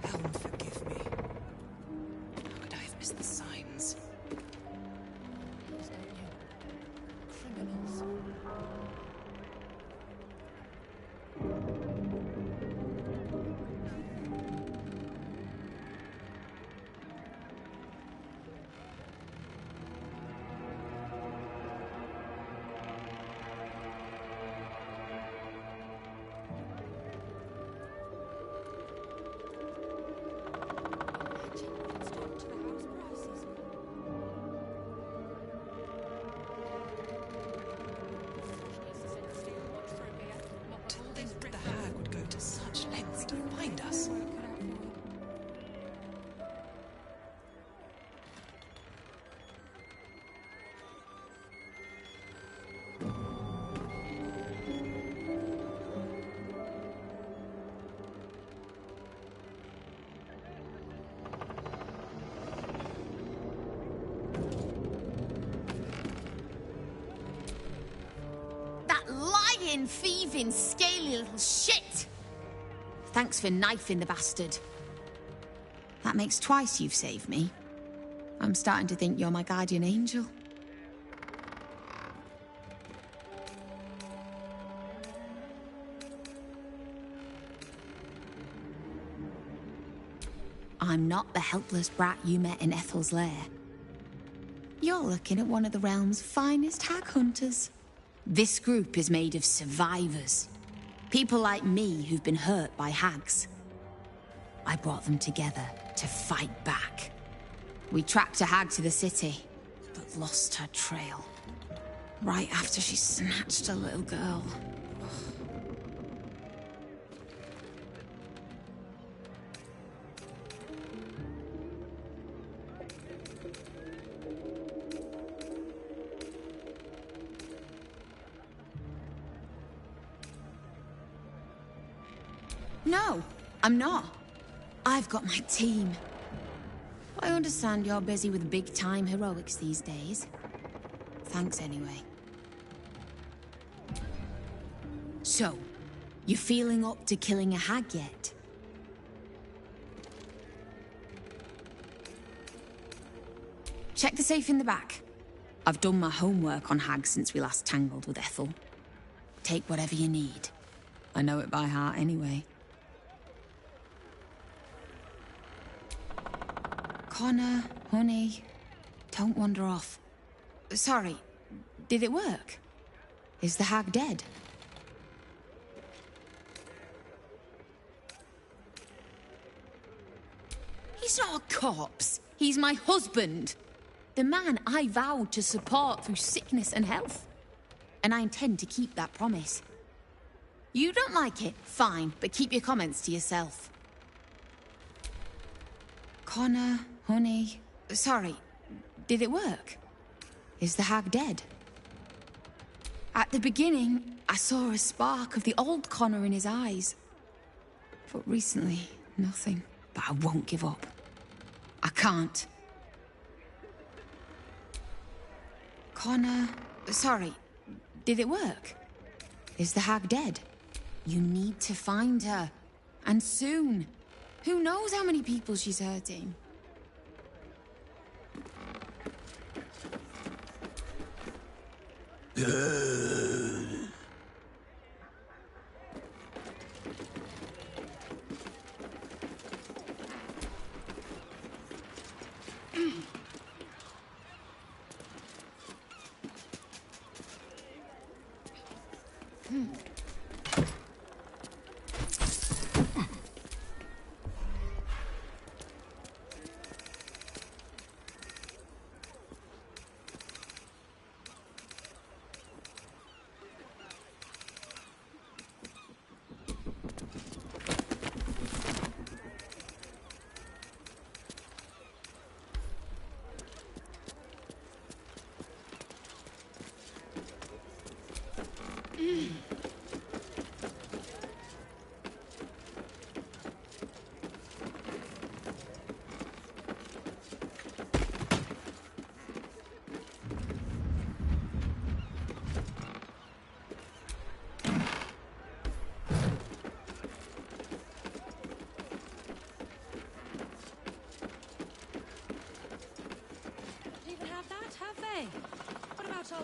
Helm, forgive me. How could I have missed the signs? Please don't you? Criminals. Thieving, scaly little shit! Thanks for knifing the bastard. That makes twice you've saved me. I'm starting to think you're my guardian angel. I'm not the helpless brat you met in Ethel's lair. You're looking at one of the realm's finest hag hunters. This group is made of survivors. People like me who've been hurt by hags. I brought them together to fight back. We tracked a hag to the city, but lost her trail. Right after she snatched a little girl. No, I'm not. I've got my team. I understand you're busy with big-time heroics these days. Thanks anyway. So, you feeling up to killing a hag yet? Check the safe in the back. I've done my homework on hags since we last tangled with Ethel. Take whatever you need. I know it by heart anyway. Connor, honey, don't wander off. Sorry, did it work? Is the hag dead? He's not a corpse. He's my husband. The man I vowed to support through sickness and health. And I intend to keep that promise. You don't like it? Fine, but keep your comments to yourself. Connor, honey, sorry, did it work? Is the hag dead? At the beginning, I saw a spark of the old Connor in his eyes. But recently, nothing. But I won't give up. I can't. Connor, sorry, did it work? Is the hag dead? You need to find her. And soon. Who knows how many people she's hurting?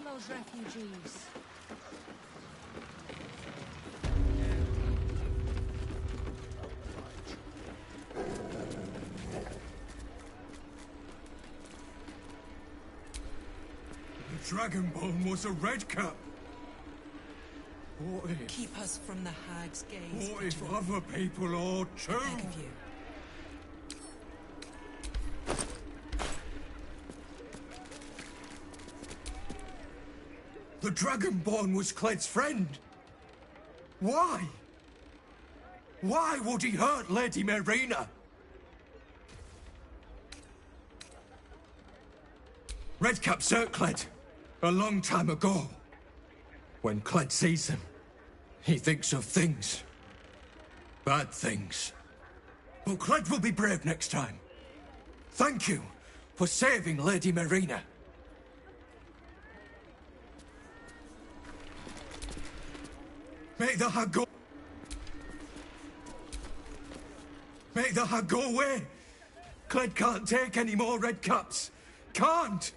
those refugees. The Dragonborn was a red cap. What if? Keep us from the hag's gaze. What if other people are too? I beg of you. The Dragonborn was Cled's friend. Why? Why would he hurt Lady Marina? Redcaps hurt Cled a long time ago. When Cled sees them, he thinks of things. Bad things. But Cled will be brave next time. Thank you for saving Lady Marina. Make the hag go. Make the hag go away. Cled can't take any more red caps. Can't.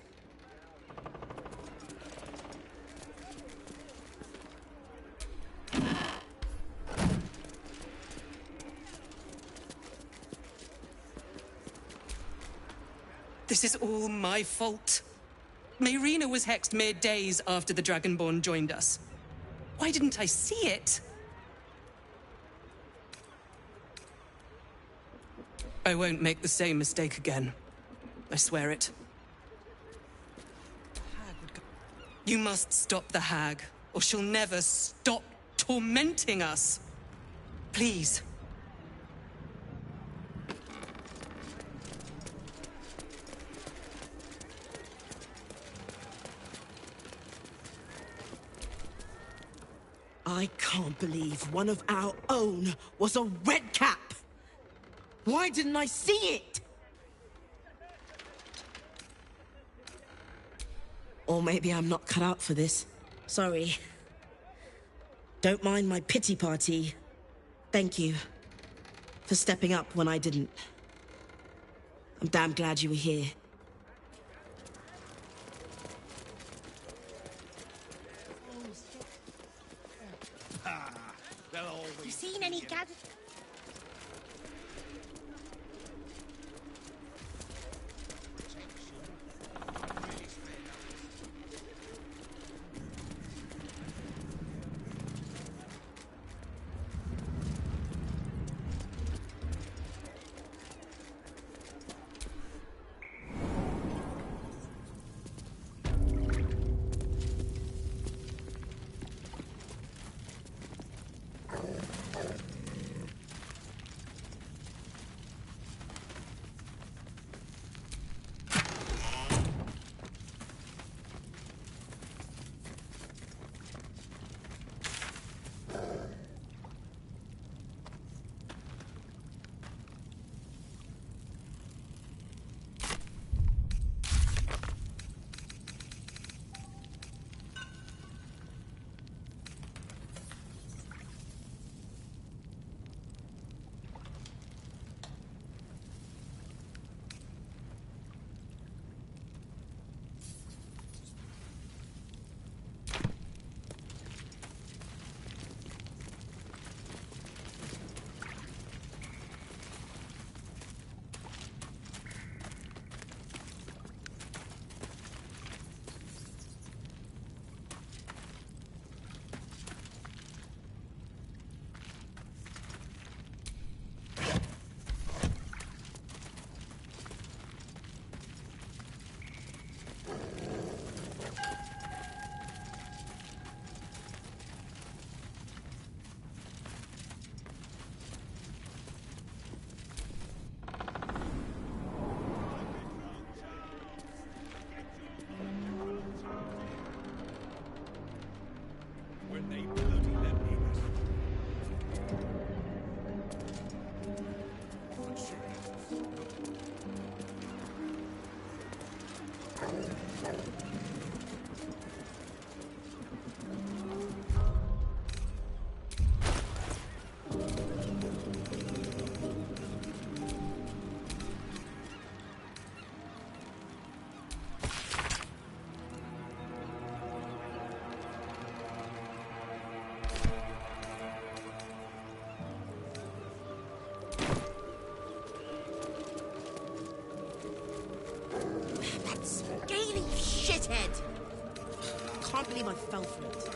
This is all my fault. Marina was hexed mere days after the Dragonborn joined us. Why didn't I see it? I won't make the same mistake again. I swear it. You must stop the hag, or she'll never stop tormenting us. Please. I can't believe one of our own was a red cap. Why didn't I see it? Or maybe I'm not cut out for this. Sorry. Don't mind my pity party. Thank you for stepping up when I didn't. I'm damn glad you were here. You seen any gather? shithead! Can't believe I fell for it.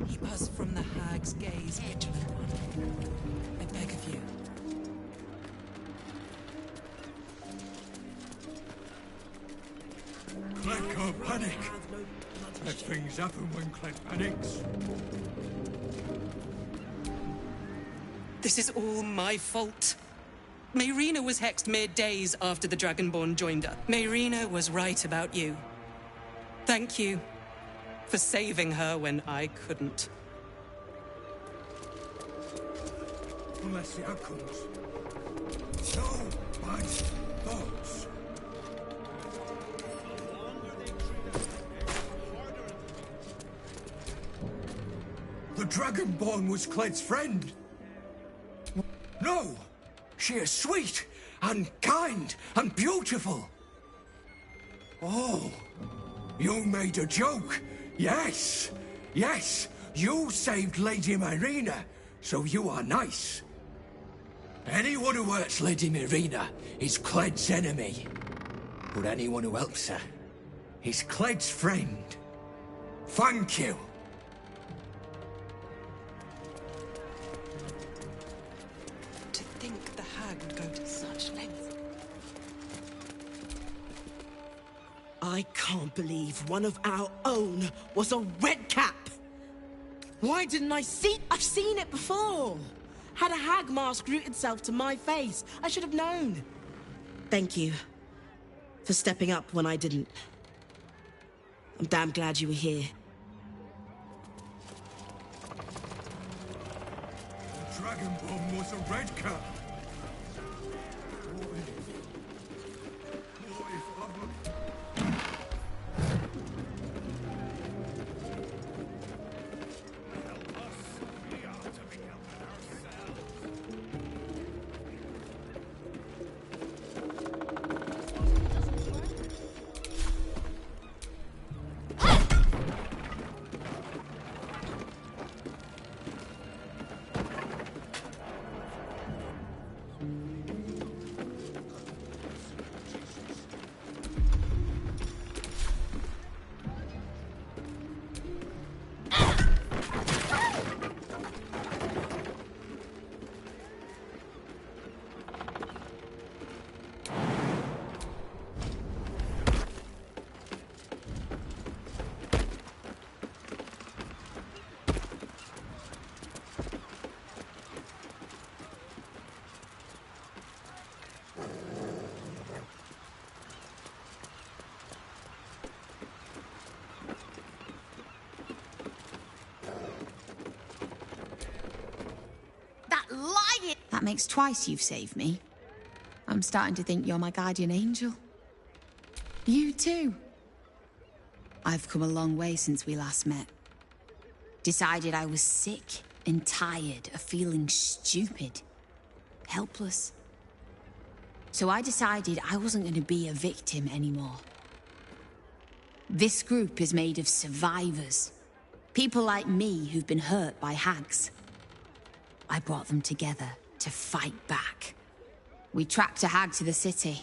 Keep us from the hag's gaze, vigilant one. I beg of you. Cled can't panic. Bad things happen when Cled panics. This is all my fault. Mayrina was hexed mere days after the Dragonborn joined us. Mayrina was right about you. Thank you for saving her when I couldn't. Unless the outcomes. No bad thoughts. The Dragonborn was Cled's friend. No! She is sweet and kind and beautiful. Oh, you made a joke. Yes, yes, you saved Lady Mayrina, so you are nice. Anyone who hurts Lady Mayrina is Cled's enemy. But anyone who helps her is Cled's friend. Thank you. To think the hag would go to such lengths. I can't believe one of our own was a red cap! Why didn't I see? I've seen it before! Had a hag mask root itself to my face. I should have known. Thank you for stepping up when I didn't. I'm damn glad you were here. The Dragonborn was a red cap. What if other... That makes twice you've saved me. I'm starting to think you're my guardian angel. You too. I've come a long way since we last met. Decided I was sick and tired of feeling stupid, helpless. So I decided I wasn't going to be a victim anymore. This group is made of survivors. People like me who've been hurt by hags. I brought them together to fight back. We tracked a hag to the city,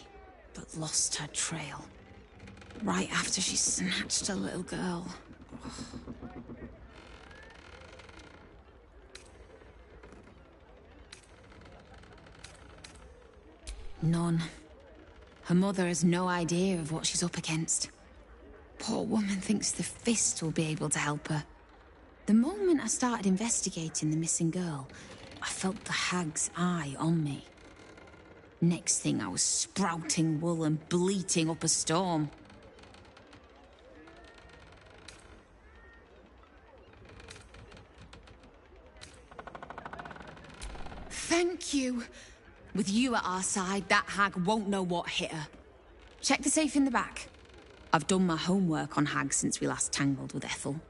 but lost her trail. Right after she snatched a little girl. None. Her mother has no idea of what she's up against. Poor woman thinks the Fist will be able to help her. The moment I started investigating the missing girl, I felt the hag's eye on me. Next thing, I was sprouting wool and bleating up a storm. Thank you. With you at our side, that hag won't know what hit her. Check the safe in the back. I've done my homework on hags since we last tangled with Ethel.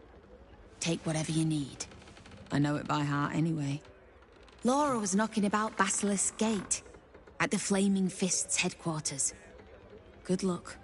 Take whatever you need. I know it by heart anyway. Laura was knocking about Basilisk Gate, at the Flaming Fist's headquarters. Good luck.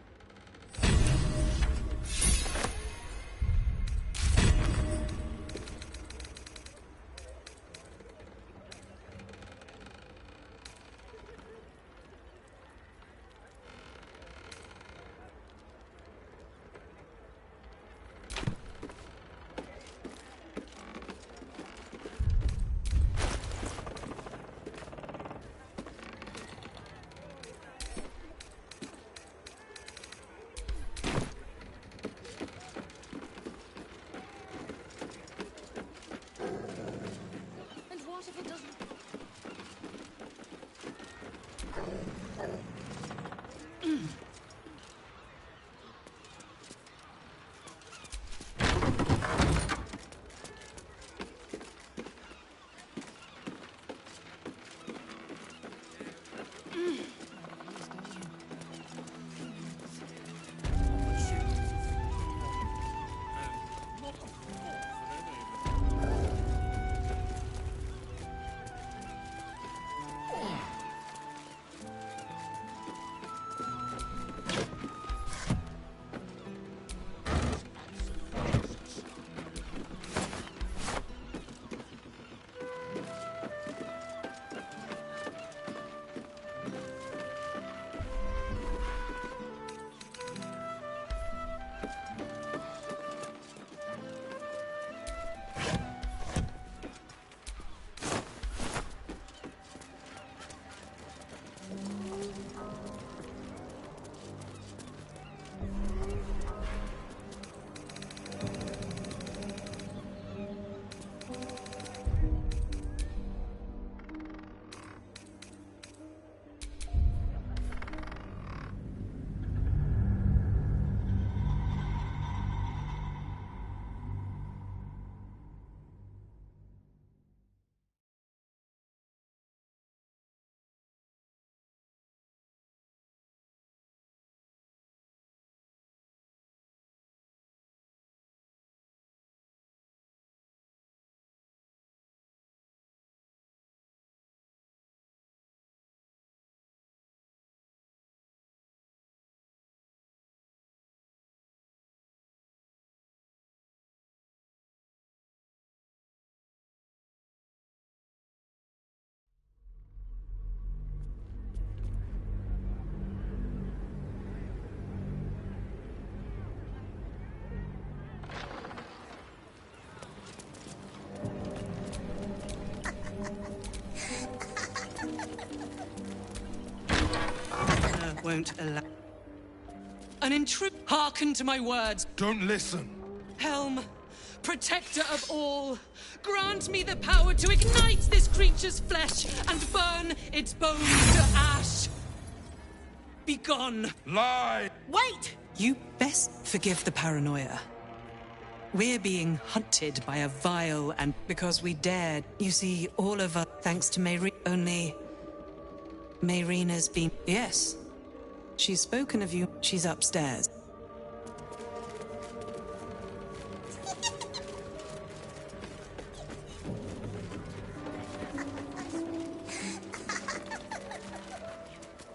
Won't allow. An intruder. Hearken to my words. Don't listen. Helm, protector of all, grant me the power to ignite this creature's flesh and burn its bones to ash. Be gone. Lie! Wait! You best forgive the paranoia. We're being hunted by a vile and because we dared. You see, all of us, thanks to Mayrina. Only Mayrina's been. Yes. She's spoken of you. She's upstairs.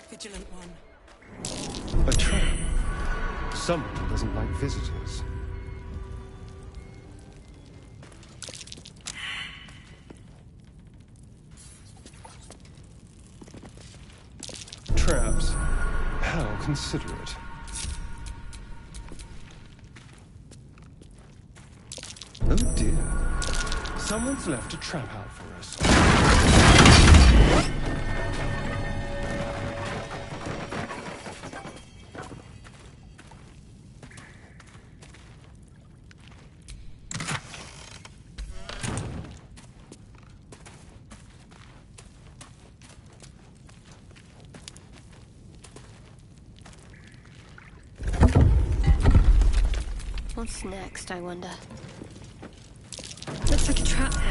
Vigilant one. A trap. Someone who doesn't like visitors. Traps. How considerate. Oh dear. Someone's left a trap out for us. What's next, I wonder? Looks like a trap there.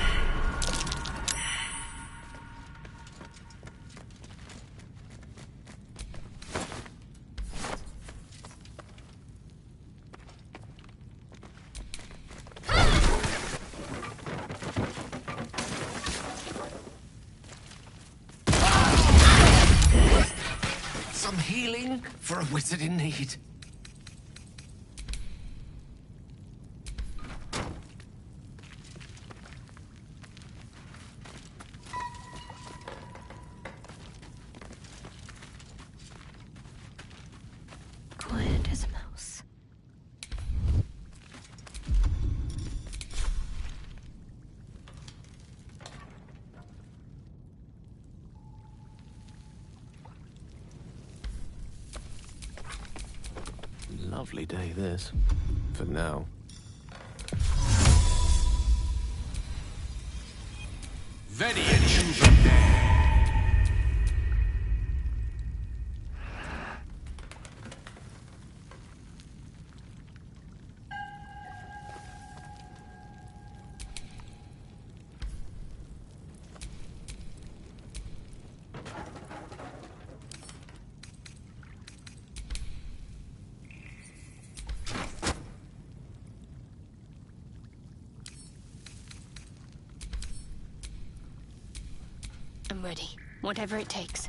Some healing for a wizard in need. Quiet as a mouse. Lovely day, this. For now. Very unusual. I'm ready. Whatever it takes.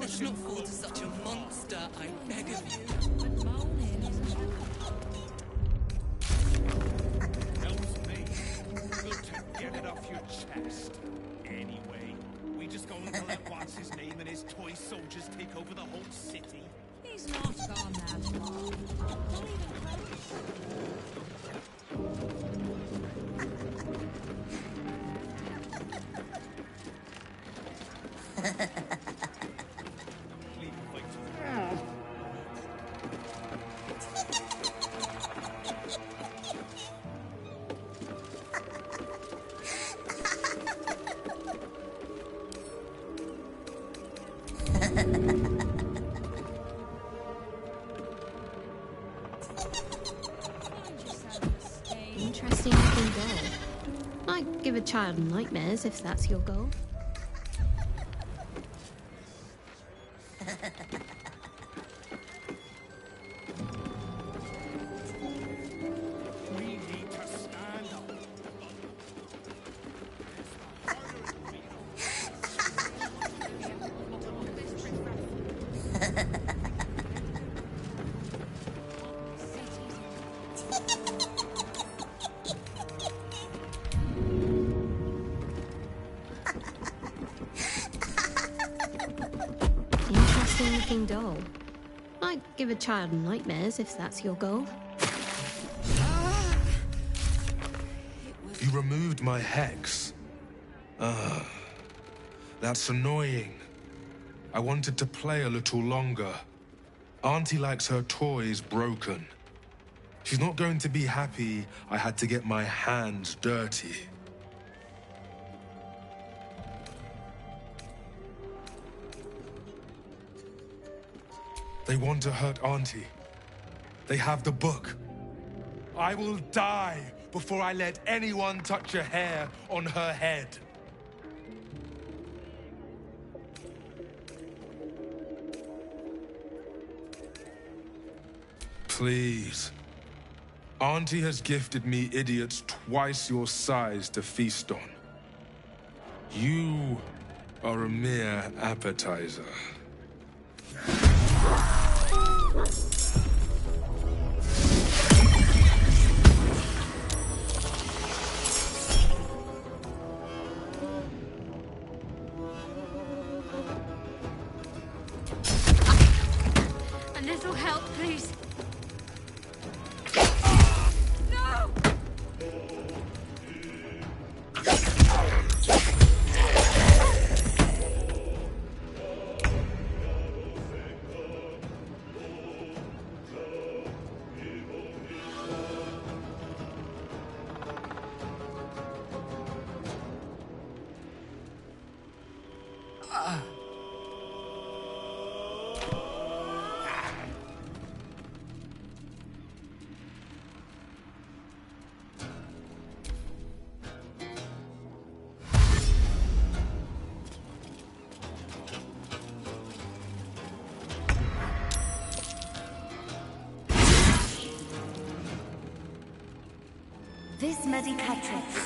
Let's not fall to such a monster, I beg of you. Helps me. Good to get it off your chest. Anyway, we just gonna let what's his name and his toy soldiers take over the whole city. He's not gone that far. Not even Interesting looking doll. Might give a child nightmares if that's your goal. We need to stand up. Interesting looking doll. Might give a child nightmares if that's your goal. You removed my hex. That's annoying. I wanted to play a little longer. Auntie likes her toys broken. She's not going to be happy I had to get my hands dirty. They want to hurt Auntie. They have the book. I will die before I let anyone touch a hair on her head. Please. Auntie has gifted me idiots twice your size to feast on. You are a mere appetizer. little help, please. No! This medicatrix.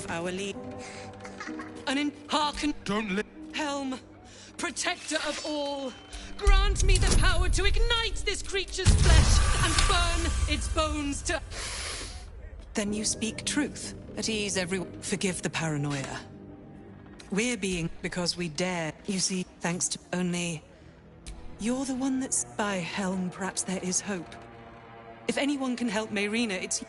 Our lead. Hearken. Don't Helm, protector of all, grant me the power to ignite this creature's flesh and burn its bones to... Then you speak truth. At ease, everyone. Forgive the paranoia. We're being because we dare. You see, thanks to only... You're the one that's... By Helm, perhaps there is hope. If anyone can help Mayrina, it's...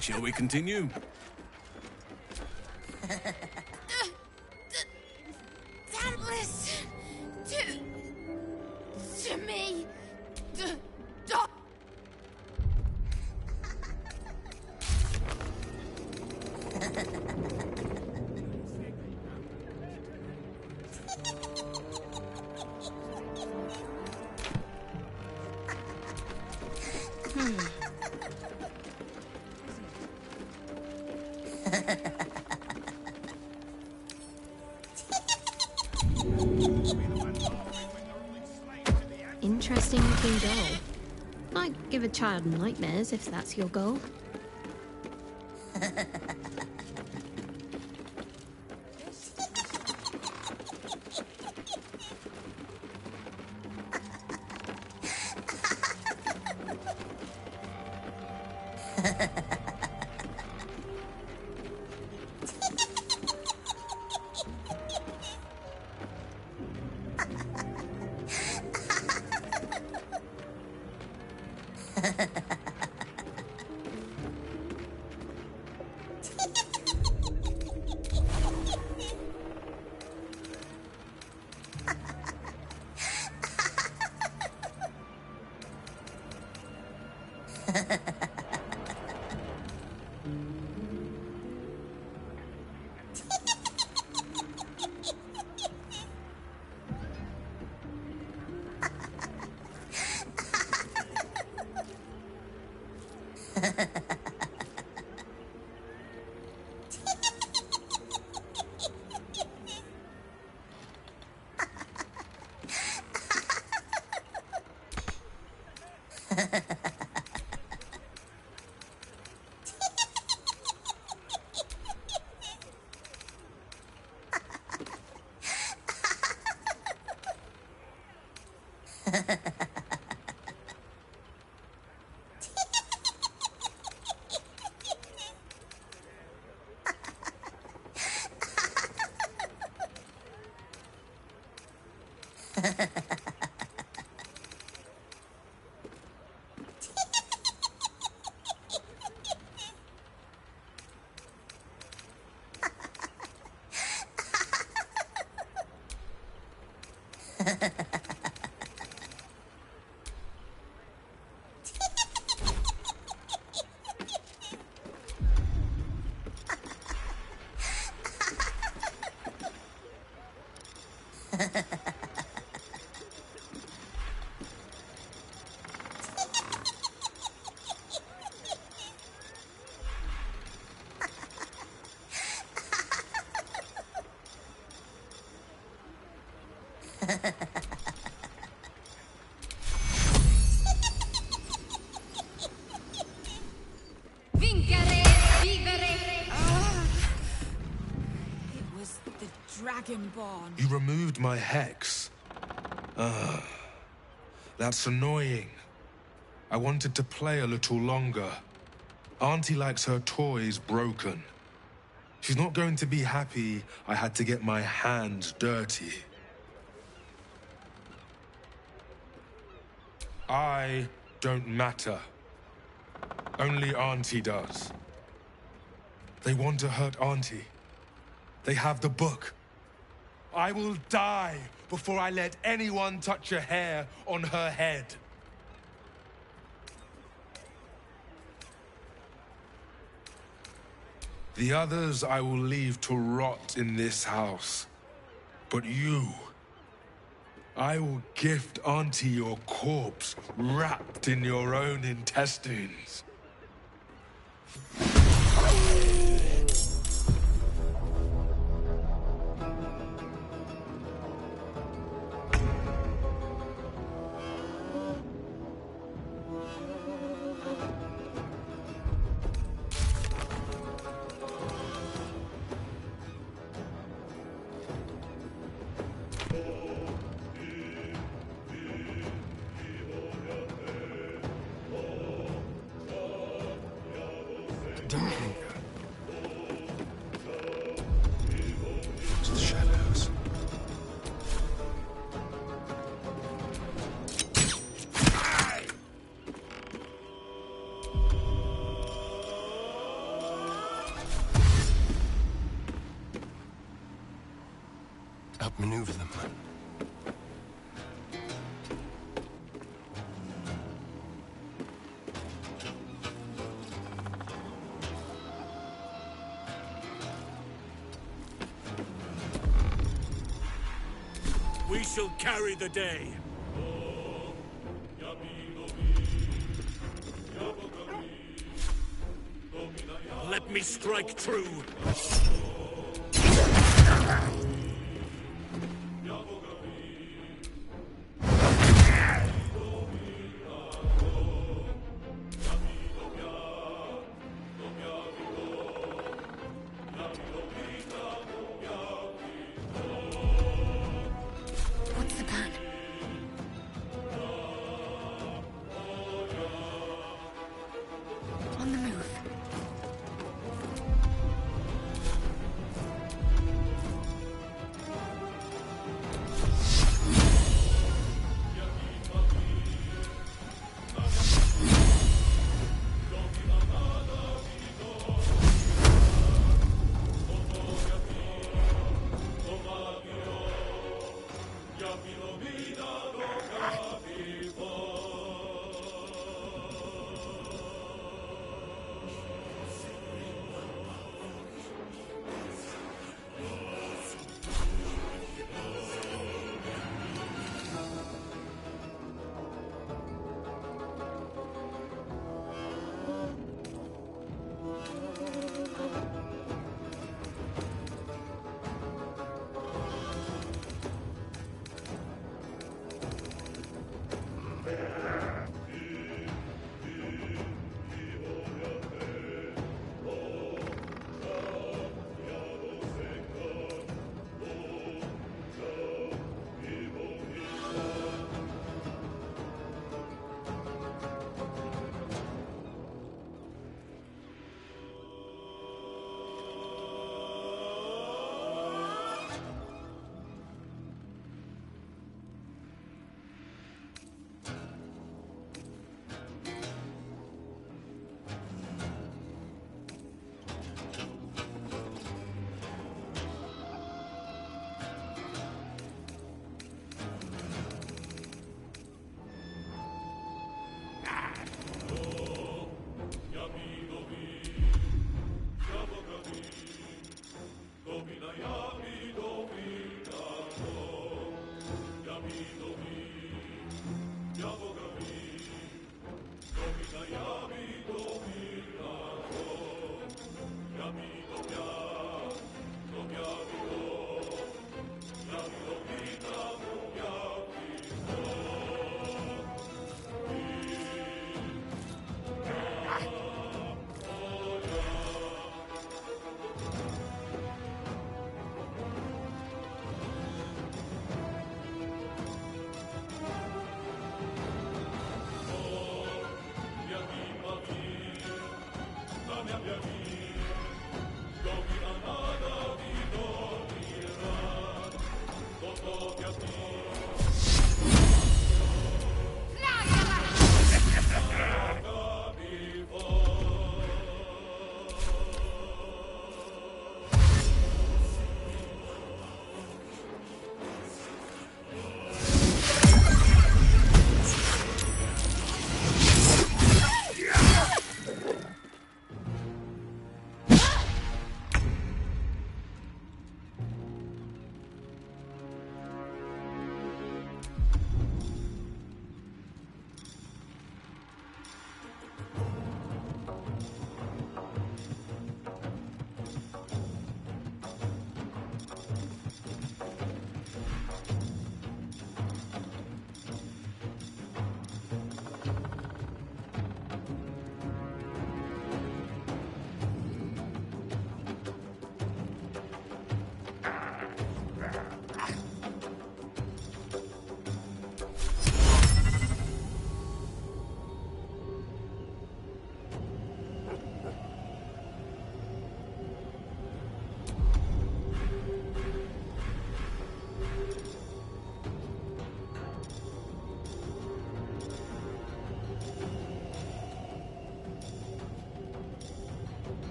Shall we continue? Dauntless to me. Interesting looking doll. Might give a child nightmares if that's your goal. Dragonborn. You removed my hex. That's annoying. I wanted to play a little longer. Auntie likes her toys broken. She's not going to be happy I had to get my hands dirty. I don't matter. Only Auntie does. They want to hurt Auntie. They have the book. I will die before I let anyone touch a hair on her head. The others I will leave to rot in this house. But you, I will gift Auntie your corpse wrapped in your own intestines. It's the shadows. Outmaneuver them. We shall carry the day. Let me strike true. What's the plan? On the move.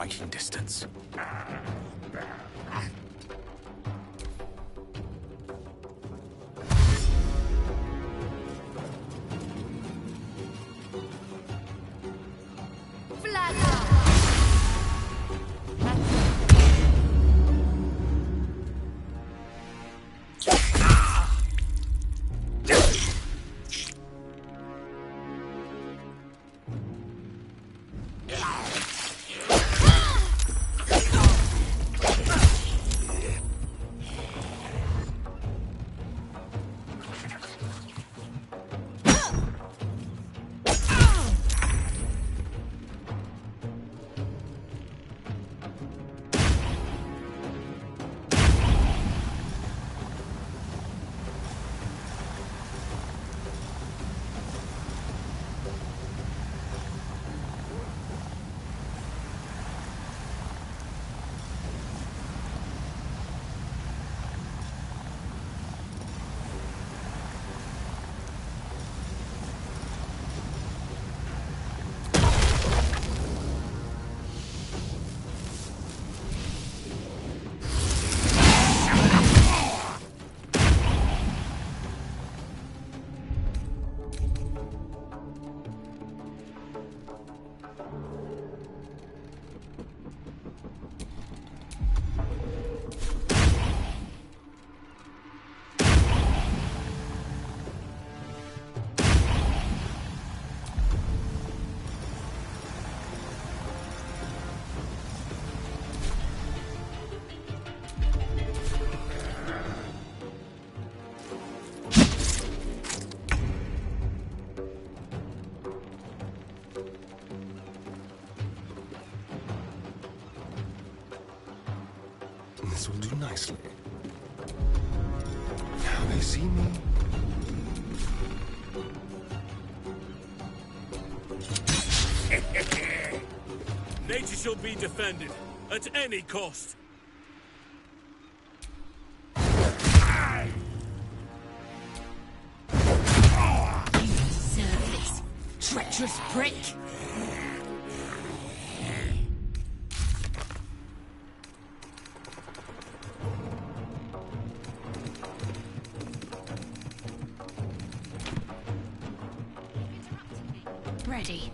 striking distance. This will do nicely. Now they see me. Nature shall be defended at any cost. You deserve this, treacherous prick! Ready.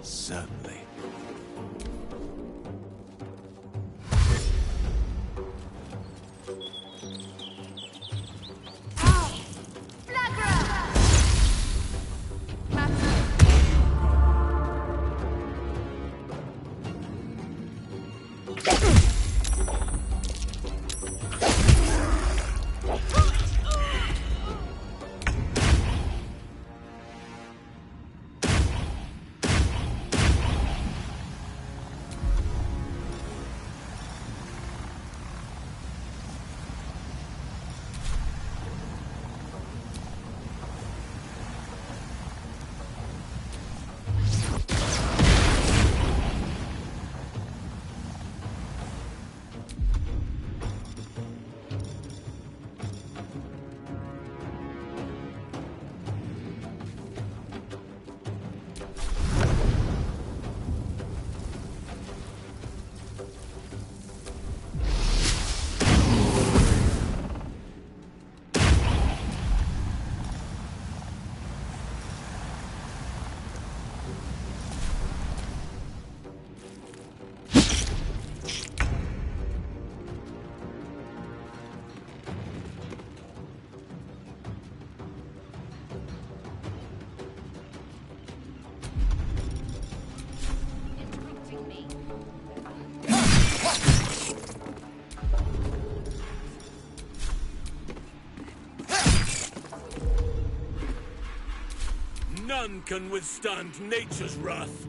Certainly. none can withstand nature's wrath.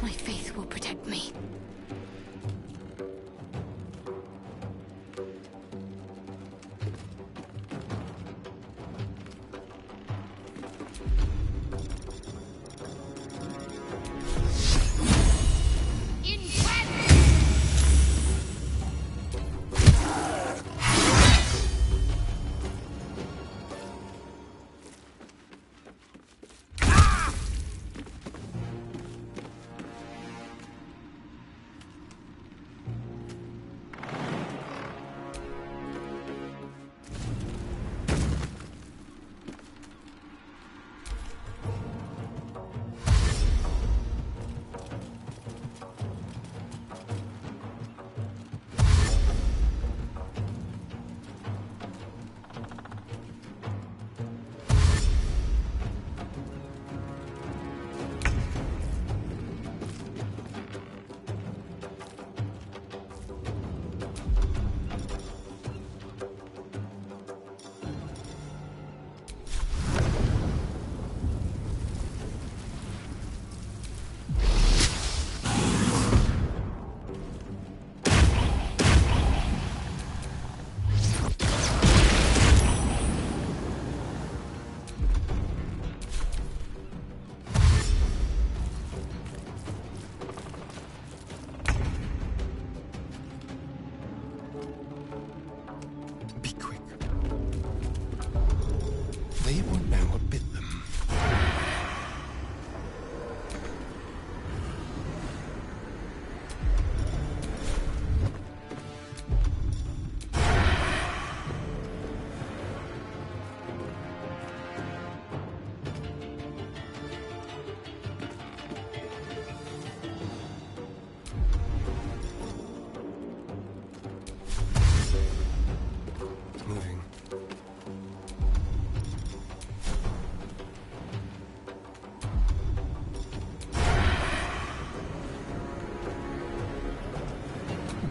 My faith will protect me. They won't know what bit them. Moving.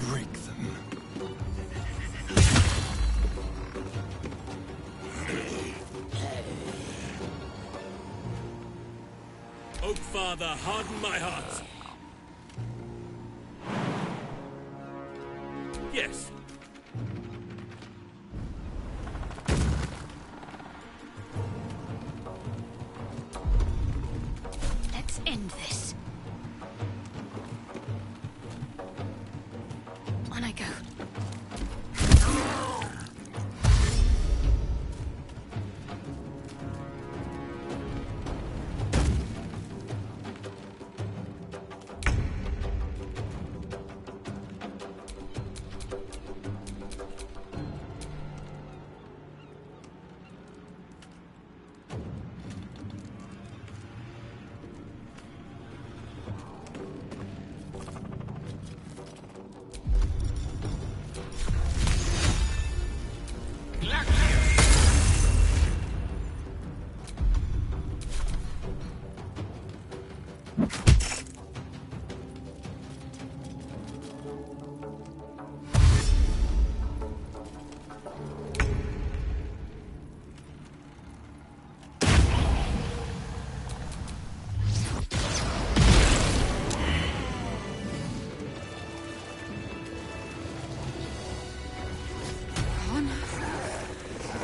Break them. Oak Father, harden my heart. Yes. Let's end this. On I go.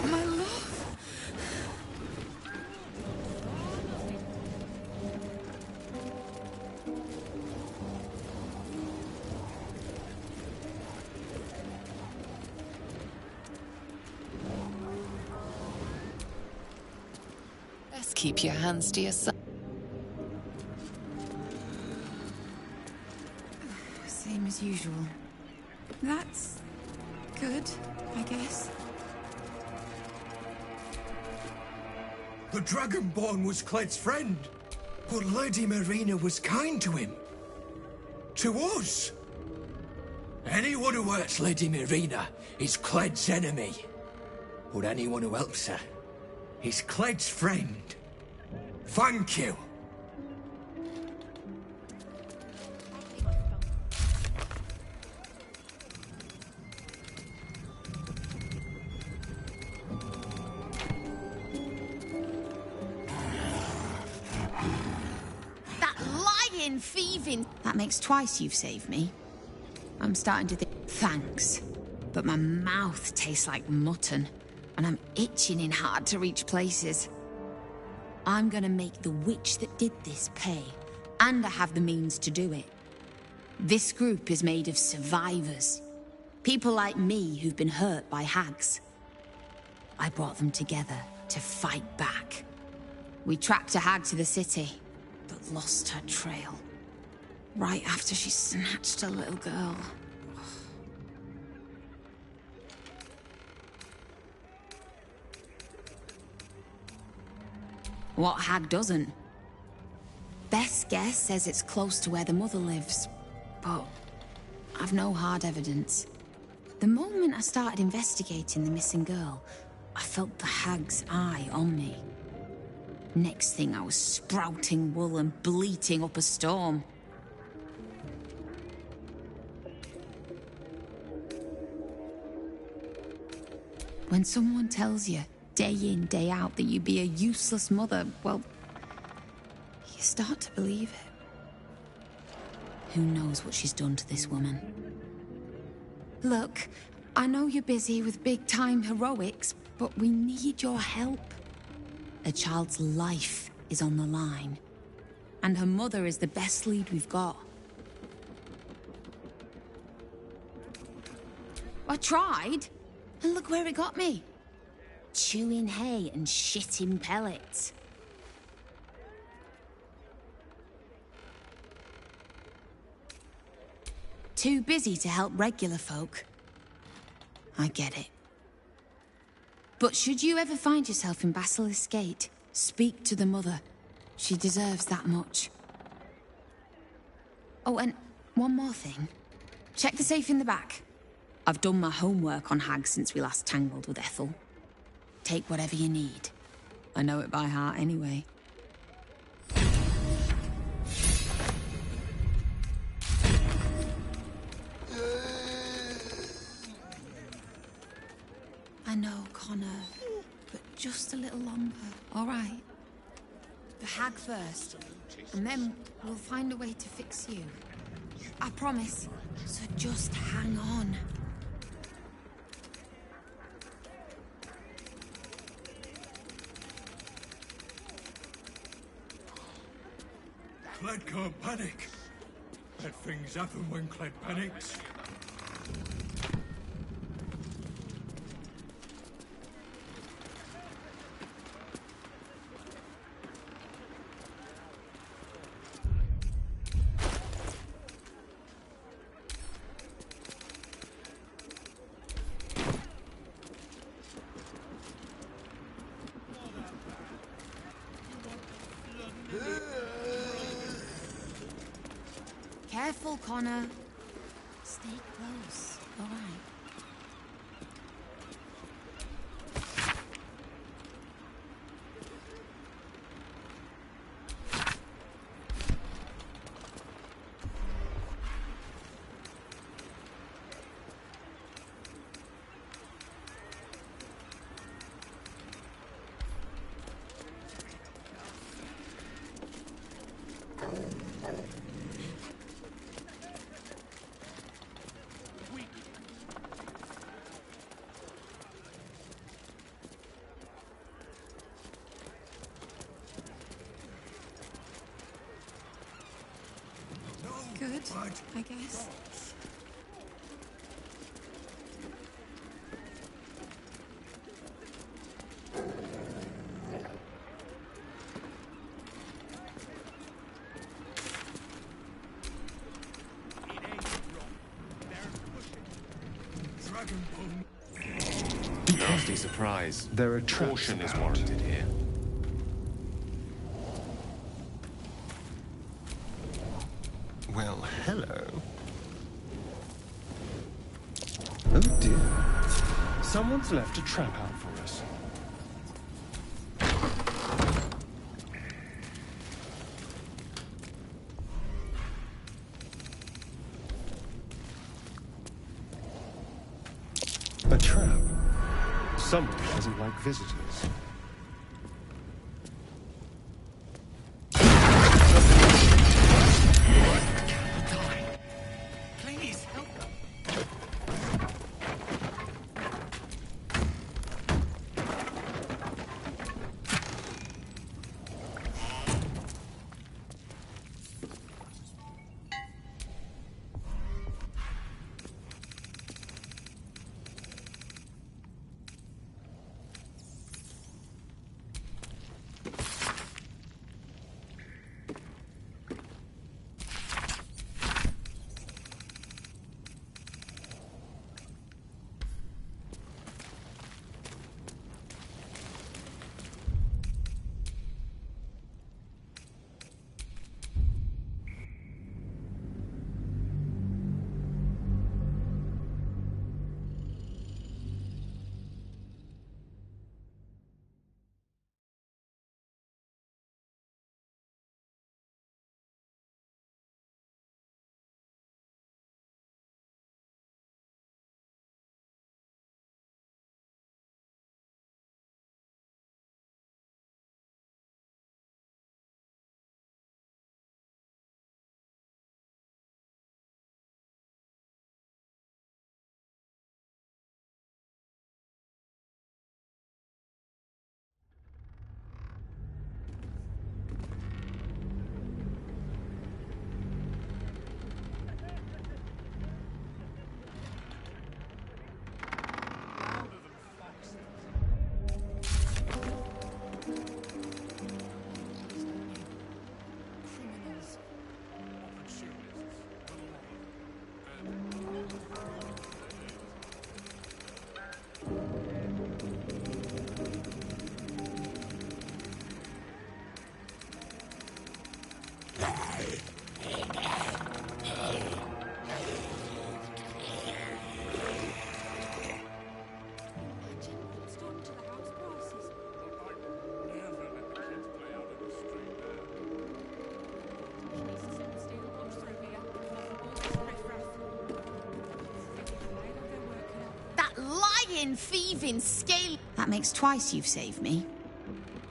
My love. Best keep your hands to yourself. Same as usual. That's good, I guess. The Dragonborn was Cled's friend, but Lady Marina was kind to him. To us. Anyone who hurts Lady Marina is Cled's enemy. But anyone who helps her is Cled's friend. Thank you. living. That makes twice you've saved me. I'm starting to think, thanks. But my mouth tastes like mutton, and I'm itching in hard-to-reach places. I'm gonna make the witch that did this pay, and I have the means to do it. This group is made of survivors. People like me who've been hurt by hags. I brought them together to fight back. We tracked a hag to the city, but lost her trail. Right after she snatched a little girl. What hag doesn't? Best guess says it's close to where the mother lives, but I've no hard evidence. The moment I started investigating the missing girl, I felt the hag's eye on me. Next thing, I was sprouting wool and bleating up a storm. When someone tells you, day in, day out, that you'd be a useless mother, well, you start to believe it. Who knows what she's done to this woman? Look, I know you're busy with big-time heroics, but we need your help. A child's life is on the line, and her mother is the best lead we've got. I tried, and look where it got me. Chewing hay and shitting pellets. Too busy to help regular folk. I get it. But should you ever find yourself in Basilisk Gate, speak to the mother. She deserves that much. Oh, and one more thing. Check the safe in the back. I've done my homework on hags since we last tangled with Ethel. Take whatever you need. I know it by heart anyway. I know, Connor, but just a little longer, all right? The hag first, and then we'll find a way to fix you. I promise, so just hang on. Cled can't panic. Bad things happen when Cled panics. Careful, Connor. Stay close, all right? Good, I guess. Nasty surprise. There are traps Caution is about. warranted here. Well, hello. Oh dear. Someone's left a trap out for us. A trap. Someone doesn't like visitors. stealing, thieving, scaling. That makes twice you've saved me.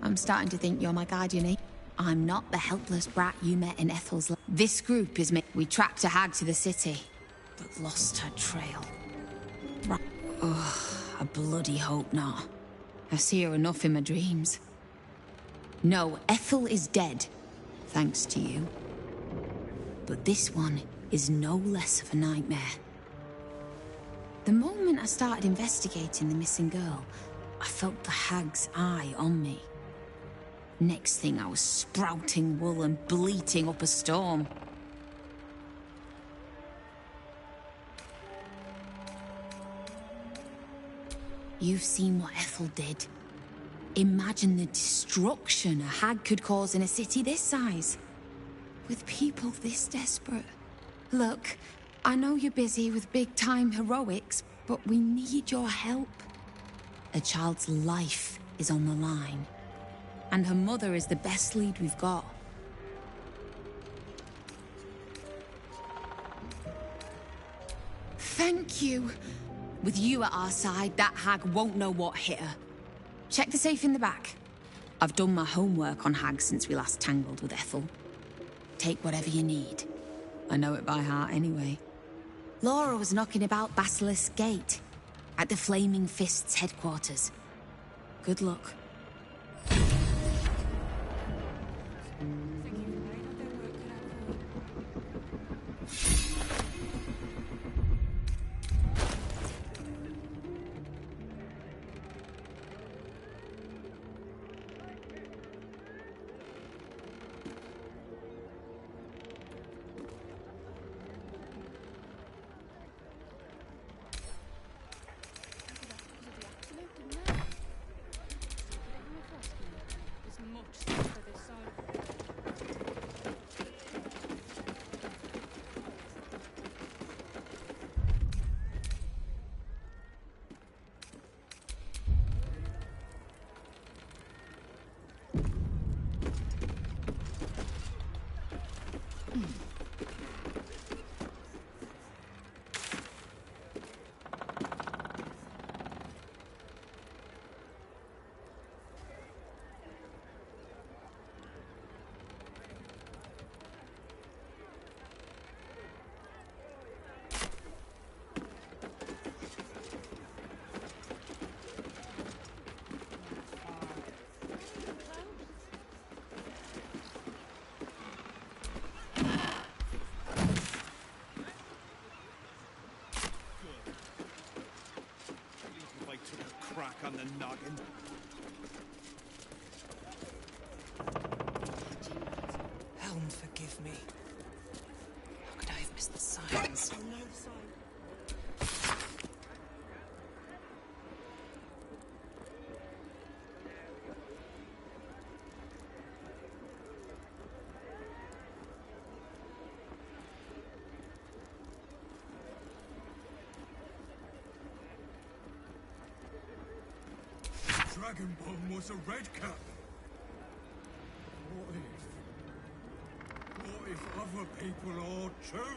I'm starting to think you're my guardian angel. I'm not the helpless brat you met in Ethel's. This group is me. We tracked a hag to the city, but lost her trail. Right. Ugh, I bloody hope not. I see her enough in my dreams. No, Ethel is dead, thanks to you. But this one is no less of a nightmare. The moment I started investigating the missing girl, I felt the hag's eye on me. Next thing, I was sprouting wool and bleating up a storm. You've seen what Ethel did. Imagine the destruction a hag could cause in a city this size. With people this desperate. Look, I know you're busy with big-time heroics, but we need your help. A child's life is on the line. And her mother is the best lead we've got. Thank you. With you at our side, that hag won't know what hit her. Check the safe in the back. I've done my homework on hags since we last tangled with Ethel. Take whatever you need. I know it by heart anyway. Laura was knocking about Basilisk Gate, at the Flaming Fist's headquarters. Good luck. On the noggin. Helm, forgive me. How could I have missed the signs? Dragonborn was a redcap. What if other people are too?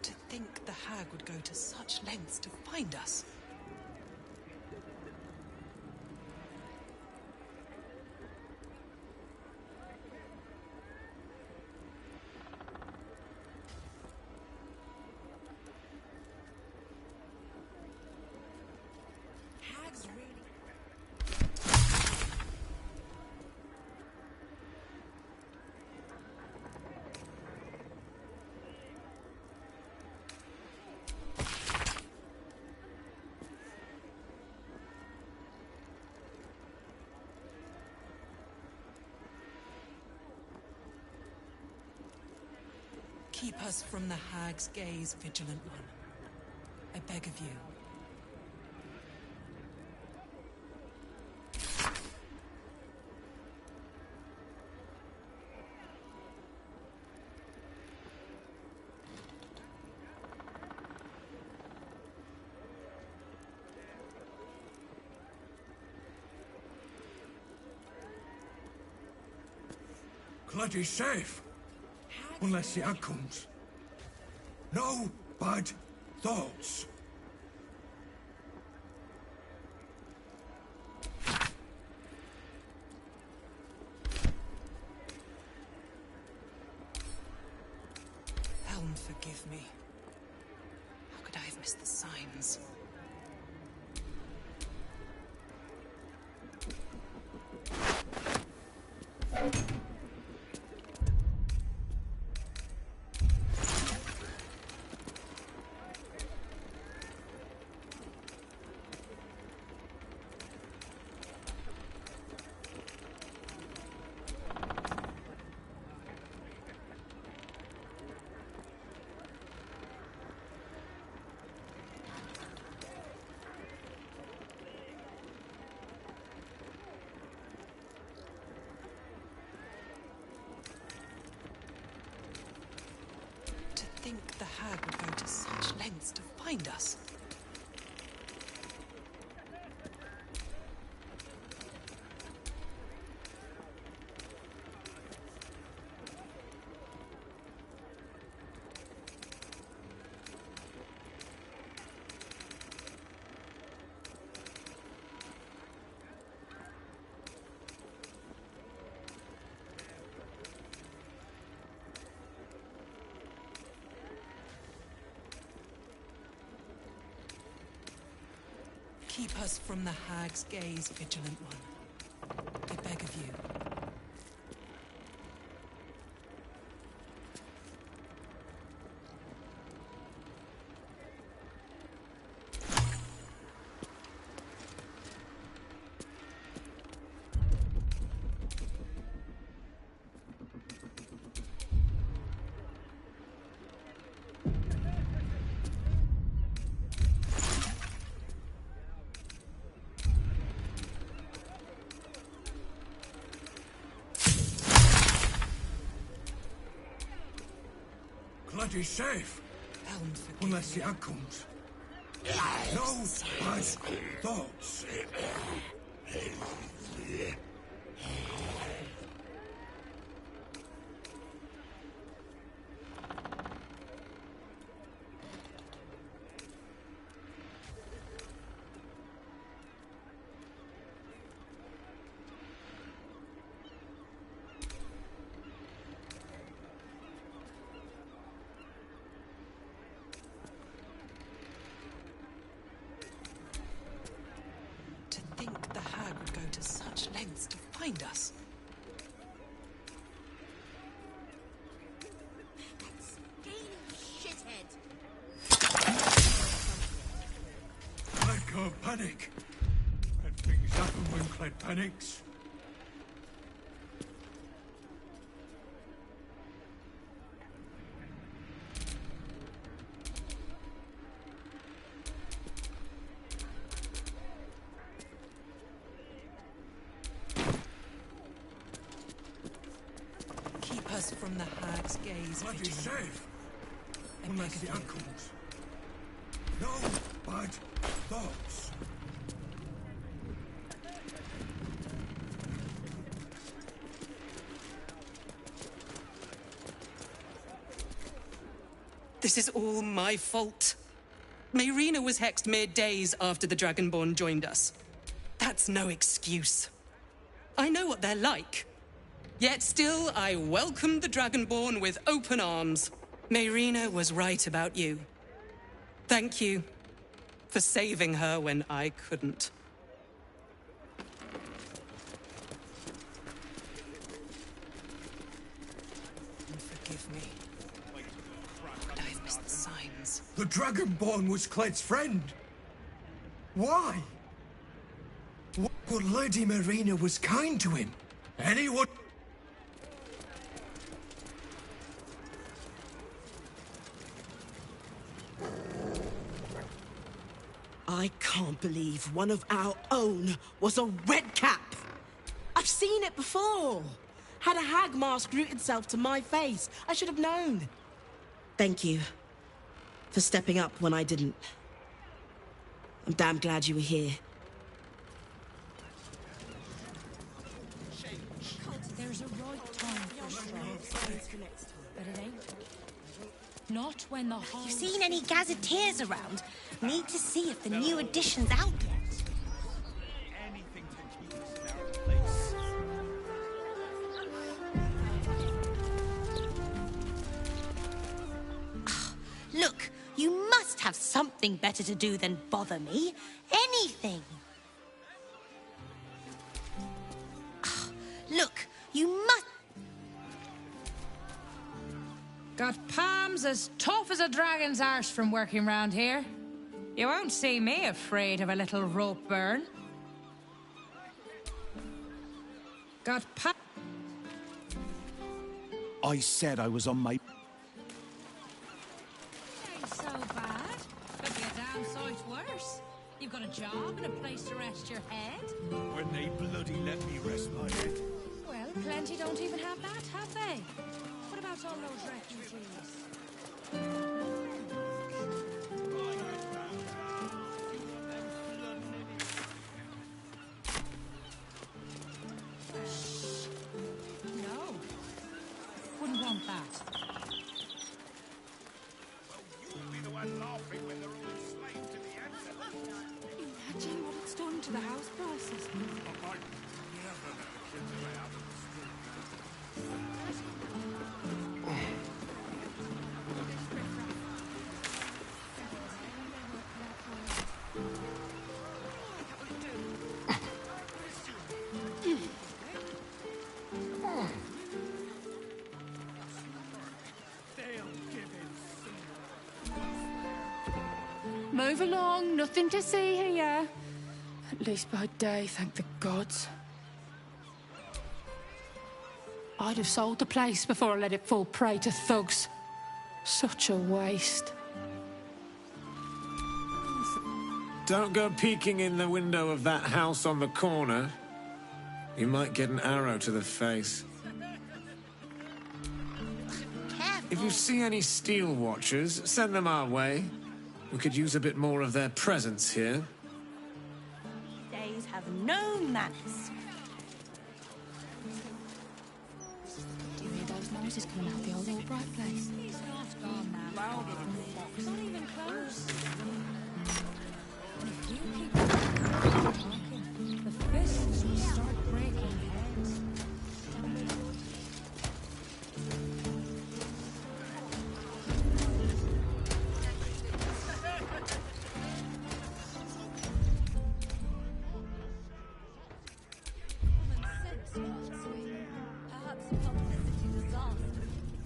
To think the hag would go to such lengths to find us. Keep us from the hag's gaze, vigilant one. I beg of you. Bloody safe. Unless the hag comes. No bad thoughts. Helm, forgive me. How could I have missed the signs? To think the hag would go to such lengths to find us. Keep us from the hag's gaze, vigilant one. I beg of you. Bloody safe. Helm, forgive Unless me. the hag comes. No bad thoughts. Think the hag would go to such lengths to find us. Shithead. I can't panic. And things happen when Cled panics. Keep us from the hag's gaze, Bloody vigilant. safe. I beg Unless of the you. hag comes. No bad thoughts. This is all my fault. Mayrina was hexed mere days after the Dragonborn joined us. That's no excuse. I know what they're like. Yet still, I welcomed the Dragonborn with open arms. Mayrina was right about you. Thank you for saving her when I couldn't. And forgive me. How could I have missed the signs? The Dragonborn was Cled's friend. Why? But Lady Marina was kind to him. Anyone... I can't believe one of our own was a redcap. I've seen it before. Had a hag mask root itself to my face. I should have known. Thank you for stepping up when I didn't. I'm damn glad you were here. There's There's a right time for strikes, but it ain't. Not when the whole... You seen any gazetteers around? Need to see if the new edition's out yet. Anything to keep us in our place. Look, you must have something better to do than bother me. Anything. Look, you must... Got palms as tough as a dragon's arse from working round here. You won't see me afraid of a little rope burn. Got I said I was on my... Ain't so bad. Could be a damn sight worse. You've got a job and a place to rest your head. When they bloody let me rest my head. Well, plenty don't even have that, have they? What about all those refugees? No. Wouldn't want that. You'll be the one laughing when they're all enslaved to the answer. Imagine what it's done to the house prices. Move along, nothing to see here. At least by day, thank the gods. I'd have sold the place before I let it fall prey to thugs. Such a waste. Don't go peeking in the window of that house on the corner. You might get an arrow to the face. If you see any steel watchers, send them our way. We could use a bit more of their presence here. Days have no manners. Do you hear those noises coming out of the old Albright place? He's not gone now. It's not even close. And if you keep talking, the fists will start breaking heads.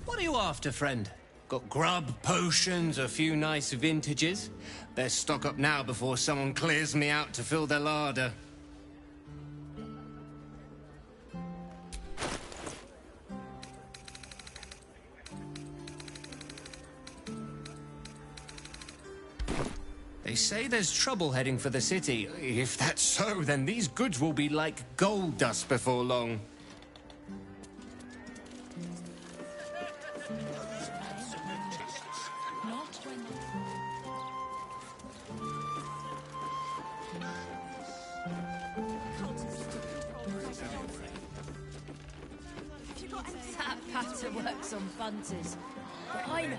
What are you after, friend? Got grub, potions, a few nice vintages? Best stock up now before someone clears me out to fill their larder. They say there's trouble heading for the city. If that's so, then these goods will be like gold dust before long. That patter works on bunters. But I know.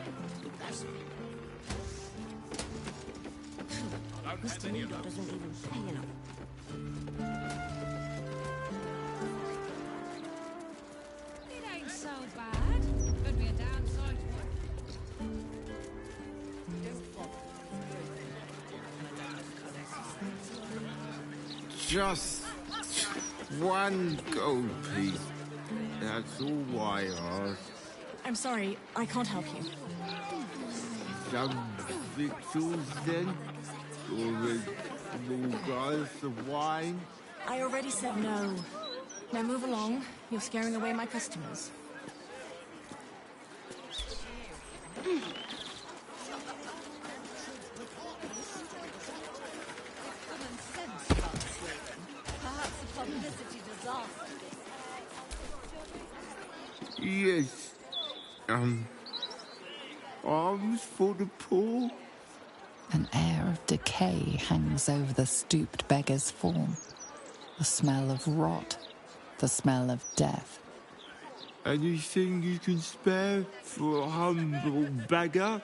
Mr. Needle doesn't even pay enough. It ain't so bad. Could be a damn sight Just one gold piece. That's all I ask. I'm sorry, I can't help you. Some victuals then? Or a small glass of wine? I already said no. Now move along. You're scaring away my customers. Perhaps a publicity disaster. Yes. Arms for the poor? An air of decay hangs over the stooped beggar's form. The smell of rot, the smell of death. Anything you can spare for a humble beggar?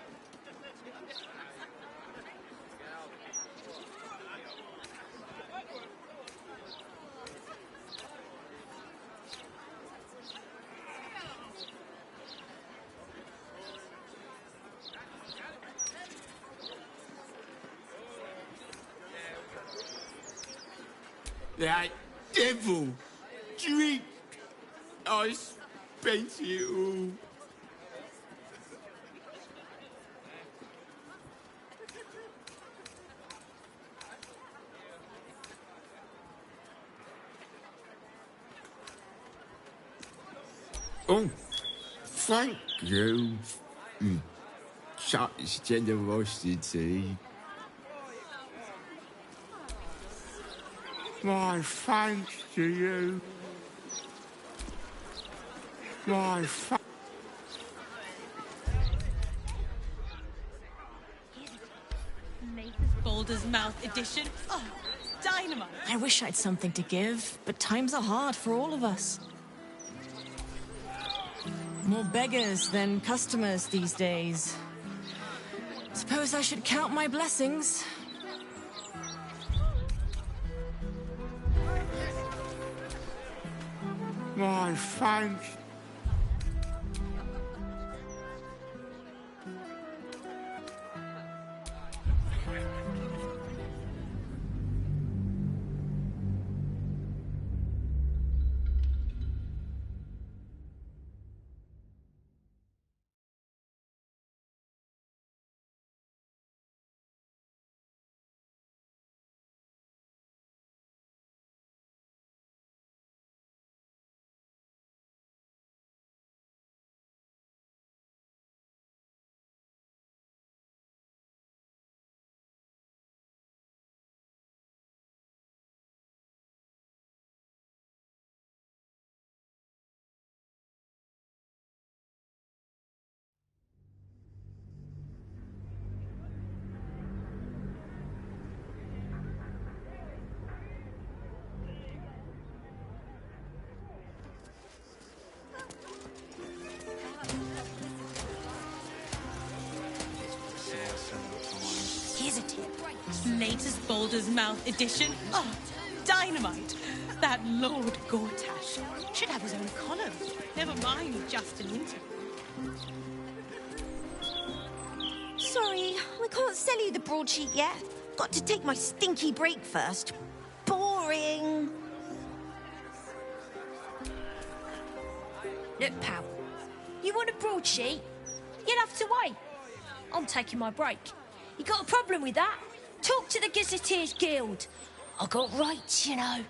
That devil! Drink! I spent it all. Oh, thank you. Such generosity. My thanks to you. My Baldur's Mouth edition. Oh, dynamite. I wish I'd something to give, but times are hard for all of us. More beggars than customers these days. Suppose I should count my blessings. My thanks. Here's a tip. Latest Baldur's Mouth edition. Oh, dynamite. That Lord Gortash should have his own column. Never mind just an interview. Sorry, we can't sell you the broadsheet yet. Got to take my stinky break first. Boring. Look, pal, you want a broadsheet? You'll have to wait. I'm taking my break. You got a problem with that? Talk to the Gazetteers Guild. I got rights, you know.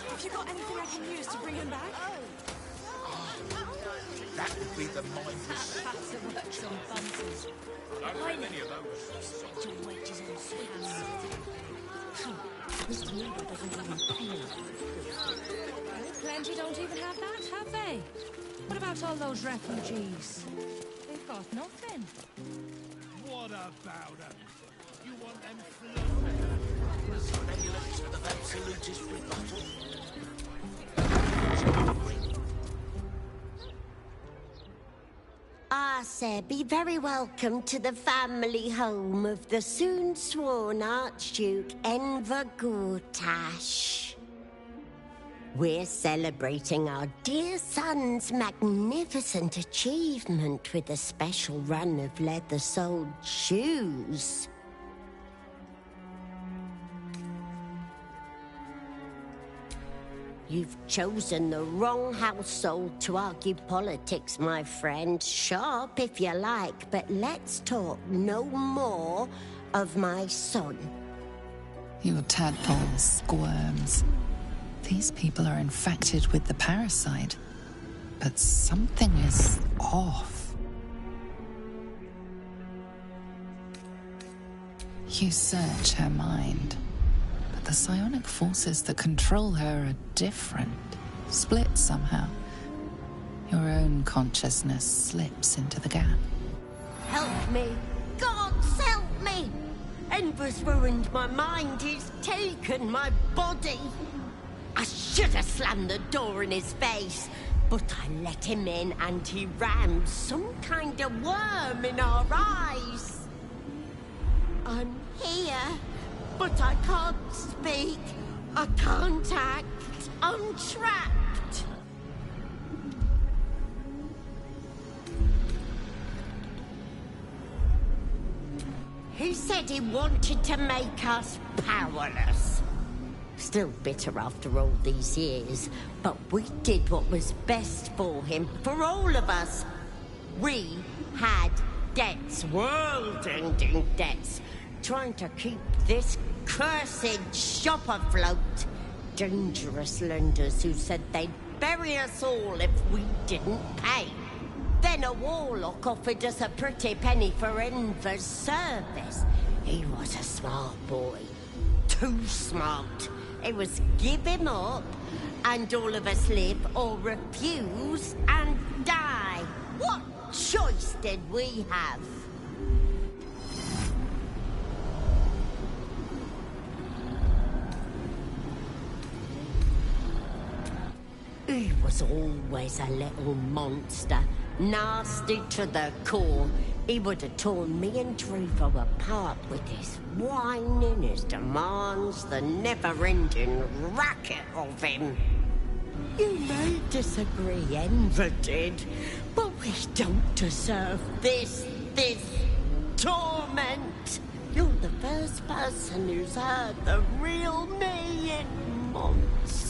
Have you got anything I can use to bring him back? That would be the mindless. That's a works on bumpers. I don't have any of those. Your wages on sweets. Mr. Needle doesn't even pay him. Plenty don't even have that, have they? What about all those refugees? They've got nothing. What about them? You want them flown? Some ambulance of absolutist rebuttal. Ah, sir, be very welcome to the family home of the soon-sworn Archduke Enver Gortash. We're celebrating our dear son's magnificent achievement with a special run of leather-soled shoes. You've chosen the wrong household to argue politics, my friend. Sharp if you like, but let's talk no more of my son. Your tadpole squirms. These people are infected with the parasite, but something is off. You search her mind, but the psionic forces that control her are different, split somehow. Your own consciousness slips into the gap. Help me! God, help me! Enver's ruined my mind. He's taken weakened my body. I should have slammed the door in his face, but I let him in and he rammed some kind of worm in our eyes. I'm here, but I can't speak. I can't act. I'm trapped. He said he wanted to make us powerless. Still bitter after all these years, but we did what was best for him, for all of us. We had debts, world-ending debts, trying to keep this cursed shop afloat. Dangerous lenders who said they'd bury us all if we didn't pay. Then a warlock offered us a pretty penny for Enver's service. He was a smart boy. Too smart. It was give him up, and all of us live, or refuse and die. What choice did we have? He was always a little monster, nasty to the core. He would have torn me and Drevo apart with his whining, his demands, the never-ending racket of him. You may disagree, Enver did, but we don't deserve this torment. You're the first person who's heard the real me in months.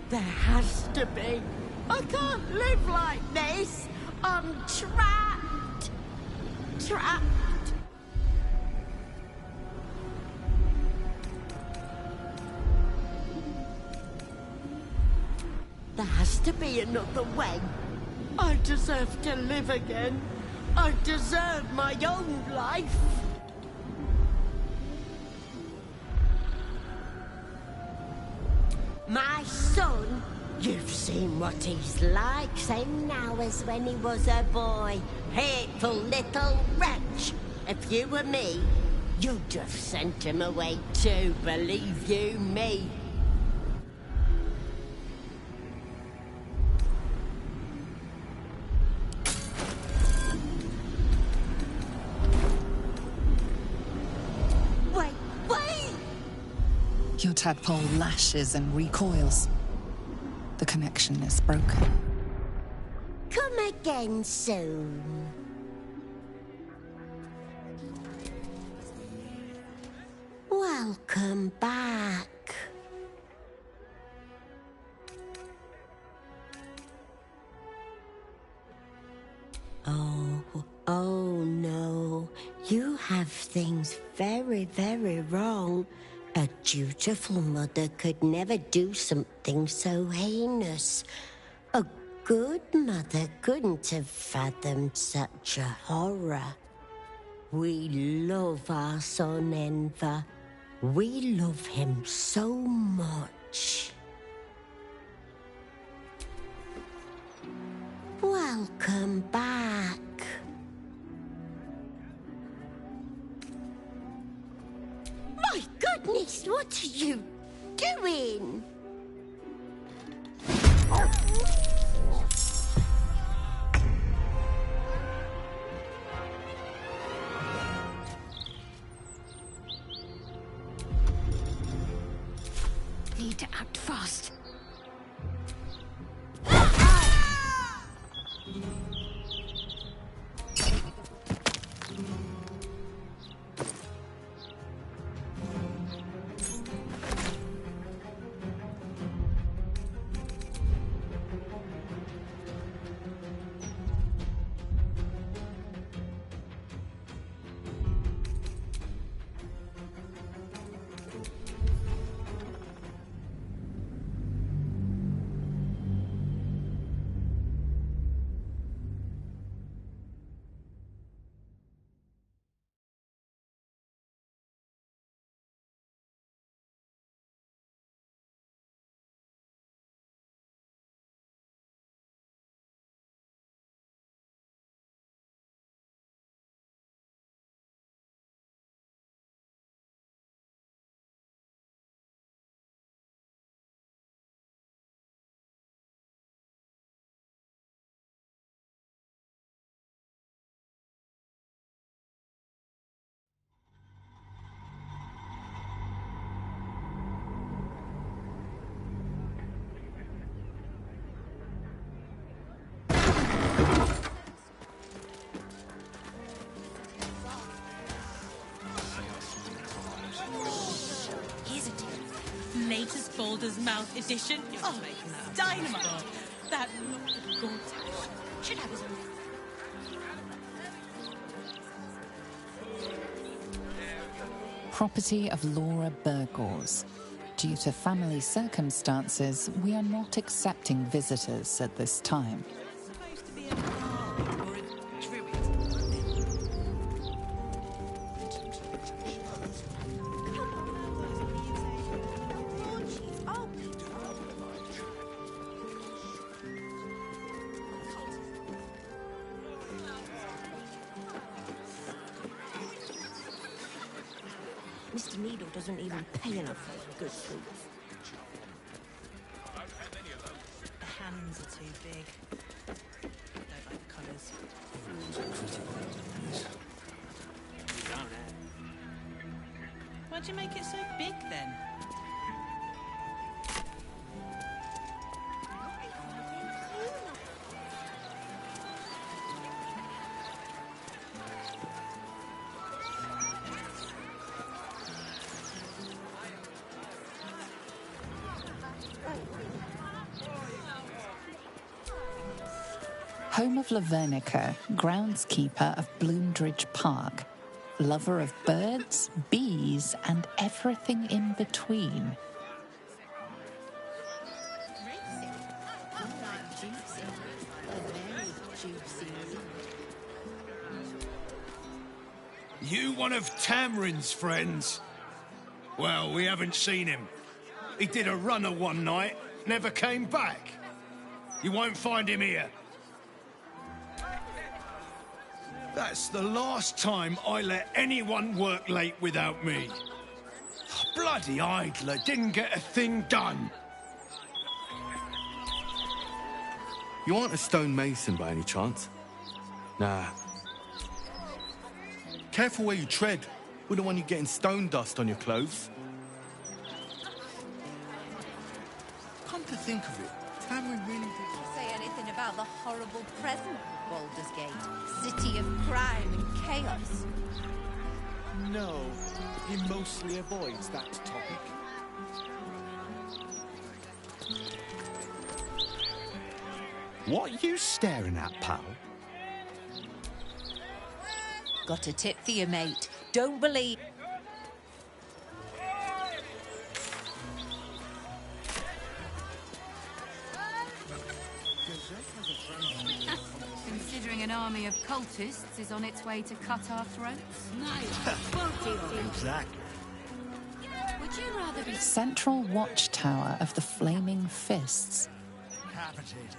There has to be. I can't live like this. I'm trapped. Trapped. There has to be another way. I deserve to live again. I deserve my own life. My son, you've seen what he's like, same now as when he was a boy. Hateful little wretch. If you were me, you'd have sent him away too, believe you me. Your tadpole lashes and recoils. The connection is broken. Come again soon. Welcome back. Oh no. You have things very, very wrong. A dutiful mother could never do something so heinous. A good mother couldn't have fathomed such a horror. We love our son, Enver. We love him so much. Welcome back. My goodness, what are you doing? Need to act fast. Latest Baldur's Mouth edition. Oh, dynamite. That Lord Gortash should have his own. Property of Laura Burgors. Due to family circumstances, we are not accepting visitors at this time. Mr. Needle doesn't even pay enough for good food. The hands are too big. Don't like the colours. Why'd you make it so big then? Home of Lavernica, groundskeeper of Bloomdridge Park, lover of birds, bees, and everything in between. You one of Tamrin's friends? Well, we haven't seen him. He did a runner one night, never came back. You won't find him here. That's the last time I let anyone work late without me. Bloody idler didn't get a thing done. You aren't a stonemason by any chance? Nah. Careful where you tread. Wouldn't want you getting stone dust on your clothes. Come to think of it, Tamrin really did Say anything about the horrible present Baldur's Gate, city of crime and chaos. No, he mostly avoids that topic. What are you staring at, pal? Got a tip for you, mate. Don't believe... Considering an army of cultists is on its way to cut our throats? Exactly. Would you rather be... Central watchtower of the Flaming Fists. Capitated.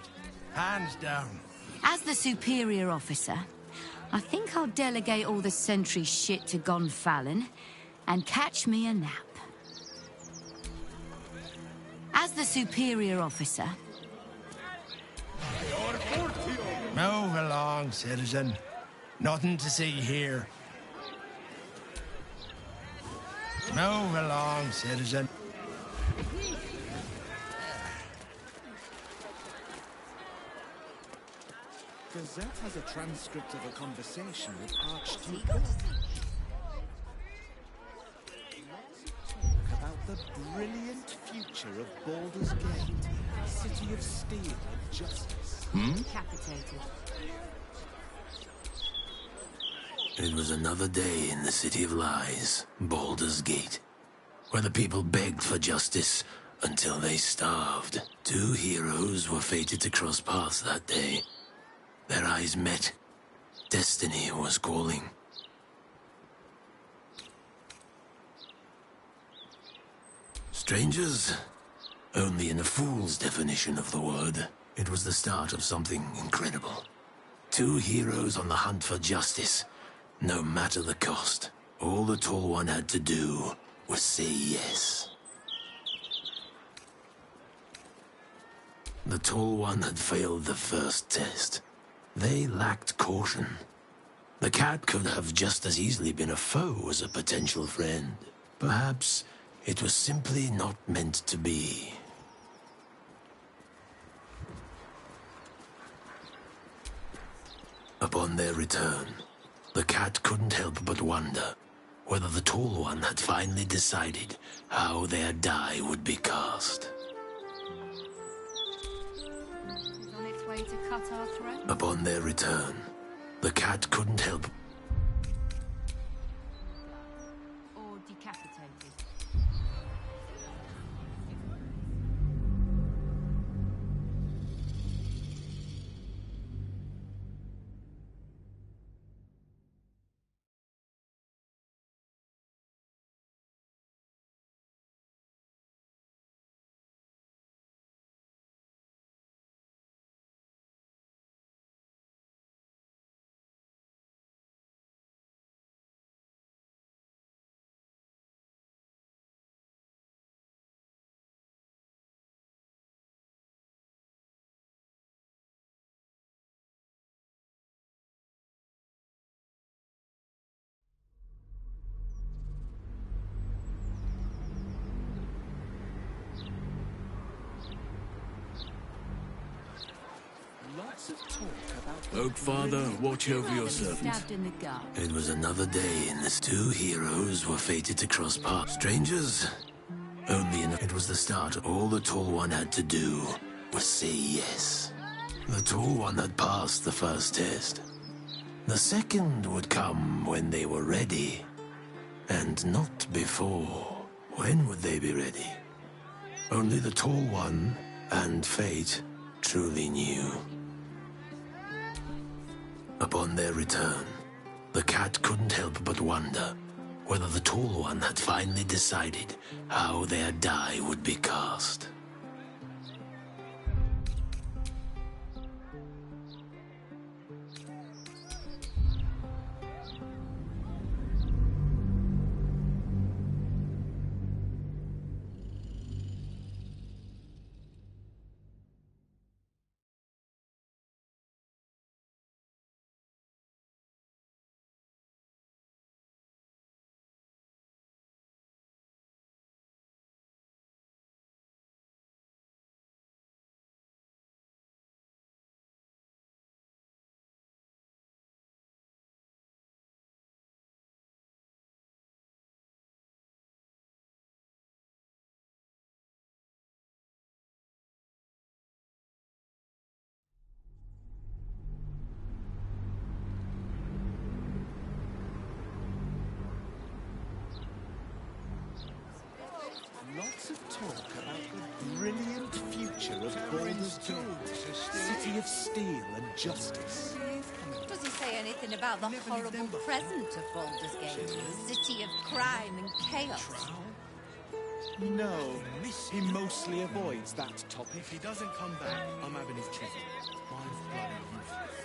Hands down. As the superior officer, I think I'll delegate all the sentry shit to Gonfalon and catch me a nap. As the superior officer... Move along, citizen. Nothing to see here. Move along, citizen. Gazette has a transcript of a conversation with Archduke Talk about the brilliant future of Baldur's Gate, city of steel and justice. Capitated. It was another day in the City of Lies, Baldur's Gate, where the people begged for justice until they starved. Two heroes were fated to cross paths that day. Their eyes met. Destiny was calling. Strangers? Only in a fool's definition of the word. It was the start of something incredible. Two heroes on the hunt for justice, no matter the cost. All the Tall One had to do was say yes. The Tall One had failed the first test. They lacked caution. The cat could have just as easily been a foe as a potential friend. Perhaps it was simply not meant to be. Upon their return, the cat couldn't help but wonder, whether the Tall One had finally decided how their die would be cast. It's on its way to cut our throat. Upon their return, the cat couldn't help Or decapitated. Lots of talk about... Oak Father, watch over your servant. Stabbed in the gut. It was another day in this. Two heroes were fated to cross paths. Strangers? Only enough. It was the start. All the Tall One had to do was say yes. The Tall One had passed the first test. The second would come when they were ready. And not before. When would they be ready? Only the Tall One and Fate truly knew. Upon their return, the cat couldn't help but wonder whether the Tall One had finally decided how their die would be cast. Lots of talk about the brilliant future of Baldur's Gate, city of steel and justice. Does he say anything about the horrible present of Baldur's Gate, the city of crime and chaos? No, he mostly avoids that topic. If he doesn't come back, I'm having his chisel. Mine's bloody useless.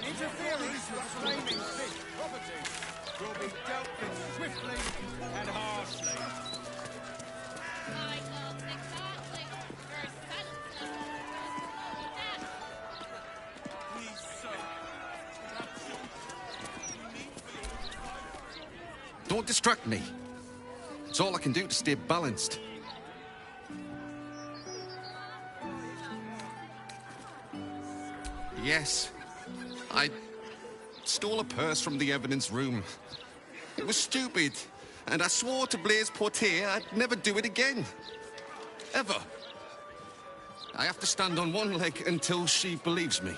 Interference with flaming fish property will be dealt with swiftly and harshly. Don't distract me. It's all I can do to stay balanced. Yes. I stole a purse from the evidence room. It was stupid, and I swore to Blaise Portier I'd never do it again. Ever. I have to stand on one leg until she believes me.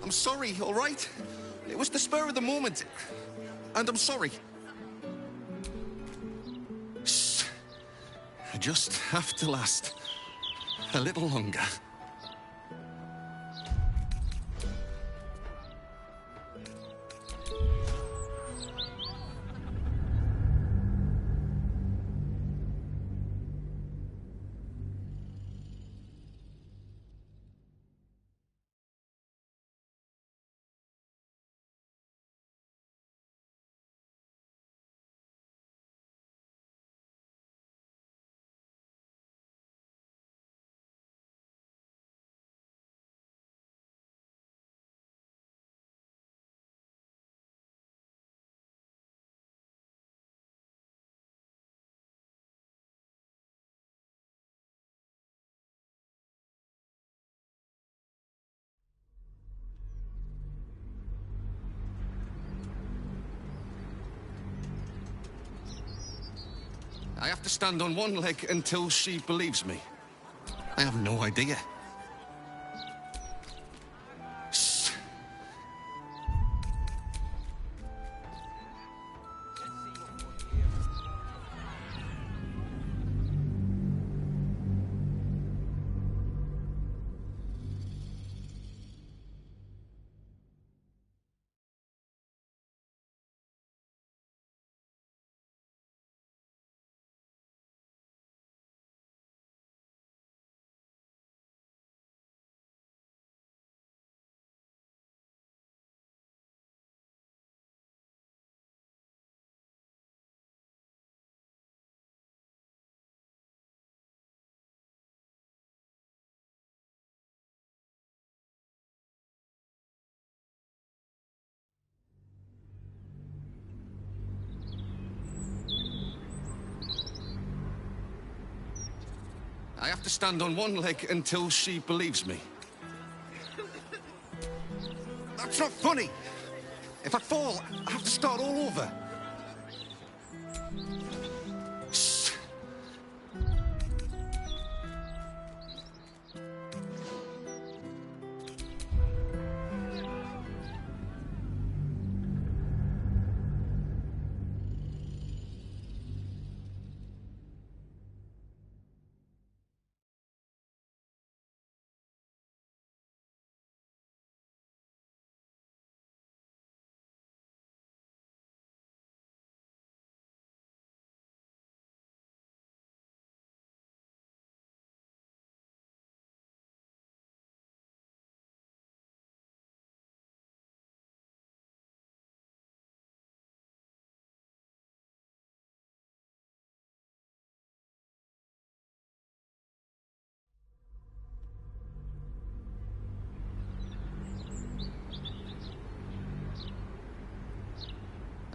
I'm sorry, all right? It was the spur of the moment. And I'm sorry. Shh. I just have to last a little longer. I have to stand on one leg until she believes me. I have no idea. Shh. I have to stand on one leg until she believes me. That's not funny. If I fall, I have to start all over. Shh.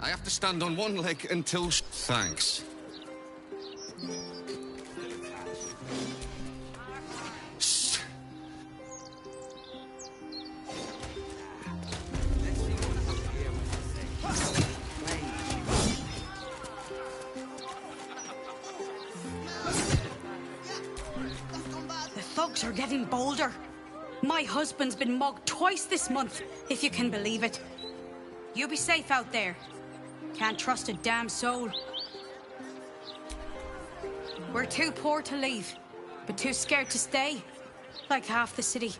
I have to stand on one leg until Thanks. Shh. The thugs are getting bolder. My husband's been mugged twice this month, if you can believe it. You be safe out there. Can't trust a damn soul. We're too poor to leave, but too scared to stay. Like half the city.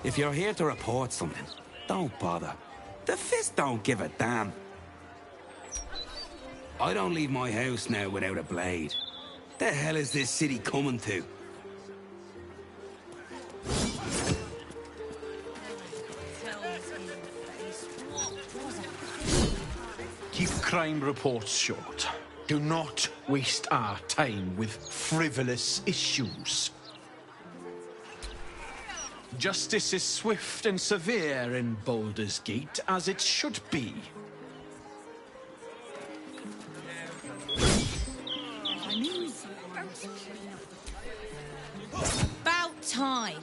If you're here to report something, don't bother. The Fist don't give a damn. I don't leave my house now without a blade. The hell is this city coming to? Keep crime reports short. Do not waste our time with frivolous issues. Justice is swift and severe in Baldur's Gate, as it should be. About time.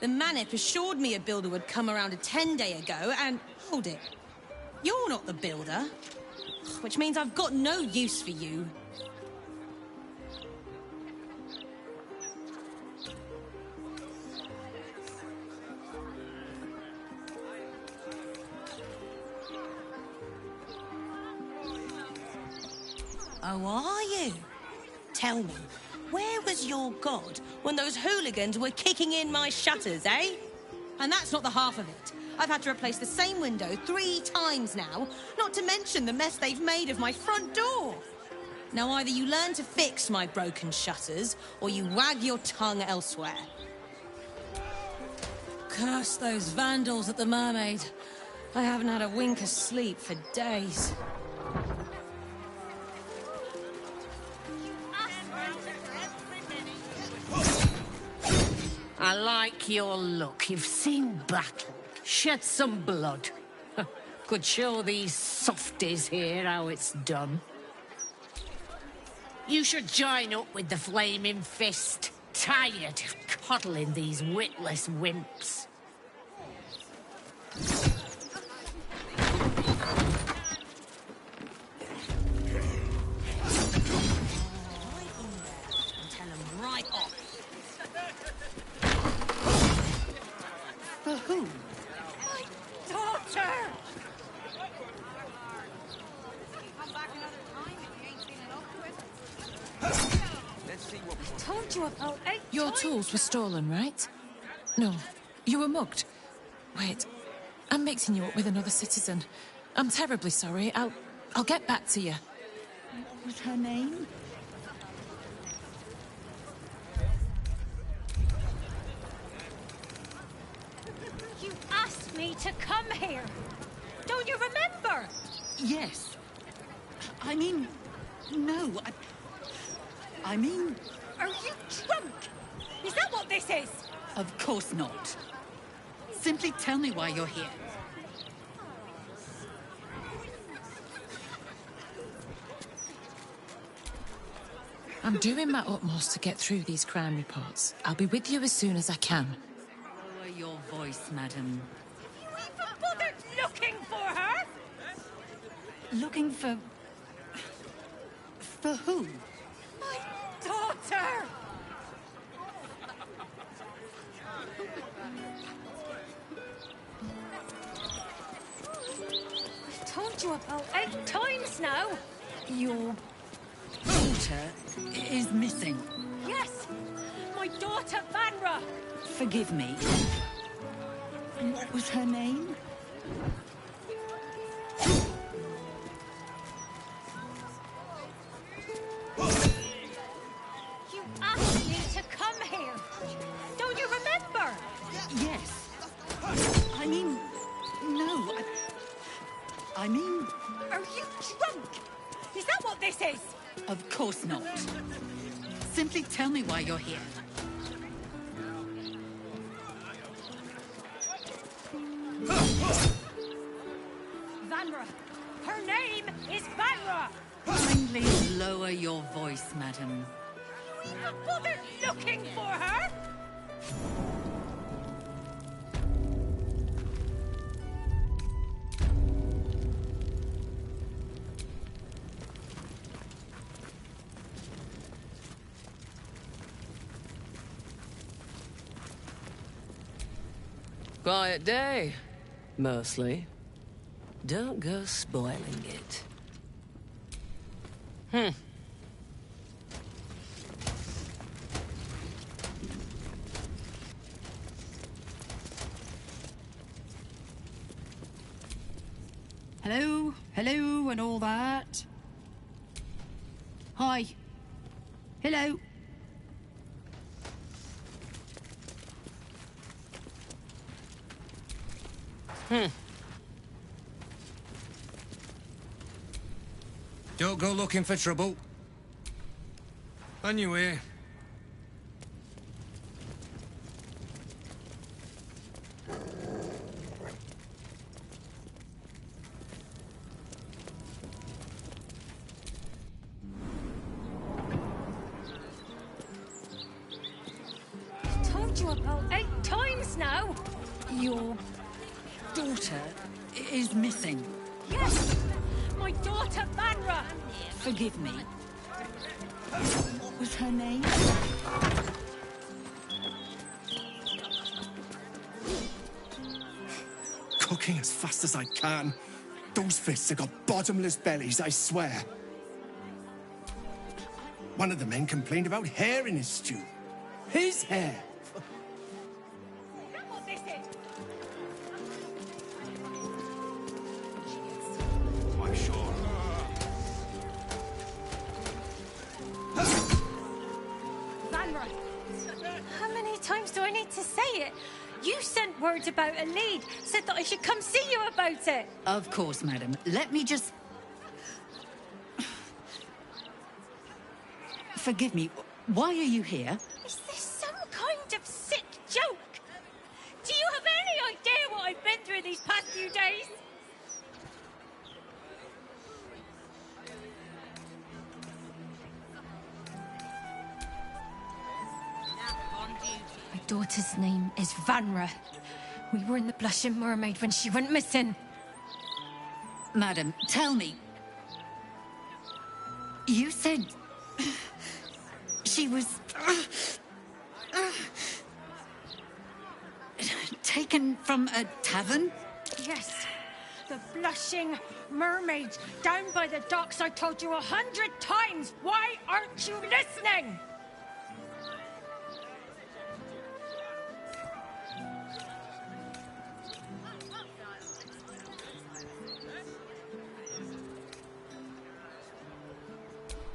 The Manip assured me a builder would come around a 10-day ago, and... Hold it. You're not the builder. Which means I've got no use for you. Oh, are you? Tell me, where was your god when those hooligans were kicking in my shutters, eh? And that's not the half of it. I've had to replace the same window 3 times now, not to mention the mess they've made of my front door. Now, either you learn to fix my broken shutters, or you wag your tongue elsewhere. Curse those vandals at the Mermaid. I haven't had a wink of sleep for days. I like your look. You've seen battle, shed some blood. Could show these softies here how it's done. You should join up with the Flaming Fist. Tired of coddling these witless wimps. Tell them right off. For who? My daughter! I told you about 8 Your times. tools were stolen, right? No, you were mugged. Wait, I'm mixing you up with another citizen. I'm terribly sorry. I'll get back to you. What was her name? You asked me to come here. Don't you remember? Yes. I mean, no. I mean... Are you drunk? Is that what this is? Of course not. Simply tell me why you're here. I'm doing my utmost to get through these crime reports. I'll be with you as soon as I can. Lower your voice, madam. You even bothered looking for her? Looking for... For who? My daughter! I've told you about 8 times now. Your daughter is missing. Yes, my daughter Vanra. Forgive me. What was her name? You asked me to come here. Don't you remember? Yes. I mean, no. I mean... Are you drunk? Is that what this is? Of course not. Simply tell me why you're here. Vanra. Her name is Vanra. Kindly lower your voice, madam. You even bothered looking for her? Quiet day, mostly. Don't go spoiling it. Hello? Hello and all that. Hi. Hello. Don't go looking for trouble. On your way. I've told you about 8 times now. Your daughter is missing. Yes, my daughter Vanra. Forgive me. What was her name? Cooking as fast as I can. Those fists have got bottomless bellies, I swear. One of the men complained about hair in his stew. His hair! I'm sure. Vanra! How many times do I need to say it? You sent word about a lead, said that I should come see you about it. Of course, madam. Let me just... Forgive me, why are you here? Is this some kind of sick joke? Do you have any idea what I've been through these past few days? My daughter's name is Vanra. We were in the Blushing Mermaid when she went missing. Madam, tell me. You said... she was... taken from a tavern? Yes. The Blushing Mermaid, down by the docks. I told you 100 times. Why aren't you listening?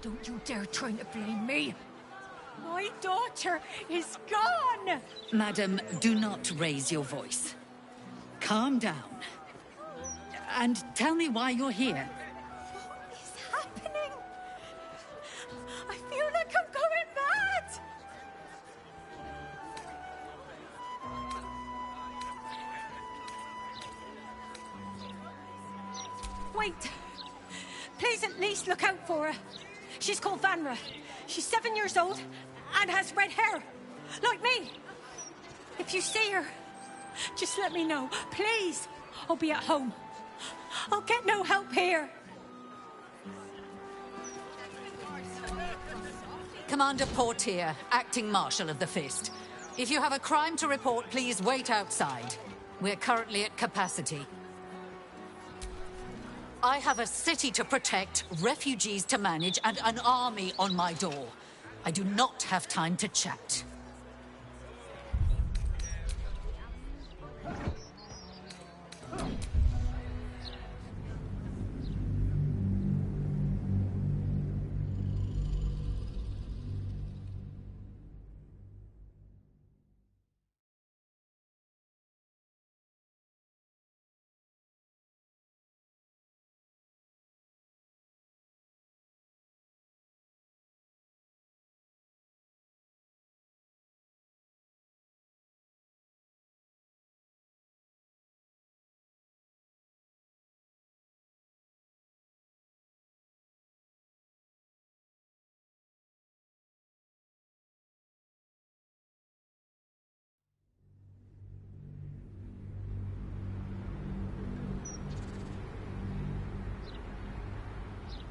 Don't you dare try to blame me. My daughter is gone! Madam, do not raise your voice. Calm down. And tell me why you're here. What is happening? I feel like I'm going mad! Wait. Please at least look out for her. She's called Vanra. She's 7 years old and has red hair. Like me. If you see her, just let me know. Please. I'll be at home. I'll get no help here. Commander Portier, acting Marshal of the Fist. If you have a crime to report, please wait outside. We're currently at capacity. I have a city to protect, refugees to manage, and an army on my door. I do not have time to chat.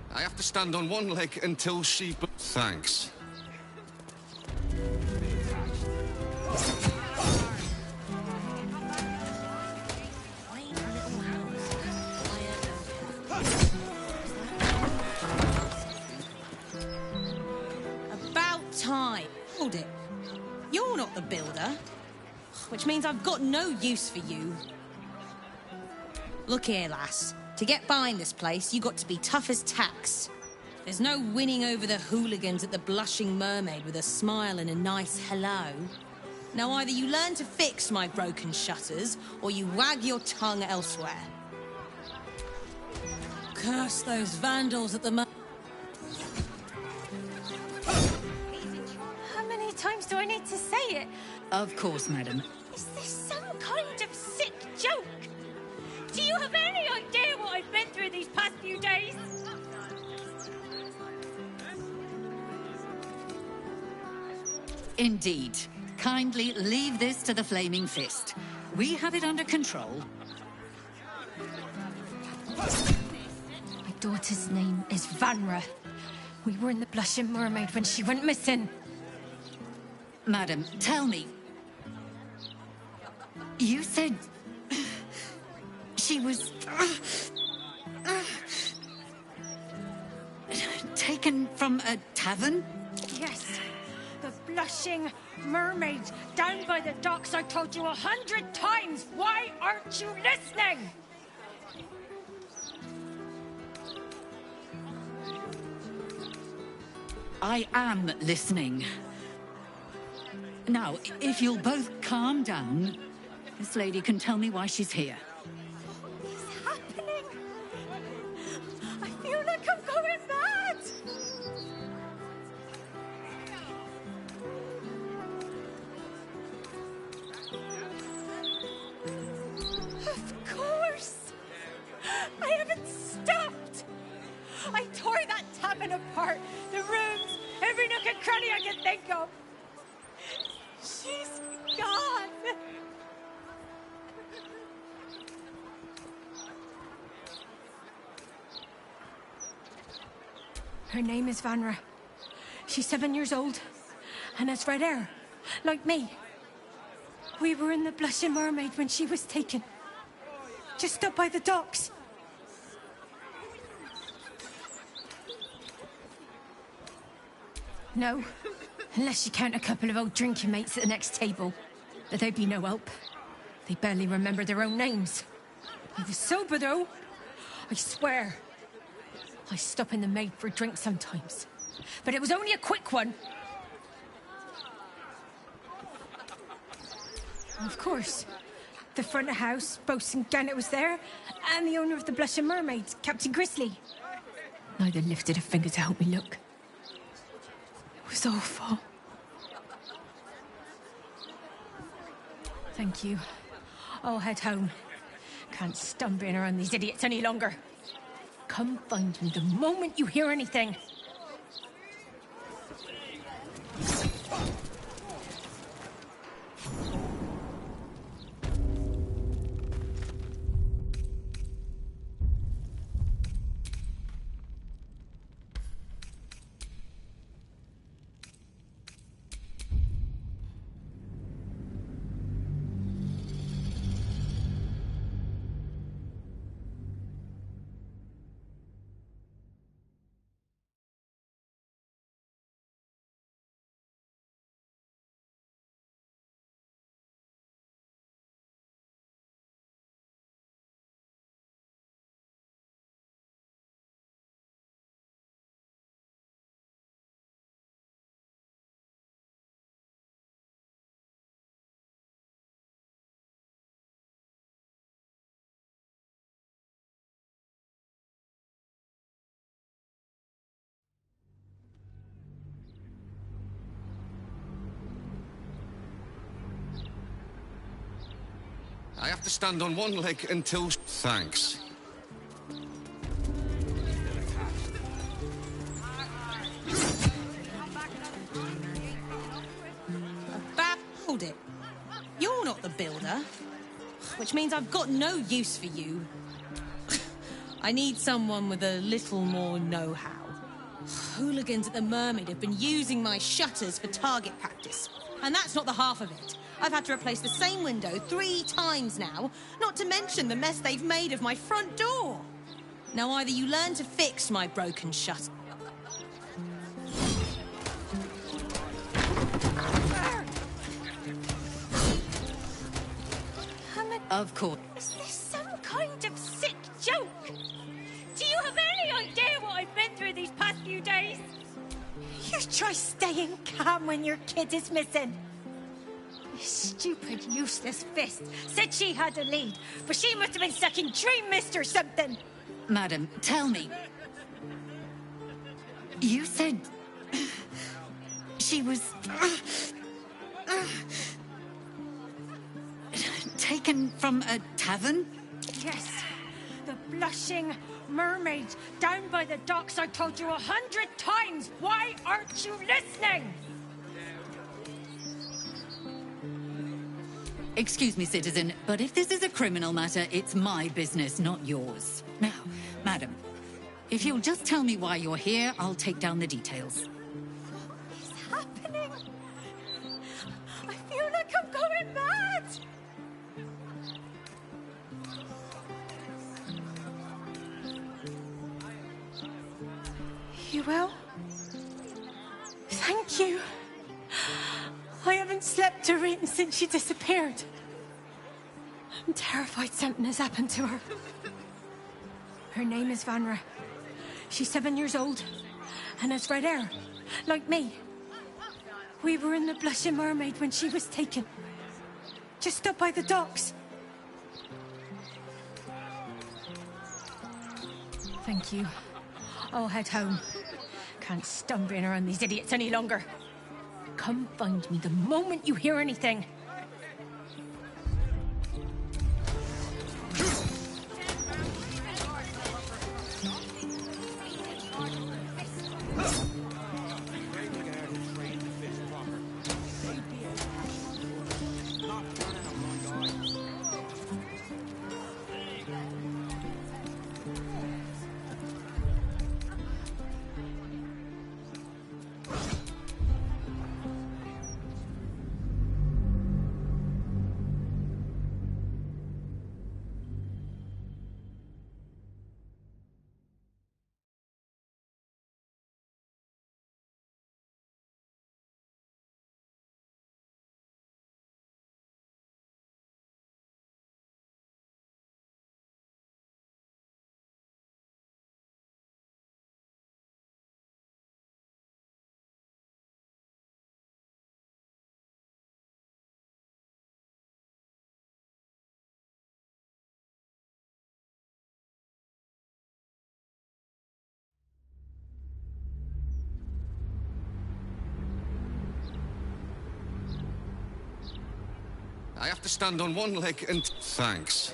I have to stand on one leg until she... Thanks. About time. Hold it. You're not the builder. Which means I've got no use for you. Look here, lass. To get behind this place, you got to be tough as tacks. There's no winning over the hooligans at the Blushing Mermaid with a smile and a nice hello. Now either you learn to fix my broken shutters, or you wag your tongue elsewhere. Curse those vandals at the How many times do I need to say it? Of course, madam. Is this some kind of sick joke? Do you have any idea what I've been through these past few days? Indeed. Kindly leave this to the Flaming Fist. We have it under control. My daughter's name is Vanra. We were in the Blushing Mermaid when she went missing. Madam, tell me. You said... she was... taken Taken from a tavern? Yes. The blushing mermaid down by the docks. I told you 100 times. Why aren't you listening? I am listening. Now, if you'll both calm down, this lady can tell me why she's here. What is happening? I feel like I'm going mad. Of course. I haven't stopped. I tore that tavern apart. The rooms, every nook and cranny I can think of. She's gone. Her name is Vanra. She's 7 years old and has red hair, like me. We were in the Blushing Mermaid when she was taken. Just up by the docks. No, unless you count a couple of old drinking mates at the next table. But they'd be no help. They barely remember their own names. He was sober, though. I swear. I stop in the maid for a drink sometimes. But it was only a quick one. Of course. The front of house, Bosun Gannet was there, and the owner of the Blushing Mermaids, Captain Grizzly. Neither lifted a finger to help me look. It was awful. Thank you. I'll head home. Can't stand being around these idiots any longer. Come find me the moment you hear anything. I have to stand on one leg until... Thanks. Hold it. You're not the builder. Which means I've got no use for you. I need someone with a little more know-how. Hooligans at the Mermaid have been using my shutters for target practice. And that's not the half of it. I've had to replace the same window 3 times now, not to mention the mess they've made of my front door. Now either you learn to fix my broken shutter... Of course. Is this some kind of sick joke? Do you have any idea what I've been through these past few days? You try staying calm when your kid is missing. This stupid, useless fist said she had a lead, but she must have been sucking Dream Mist or something. Madam, tell me. You said... she was... taken from a tavern? Yes. The Blushing Mermaid down by the docks. I told you 100 times. Why aren't you listening? Excuse me, citizen, but if this is a criminal matter, it's my business, not yours. Now, madam, if you'll just tell me why you're here, I'll take down the details. What is happening? I feel like I'm going mad. You well? you. I haven't slept or eaten since she disappeared. I'm terrified something has happened to her. Her name is Vanra. She's 7 years old and has red hair, like me. We were in the Blushing Mermaid when she was taken. Just up by the docks. Thank you. I'll head home. Can't stand being around these idiots any longer. Come find me the moment you hear anything. I have to stand on one leg and... Thanks.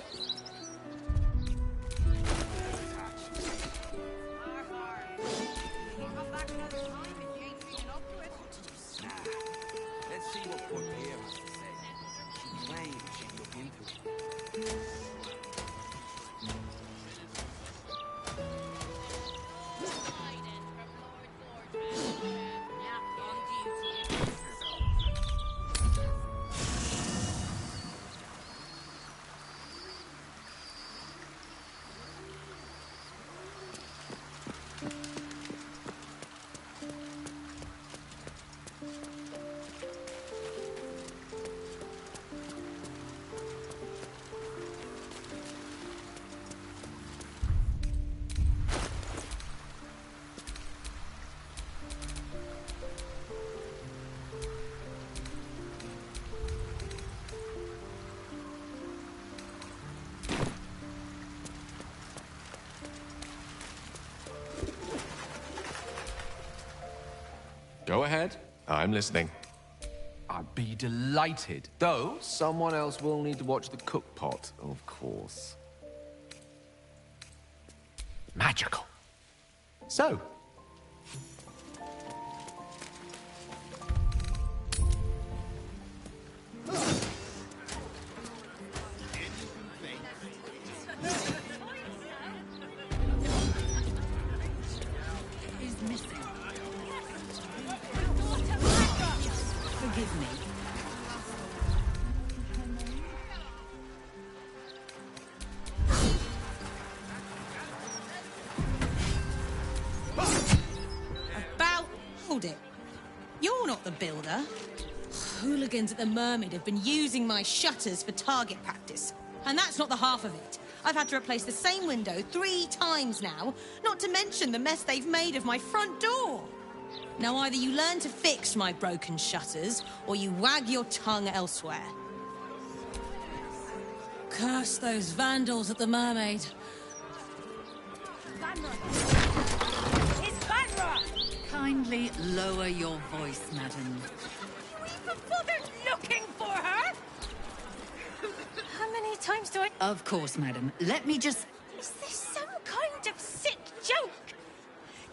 Let's see what Portier has to say. She claims she looked into it. Go ahead. I'm listening. I'd be delighted. Though, someone else will need to watch the cook pot, of course. Magical. So. Forgive me. Hold it. You're not the builder. Hooligans at the Mermaid have been using my shutters for target practice. And that's not the half of it. I've had to replace the same window 3 times now, not to mention the mess they've made of my front door. Now either you learn to fix my broken shutters, or you wag your tongue elsewhere. Curse those vandals at the Mermaid. It's Vanra! Kindly lower your voice, madam. We even bothered looking for her? How many times do I... Of course, madam. Let me just... Is this some kind of sick joke?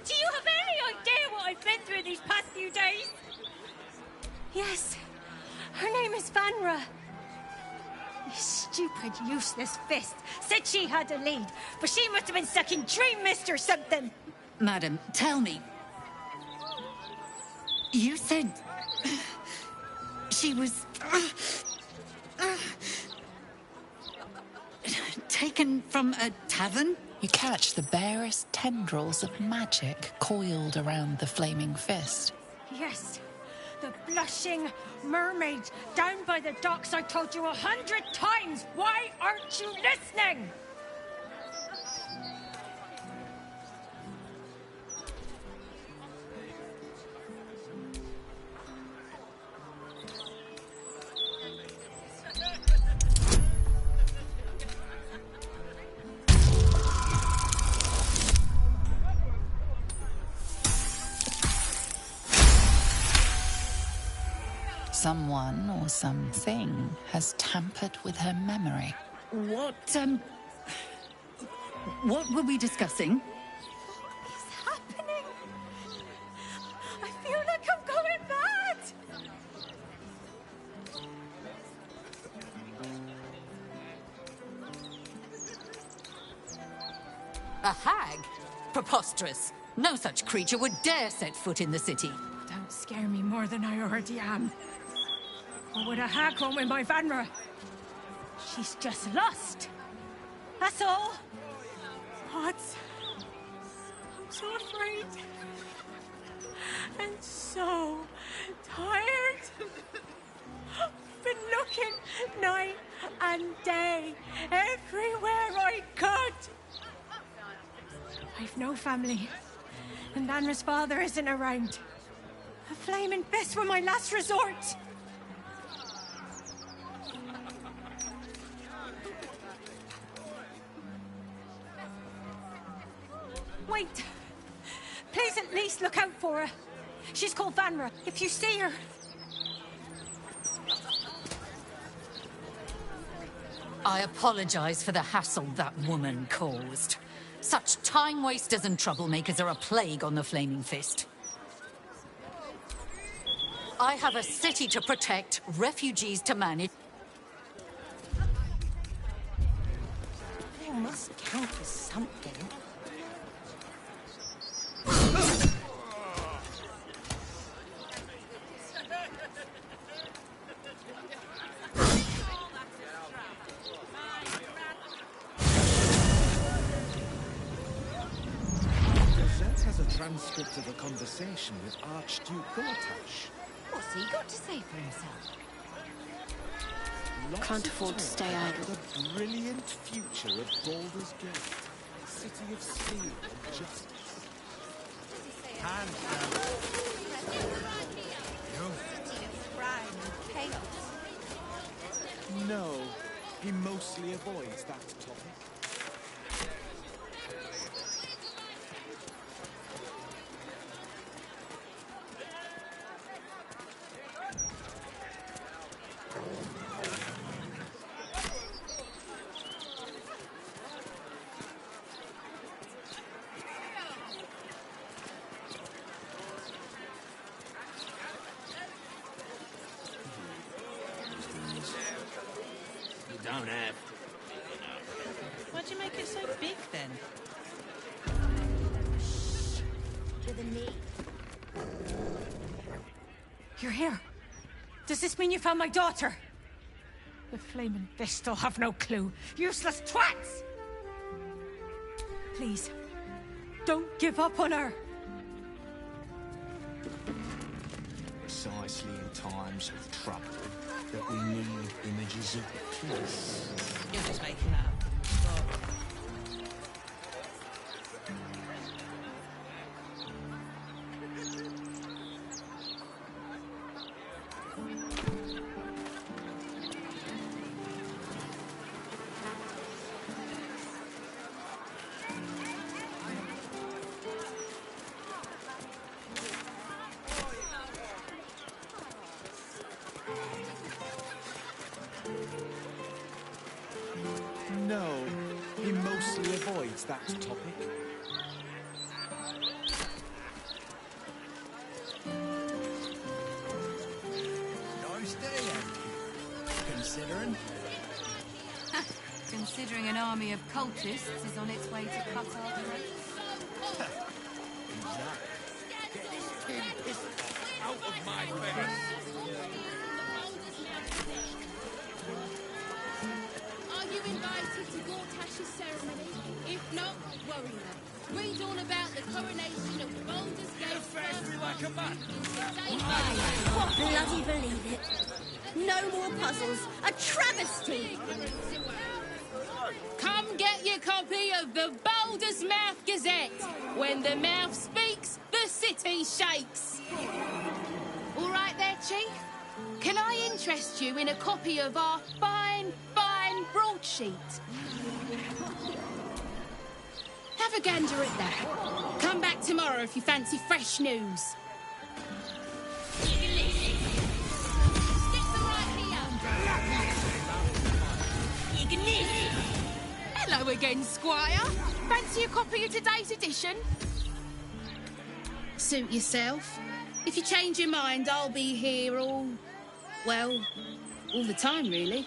Do you have any idea what I've been through these past few days? Yes. Her name is Vanra. This stupid, useless fist said she had a lead, but she must have been sucking Dream Mist or something. Madam, tell me. You said... she was... taken from a tavern? You catch the barest tendrils of magic coiled around the flaming fist. Yes. The blushing mermaid down by the docks. I told you 100 times. Why aren't you listening? Someone or something has tampered with her memory. What were we discussing? What is happening? I feel like I'm going mad! A hag? Preposterous. No such creature would dare set foot in the city. Don't scare me more than I already am. What would a hag want with my Vanra? She's just lost. That's all. What? I'm so afraid. And so tired. I've been looking night and day, everywhere I could. I've no family, and Vanra's father isn't around. A flaming fist were my last resort. Wait. Please at least look out for her. She's called Vanra. If you see her... I apologize for the hassle that woman caused. Such time wasters and troublemakers are a plague on the Flaming Fist. I have a city to protect, refugees to manage. They must count as something. Transcript of a conversation with Archduke Gortash. What's he got to say for himself? Can't afford to stay idle. The brilliant future of Baldur's Gate, city of steel and justice. Hand City of crime and chaos. No, he mostly avoids that topic. Don't have. Why'd you make it so big then? To the knee. You're here. Does this mean you found my daughter? The Flaming Fist still have no clue. Useless twats! Please, don't give up on her. Precisely in times of trouble that we need images of peace. You're just making that up. No, he mostly avoids that topic. Nice day, considering. Considering an army of cultists is on its way to cut our throats. Get this tin pistol out of my face. Are you invited to Gortash's ceremony? If not, worry not. Read all about the coronation of Baldur's Gate. What bloody believe it? No more puzzles. A travesty. Come get your copy of the Baldur's Mouth Gazette. When the mouth speaks, the city shakes. All right there, Chief? Can I interest you in a copy of our fine broadsheet? Have a gander at that. Come back tomorrow if you fancy fresh news. Hello again, Squire. Fancy a copy of today's edition? Suit yourself. If you change your mind, I'll be here all the time, really.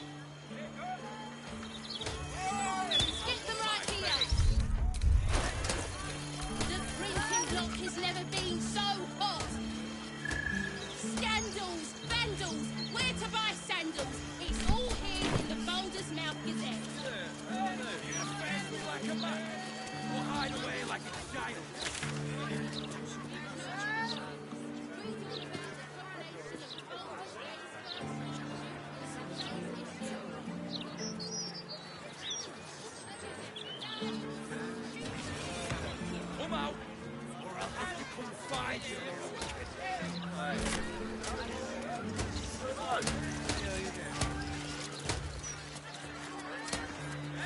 Stick them right here. The printing block has never been so hot. Scandals, vandals, where to buy sandals. It's all here in the Baldur's Mouth Gazette. Like a man, or hide away like a child. Come out, or I'll have to come find you.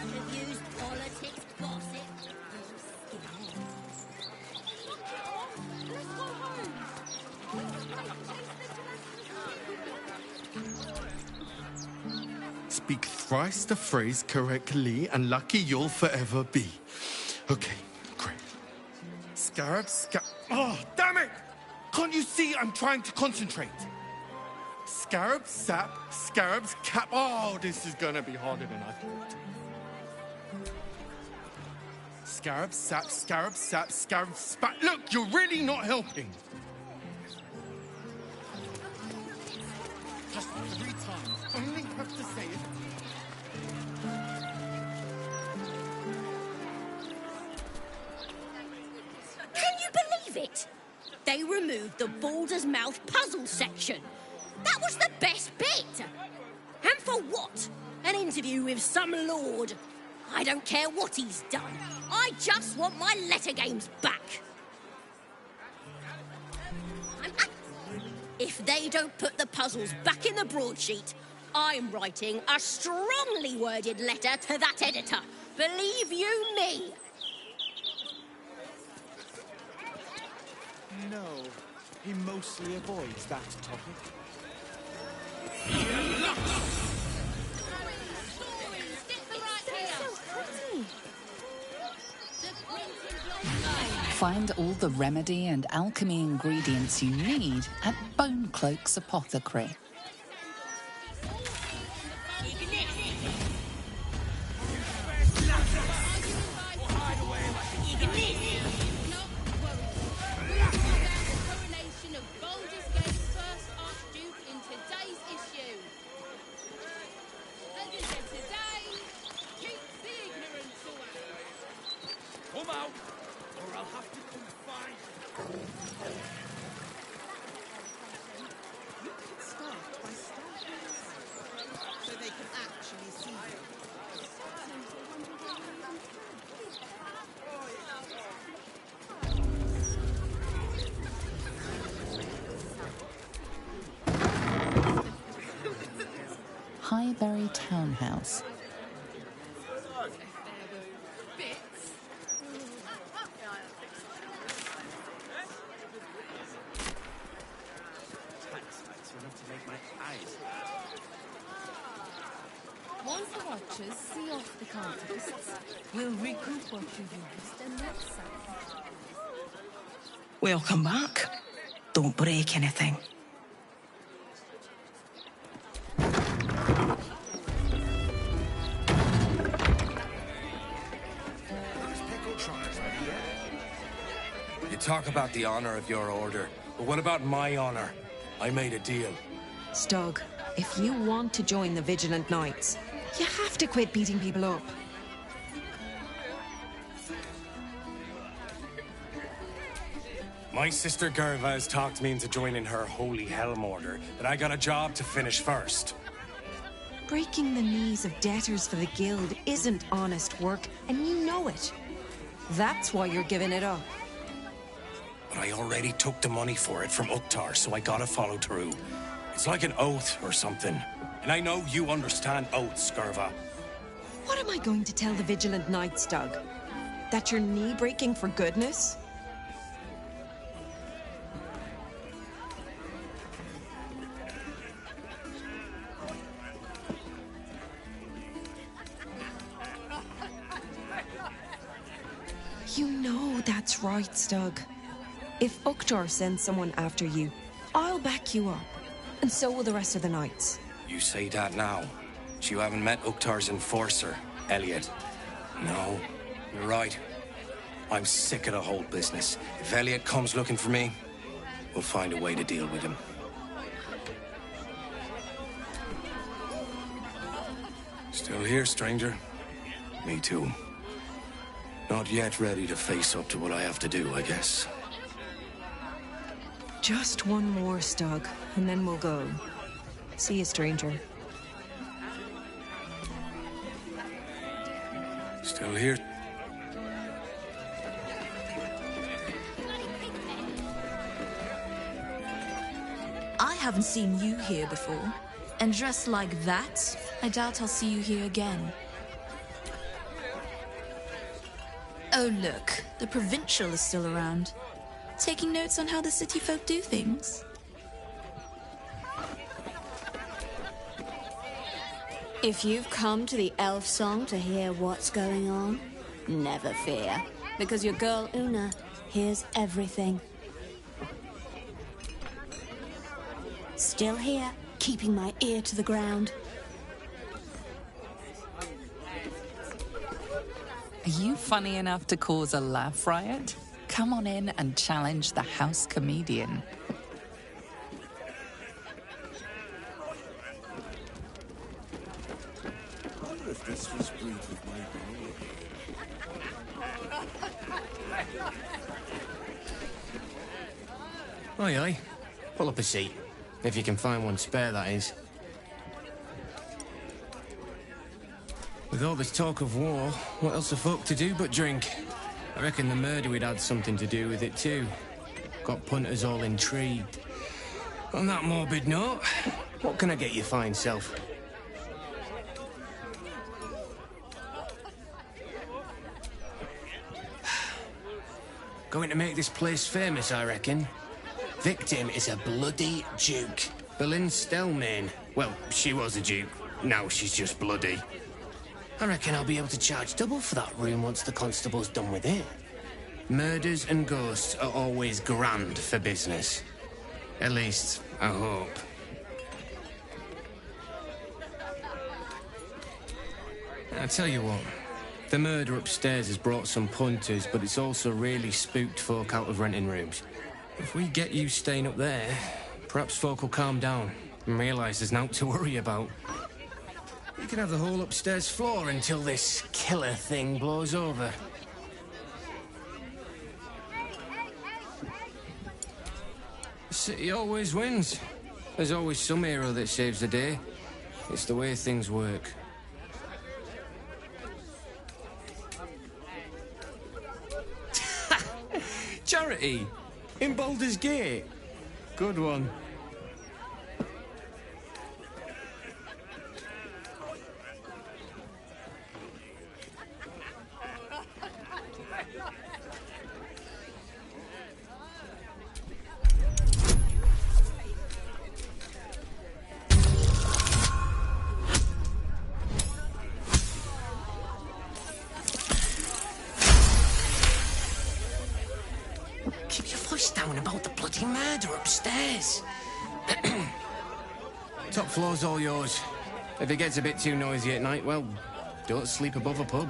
Reviews, politics, gossip. Speak thrice the phrase correctly, and lucky you'll forever be. Okay, great. Oh, damn it! Can't you see I'm trying to concentrate? Scarab, sap, scarabs, cap. Oh, this is gonna be harder than I thought. Scarab, sap, scarab, spat. Look, you're really not helping. Just 3 times. Only have to say it. Can you believe it? They removed the Baldur's Mouth puzzle section. That was the best bit. And for what? An interview with some lord. I don't care what he's done. I just want my letter games back. If they don't put the puzzles back in the broadsheet, I'm writing a strongly worded letter to that editor. Believe you me. No, he mostly avoids that topic. Find all the remedy and alchemy ingredients you need at Bonecloak's Apothecary. Come out, or I'll have to come find you. You could start by starting so they can actually see you. Highbury Townhouse. Once the Watchers see off the cultists, we'll recoup what you've used and that's it. Welcome back. Don't break anything. You talk about the honor of your order, but what about my honor? I made a deal. Stug, if you want to join the Vigilant Knights, you have to quit beating people up. My sister Gerva has talked me into joining her holy helm order, but I got a job to finish first. Breaking the knees of debtors for the guild isn't honest work, and you know it. That's why you're giving it up. But I already took the money for it from Uktar, so I gotta follow through. It's like an oath or something. And I know you understand oaths, Gerva. What am I going to tell the Vigilant Knights, Doug? That you're knee-breaking for goodness? You know that's right, Stug. If Uktar sends someone after you, I'll back you up. And so will the rest of the knights. You say that now, but you haven't met Uktar's enforcer, Elliot. No, you're right. I'm sick of the whole business. If Elliot comes looking for me, we'll find a way to deal with him. Still here, stranger? Me too. Not yet ready to face up to what I have to do, I guess. Just one more, Stug, and then we'll go. See you, stranger. Still here? I haven't seen you here before. And dressed like that, I doubt I'll see you here again. Oh look, the provincial is still around. Taking notes on how the city folk do things. If you've come to the elf song to hear what's going on, never fear, because your girl Una hears everything. Still here, keeping my ear to the ground. Are you funny enough to cause a laugh riot? Come on in and challenge the house comedian. I wonder if this was brewed with my Aye, aye. Pull up a seat. If you can find one spare, that is. With all this talk of war, what else are folk to do but drink? I reckon the murder we'd had something to do with it too. Got punters all intrigued. On that morbid note, what can I get you fine self? Going to make this place famous, I reckon. Victim is a bloody duke. Boleyn Stelmane. Well, she was a duke. Now she's just bloody. I reckon I'll be able to charge double for that room once the constable's done with it. Murders and ghosts are always grand for business. At least, I hope. I tell you what, the murder upstairs has brought some punters, but it's also really spooked folk out of renting rooms. If we get you staying up there, perhaps folk will calm down and realise there's naught to worry about. You can have the whole upstairs floor until this killer thing blows over. The city always wins. There's always some hero that saves the day. It's the way things work. Charity! In Baldur's Gate! Good one. Keep your voice down about the bloody murder upstairs. Top floor's all yours. If it gets a bit too noisy at night, well, don't sleep above a pub.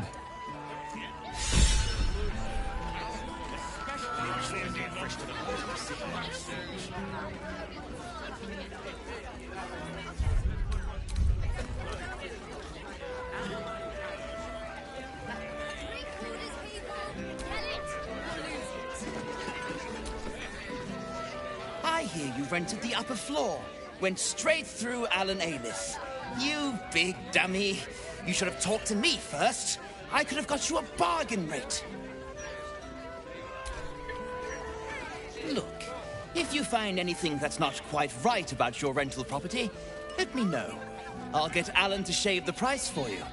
hear you rented the upper floor. Went straight through Alan Alis. You big dummy. You should have talked to me first. I could have got you a bargain rate. Look, if you find anything that's not quite right about your rental property, let me know. I'll get Alan to shave the price for you.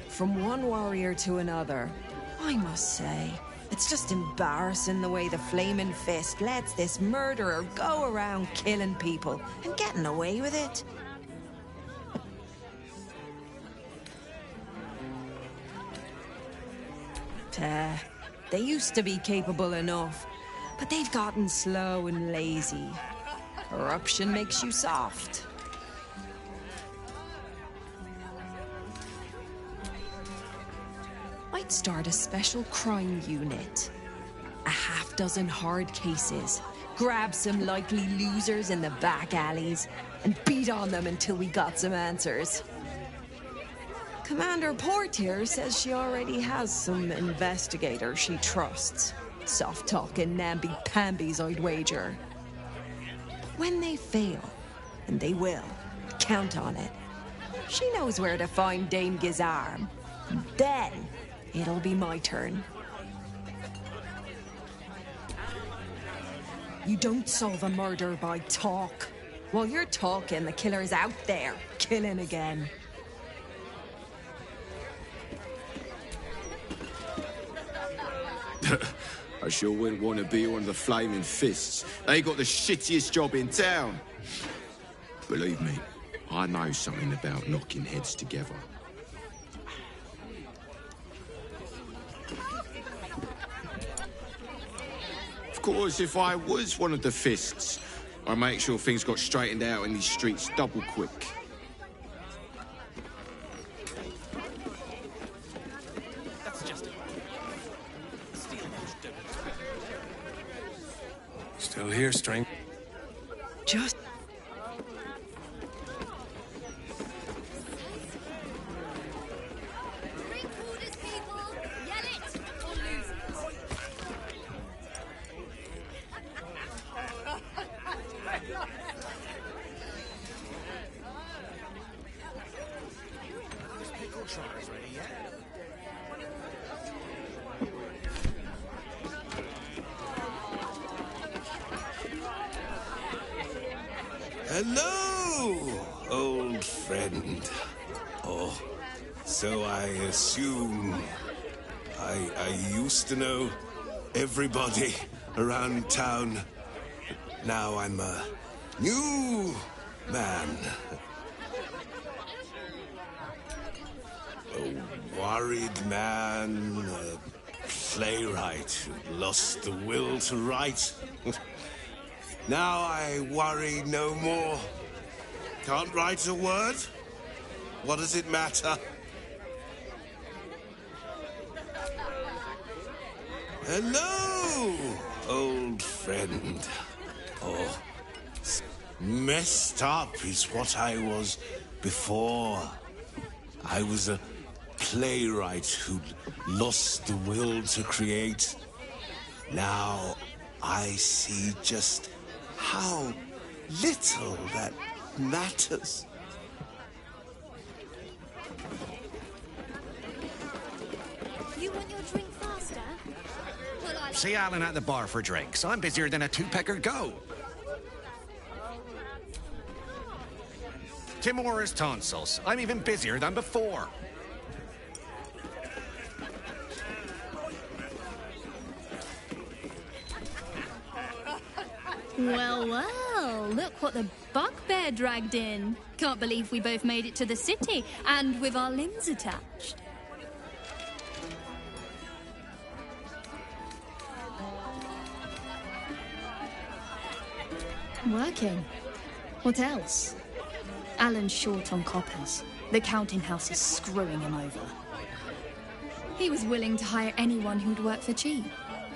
From one warrior to another, I must say, it's just embarrassing the way the Flaming Fist lets this murderer go around killing people and getting away with it. They used to be capable enough, but they've gotten slow and lazy. Corruption makes you soft. I'd start a special crime unit. A half-dozen hard cases. Grab some likely losers in the back alleys and beat on them until we got some answers. Commander Portier says she already has some investigators she trusts. Soft-talking namby-pambies, I'd wager. When they fail, and they will, count on it. She knows where to find Dame Gizarm. Then it'll be my turn. You don't solve a murder by talk. While you're talking, the killer's out there, killing again. I sure wouldn't want to be one of the Flaming Fists. They got the shittiest job in town. Believe me, I know something about knocking heads together. Of course, if I was one of the Fists, I'd make sure things got straightened out in these streets double quick. Still here, stranger? Just... Hello, old friend. Oh, so I assume. I used to know everybody around town. Now I'm a new man. A worried man, a playwright who lost the will to write. Now I worry no more. Can't write a word? What does it matter? Hello, old friend. Oh, messed up is what I was before. I was a playwright who'd lost the will to create. Now I see just how little that matters. You want your drink faster? Well, See Alan at the bar for drinks. I'm busier than a two-pecker go. Timor's tonsils. I'm even busier than before. Well, well, look what the bugbear dragged in. Can't believe we both made it to the city, and with our limbs attached. Working. What else? Alan's short on coppers. The counting house is screwing him over. He was willing to hire anyone who'd work for cheap.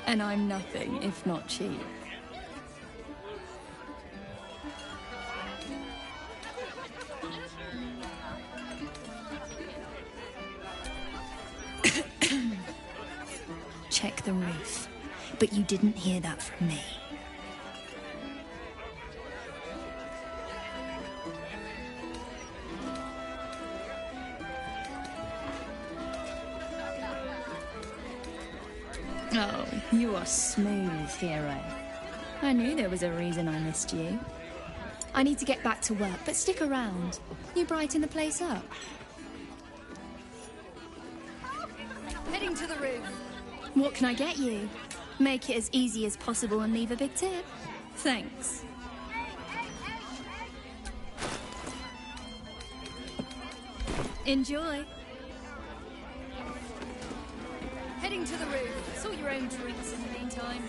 And I'm nothing if not cheap. check the roof. But you didn't hear that from me. Oh, you are smooth, hero. I knew there was a reason I missed you. I need to get back to work, but stick around. You brighten the place up. Heading to the roof. What can I get you? Make it as easy as possible and leave a big tip. Thanks. Enjoy. Heading to the roof. Sort your own drinks in the meantime.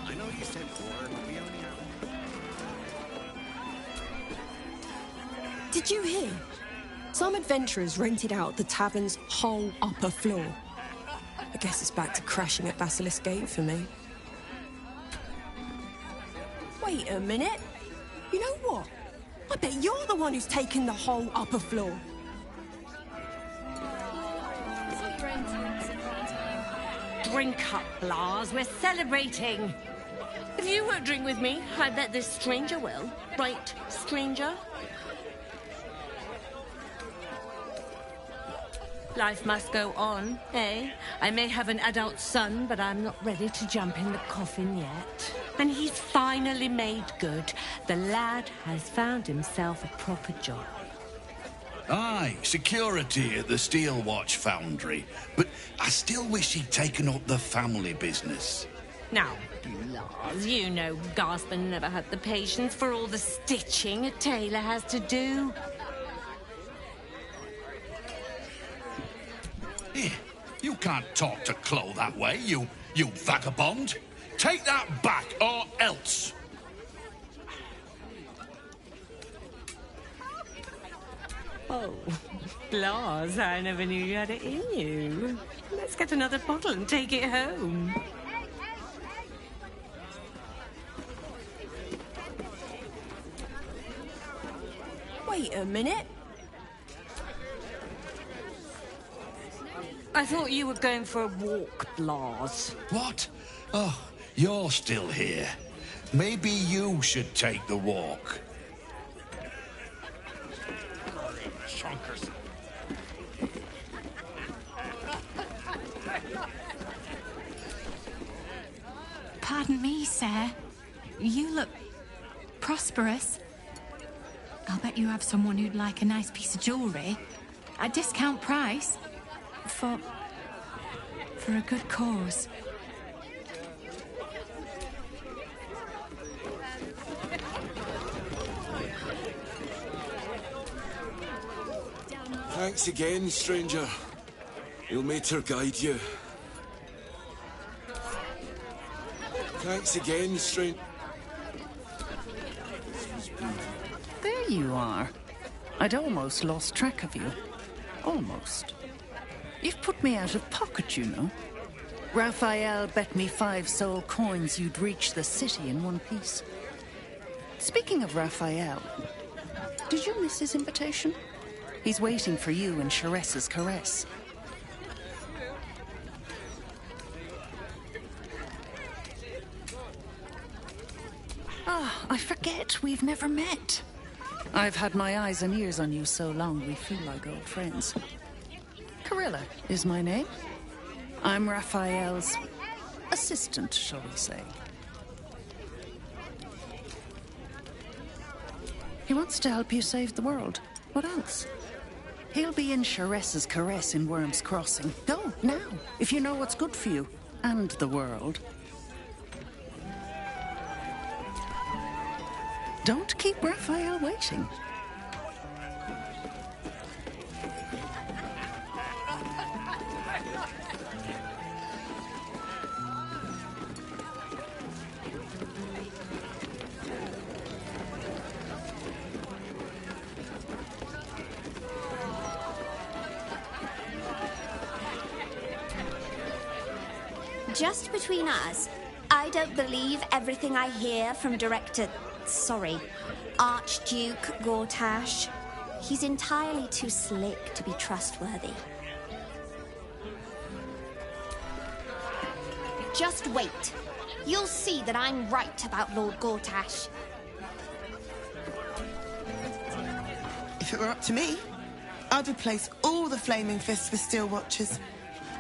I know you said 4, but we only have... Did you hear? Some adventurers rented out the tavern's whole upper floor. I guess it's back to crashing at Basilisk Gate for me. Wait a minute. You know what? I bet you're the one who's taken the whole upper floor. Drink up, Blas. We're celebrating. If you won't drink with me, I bet this stranger will. Right, stranger? Life must go on, eh? I may have an adult son, but I'm not ready to jump in the coffin yet. And he's finally made good. The lad has found himself a proper job. Aye, security at the Steel Watch Foundry. But I still wish he'd taken up the family business. Now, Lars, you know Gaspar never had the patience for all the stitching a tailor has to do. You can't talk to Chloe that way, you vagabond. Take that back, or else. Oh, Blas, I never knew you had it in you. Let's get another bottle and take it home. Wait a minute. I thought you were going for a walk, Blas. What? Oh, you're still here. Maybe you should take the walk. Chonkers. Pardon me, sir. You look prosperous. I'll bet you have someone who'd like a nice piece of jewellery. At discount price. For a good cause. Thanks again, stranger. You'll make her guide you. Thanks again, stranger. There you are. I'd almost lost track of you. Almost. You've put me out of pocket, you know. Raphael bet me 5 soul coins you'd reach the city in one piece. Speaking of Raphael, did you miss his invitation? He's waiting for you in Charesse's caress. Ah, I forget we've never met. I've had my eyes and ears on you so long we feel like old friends. Carilla is my name. I'm Raphael's assistant, shall we say. He wants to help you save the world. What else? He'll be in Charesse's caress in Worm's Crossing. Go, now, if you know what's good for you. And the world. Don't keep Raphael waiting. Just between us, I don't believe everything I hear from Archduke Gortash. He's entirely too slick to be trustworthy. Just wait. You'll see that I'm right about Lord Gortash. If it were up to me, I'd replace all the flaming fists with steel watches.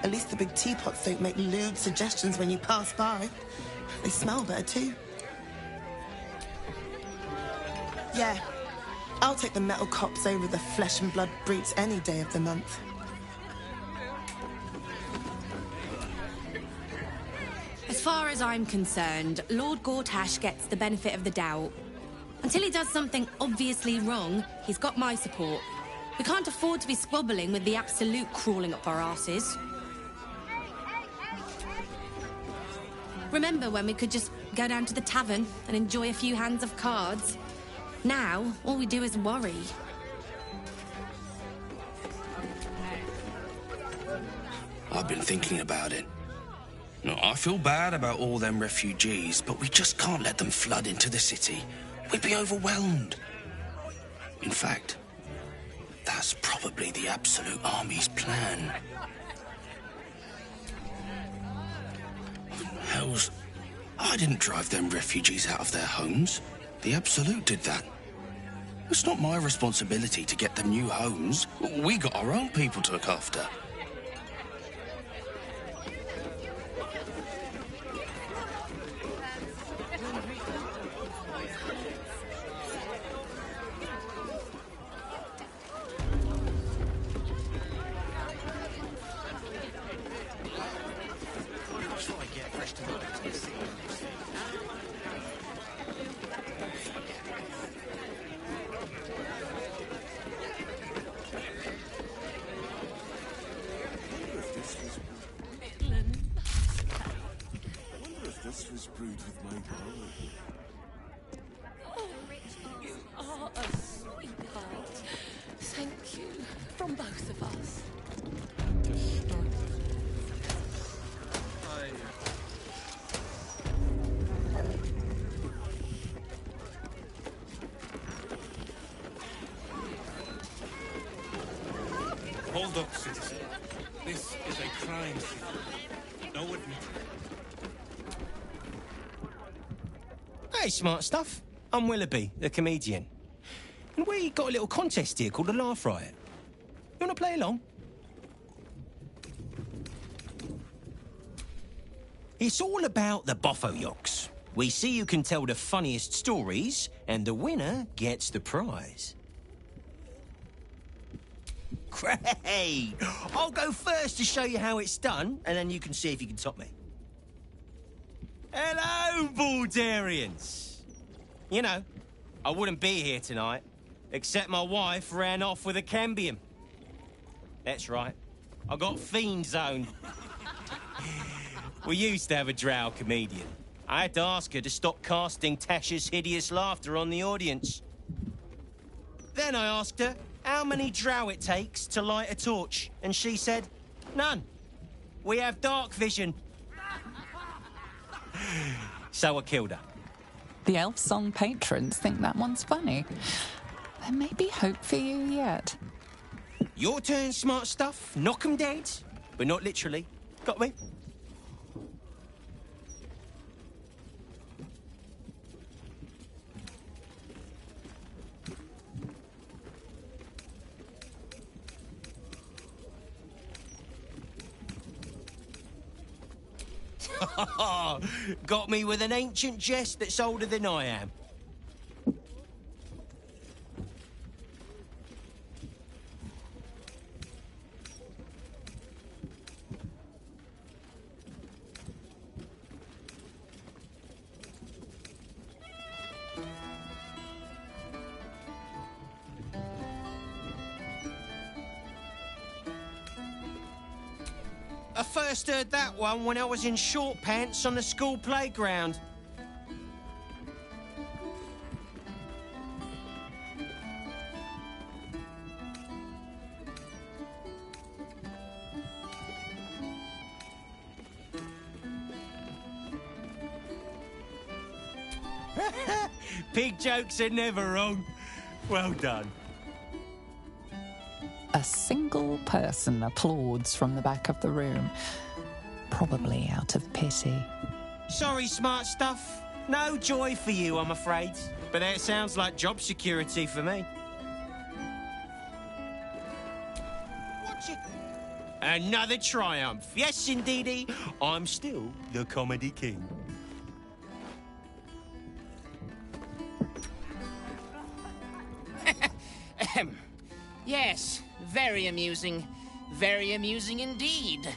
At least the big teapots don't make lewd suggestions when you pass by. They smell better too. Yeah, I'll take the metal cops over the flesh and blood brutes any day of the month. As far as I'm concerned, Lord Gortash gets the benefit of the doubt. Until he does something obviously wrong, he's got my support. We can't afford to be squabbling with the Absolute crawling up our asses. Remember when we could just go down to the tavern and enjoy a few hands of cards? Now, all we do is worry. I've been thinking about it. No, I feel bad about all them refugees, but we just can't let them flood into the city. We'd be overwhelmed. In fact, that's probably the Absolute Army's plan. Hells, I didn't drive them refugees out of their homes. The Absolute did that. It's not my responsibility to get them new homes. We got our own people to look after. Hold up, citizen. This is a crime scene. No admitting. Hey, smart stuff. I'm Willoughby, the comedian. And we got a little contest here called the Laugh Riot. You want to play along? It's all about the Boffo-Yoks. We see who can tell the funniest stories, and the winner gets the prize. Great! I'll go first to show you how it's done, and then you can see if you can top me. Hello, Baldarians! You know, I wouldn't be here tonight, except my wife ran off with a cambium. That's right, I got fiend zoned. We used to have a drow comedian. I had to ask her to stop casting Tasha's hideous laughter on the audience. Then I asked her how many drow it takes to light a torch, and she said, none. We have dark vision. So I killed her. The Elf Song patrons think that one's funny. There may be hope for you yet. Your turn, smart stuff. Knock 'em dead, but not literally. Got me? Got me with an ancient jest that's older than I am. I first heard that one when I was in short pants on the school playground. Pig jokes are never wrong. Well done. a single person applauds from the back of the room, probably out of pity. Sorry, smart stuff. No joy for you, I'm afraid. But that sounds like job security for me. Watch it. Another triumph. Yes, indeedy. I'm still the comedy king. Yes, very amusing. Very amusing indeed.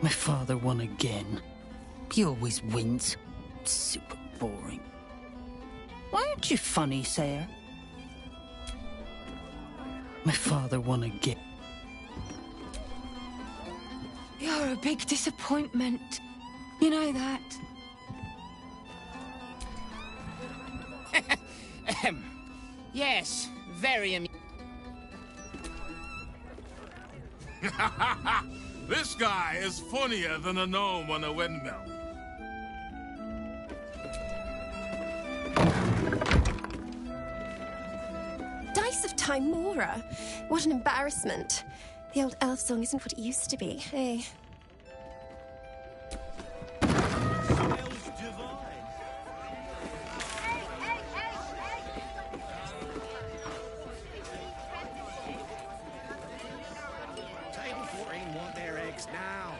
My father won again. He always wins. Super boring. Why aren't you funny, Sarah? My father won again. You're a big disappointment. You know that. Yes, very amusing. This guy is funnier than a gnome on a windmill. Dice of Timora. What an embarrassment. The old elf song isn't what it used to be, eh? Table 14 want their eggs now.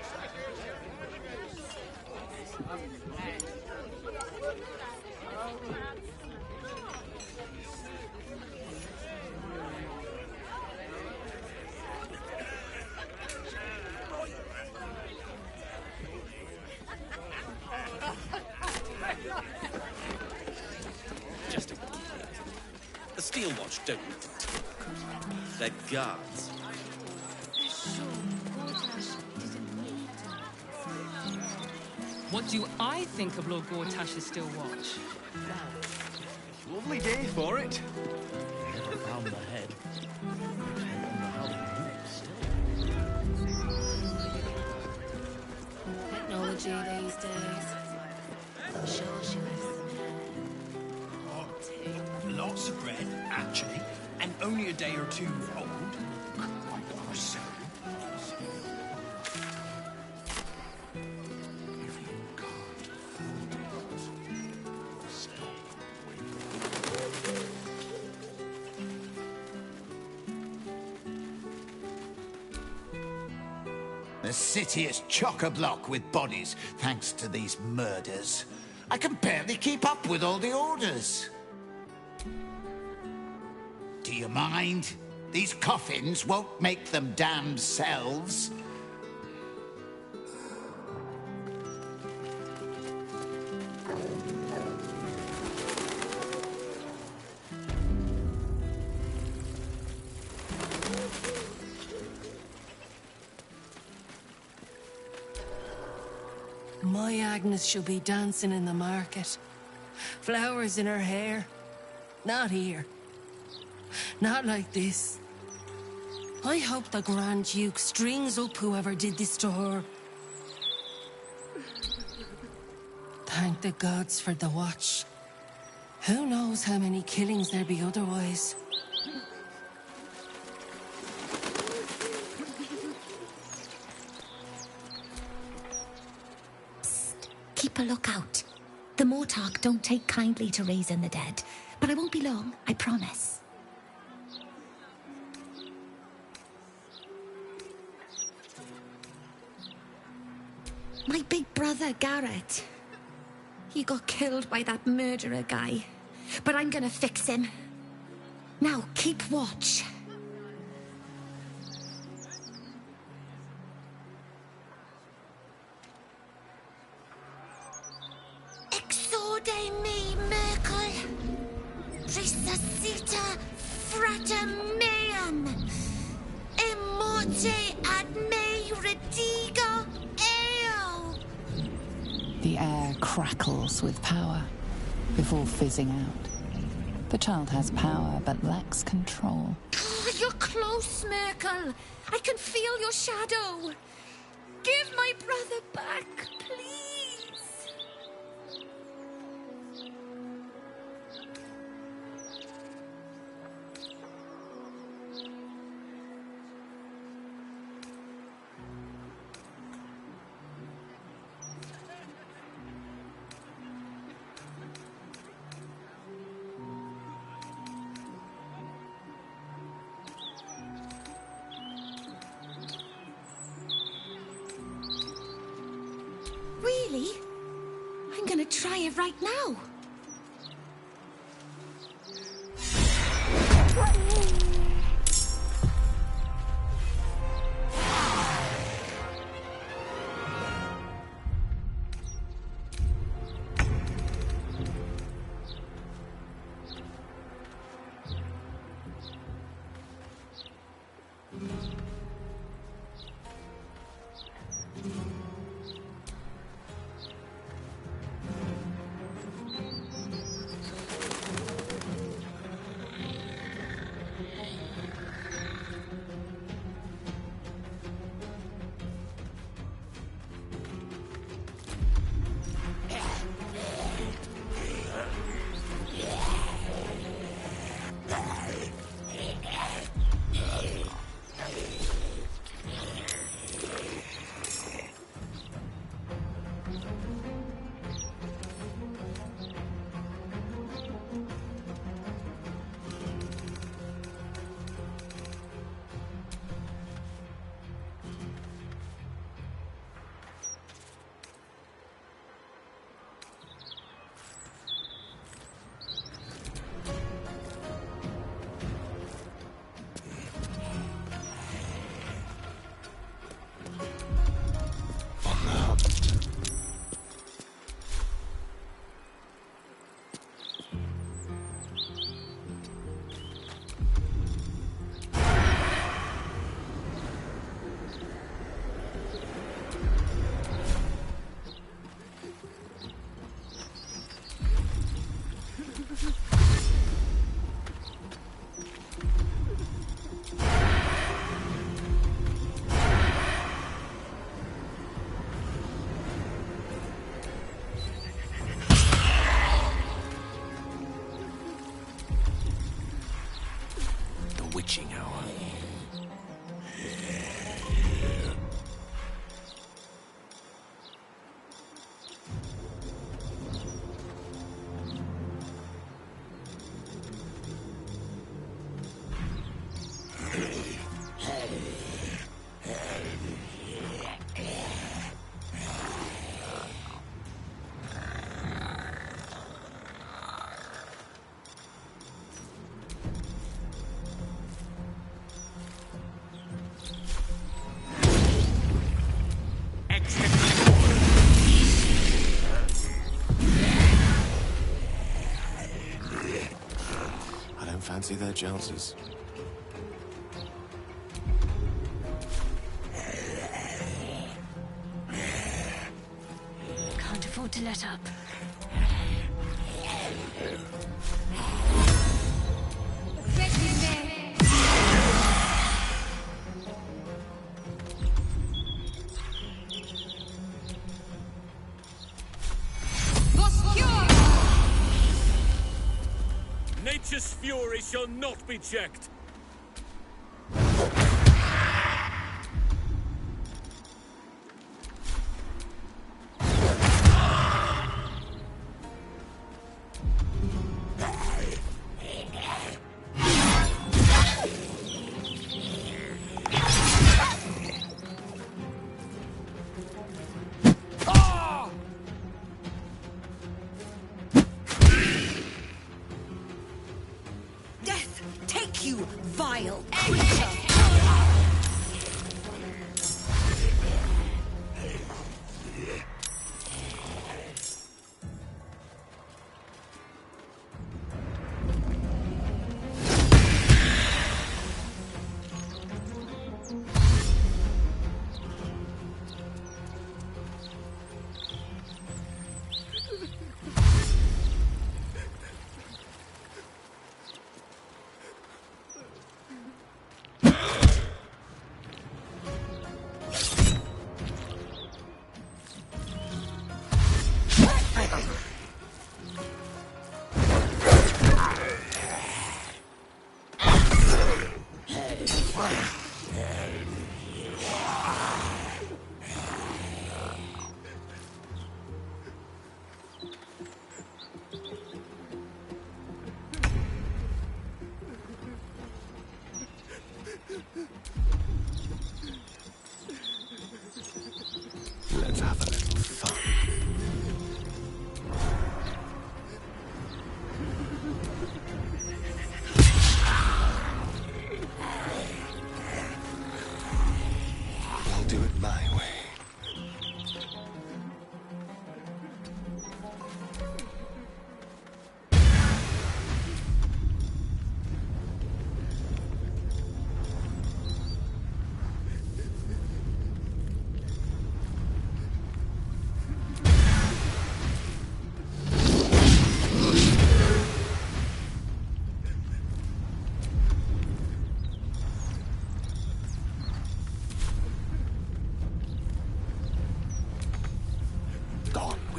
Just a the Steel Watch don't need to talk. They're guards. What do I think of Lord Gortash's Steel Watch? Lovely day for it. Never found the head. Technology these days. I'm sure she was. Lots of bread, actually, and only a day or two old. Or so. The city is chock-a-block with bodies, thanks to these murders. I can barely keep up with all the orders. Do you mind? These coffins won't make them damned selves. My Agnes shall be dancing in the market. Flowers in her hair. Not here. Not like this. I hope the Grand Duke strings up whoever did this to her. Thank the gods for the watch. Who knows how many killings there'd be otherwise. Keep a lookout. The Mortark don't take kindly to raising the dead, but I won't be long, I promise. My big brother, Garrett. He got killed by that murderer guy, but I'm gonna fix him. Now, keep watch. Exorde me, Merkel. Resuscita frater meum. Immorte ad me redigo eo. The air crackles with power before fizzing out. The child has power but lacks control. Oh, you're close, Merkel. I can feel your shadow. Give my brother back, please. Really? I'm gonna try it right now. Witching hour. Fancy their chances. Can't afford to let up. Nature's fury shall not be checked. You vile creature! Let's have a little fun.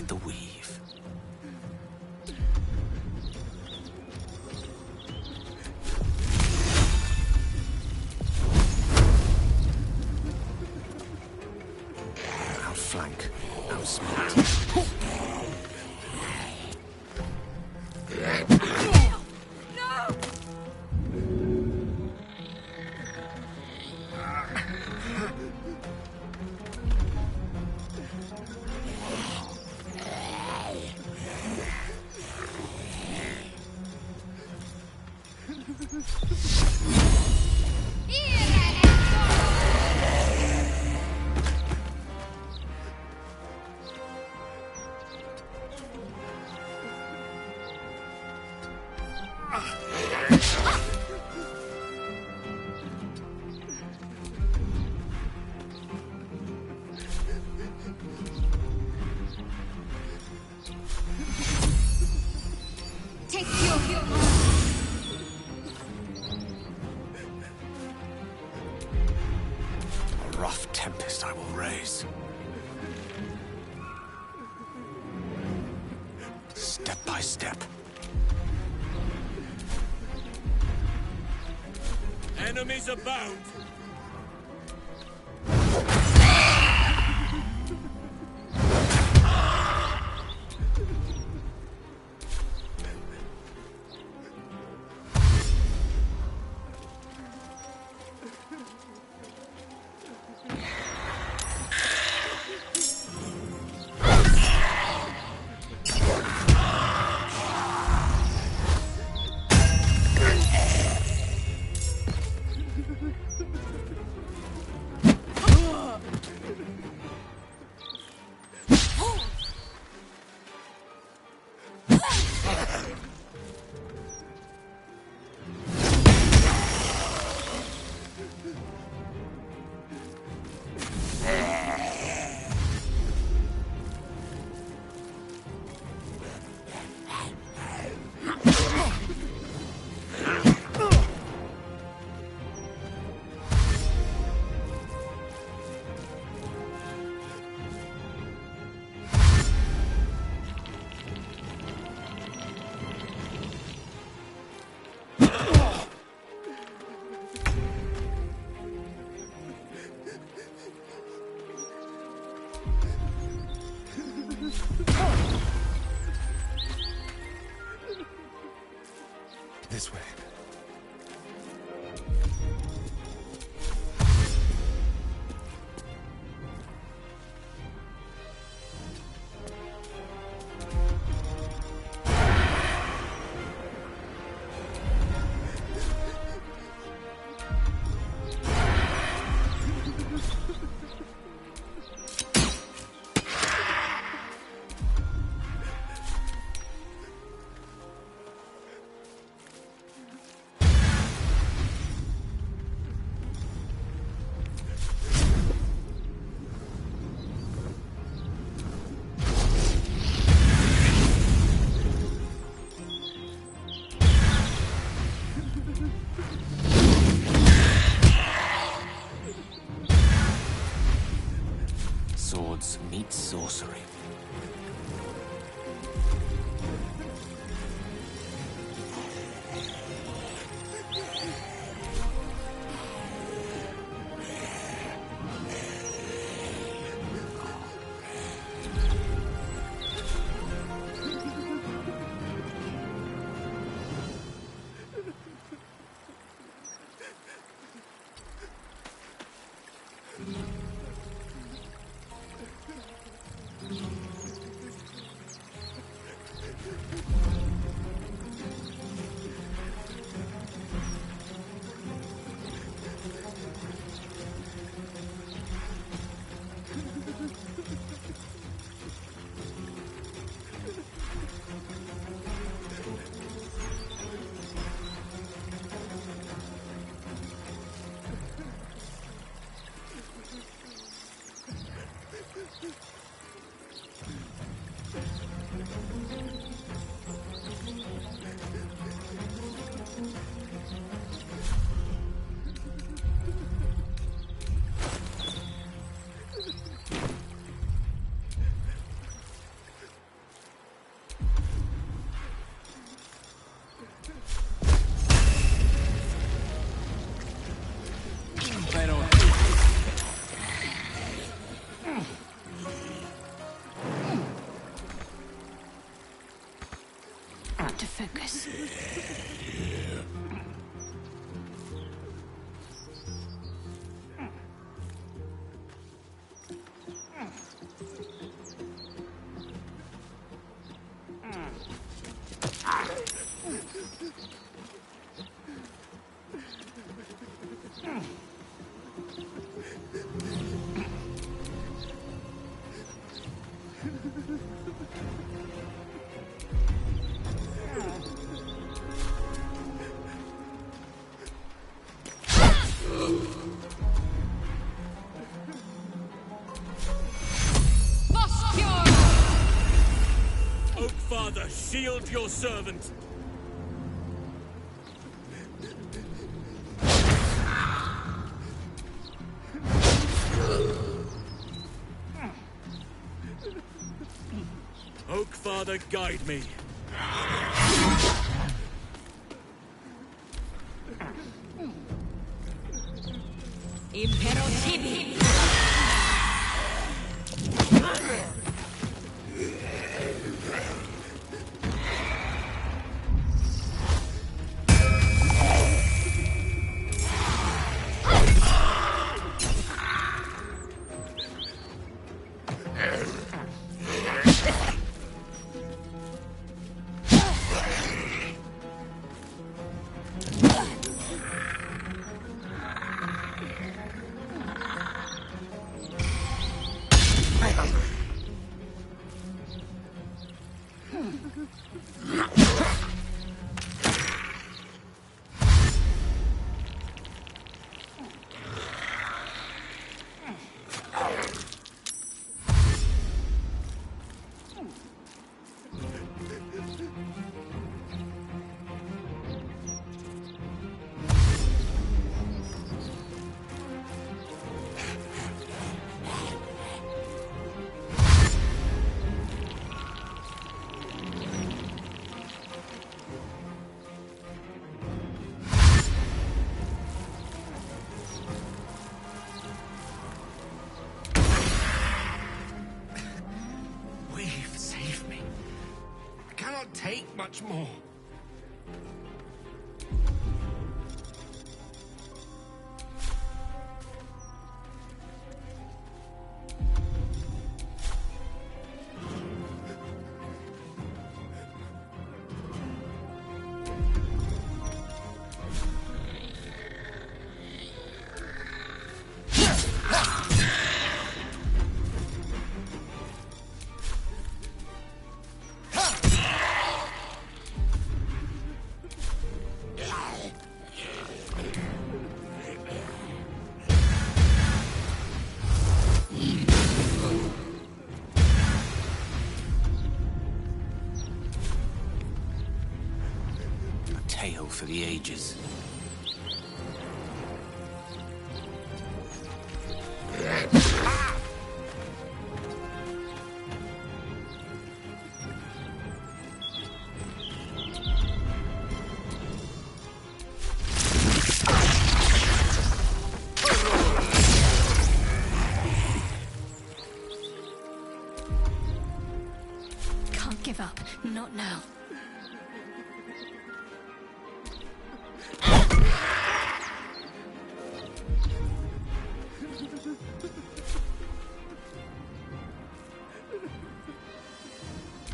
with the weave. Outflank, outsmart. Rough tempest I will raise. Step by step. Enemies abound. This way. Swords meet sorcery. this. Father, shield your servant. Oak Father, guide me. Impero Tibi. Take much more. For the ages. Can't give up, not now.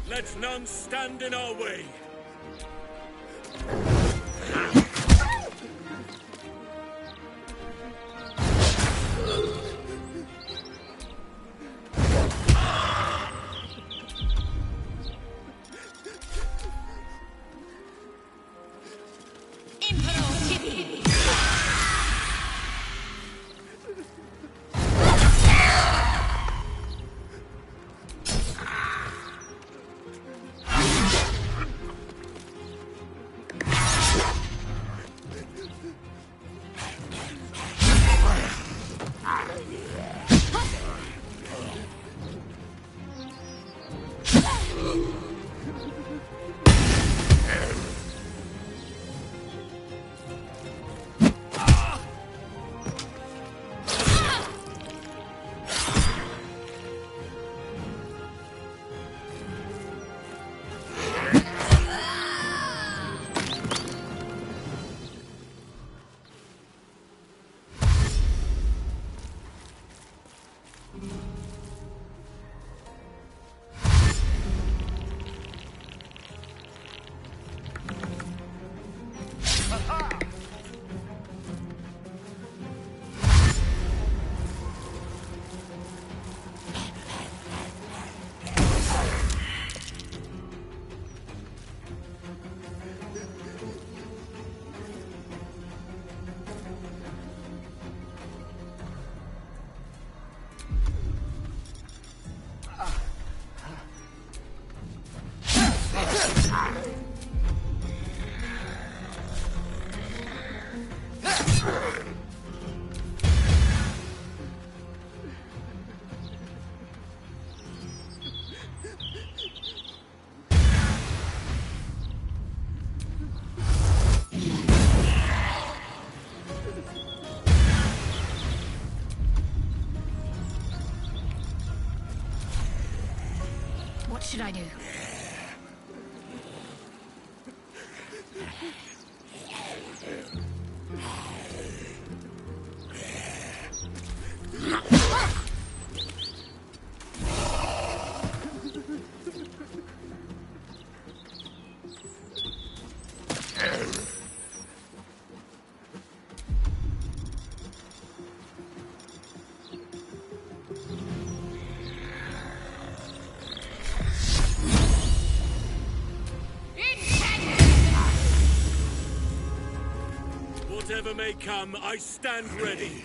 Let none stand in our way. What should I do? Whatever may come, I stand ready.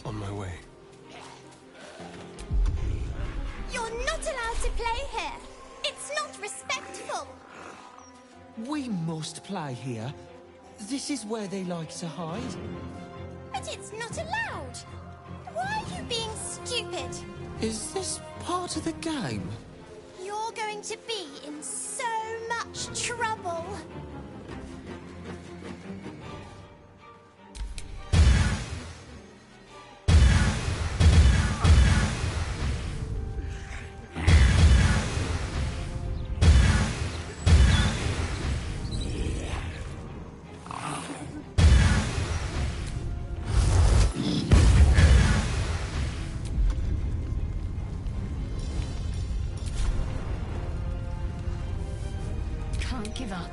On my way. You're not allowed to play here. It's not respectful. We must play here. This is where they like to hide. But it's not allowed. Why are you being stupid? Is this part of the game? You're going to be in so much trouble. Can't give up.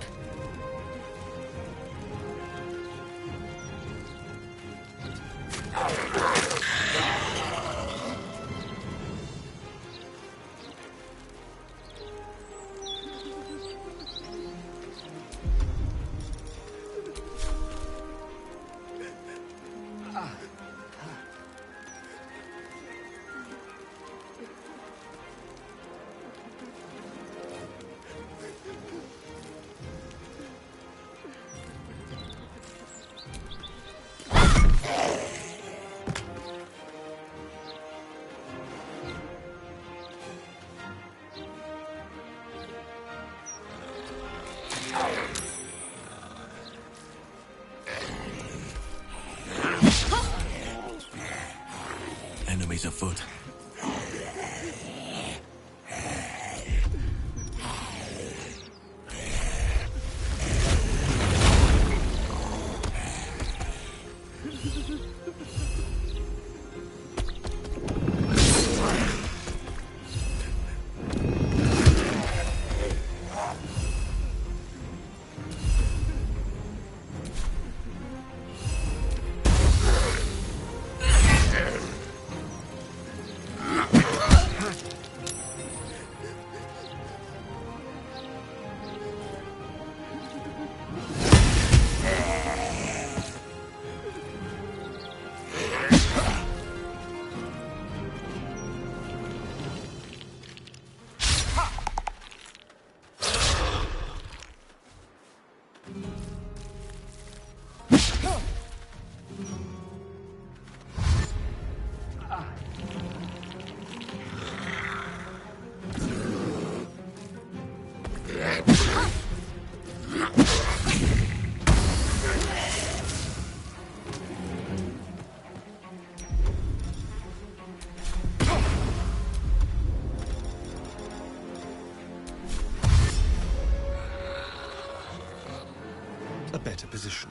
a better position.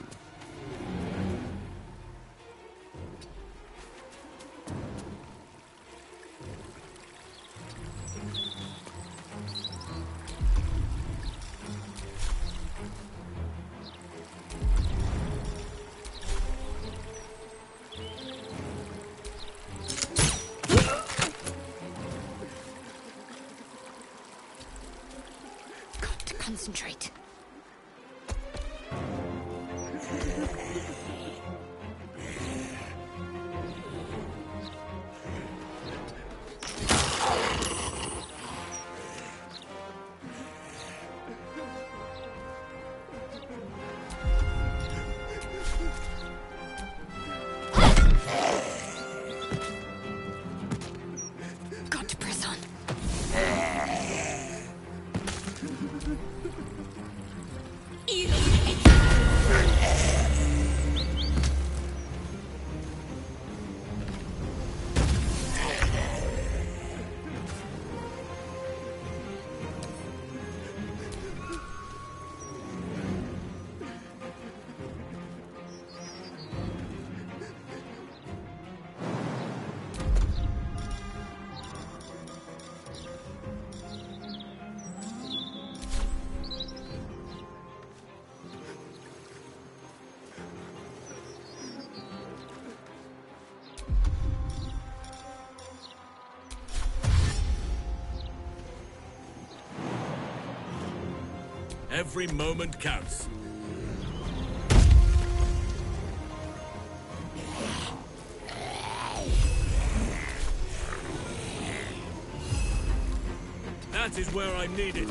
Concentrate. Got to press on. Every moment counts. That is where I'm needed.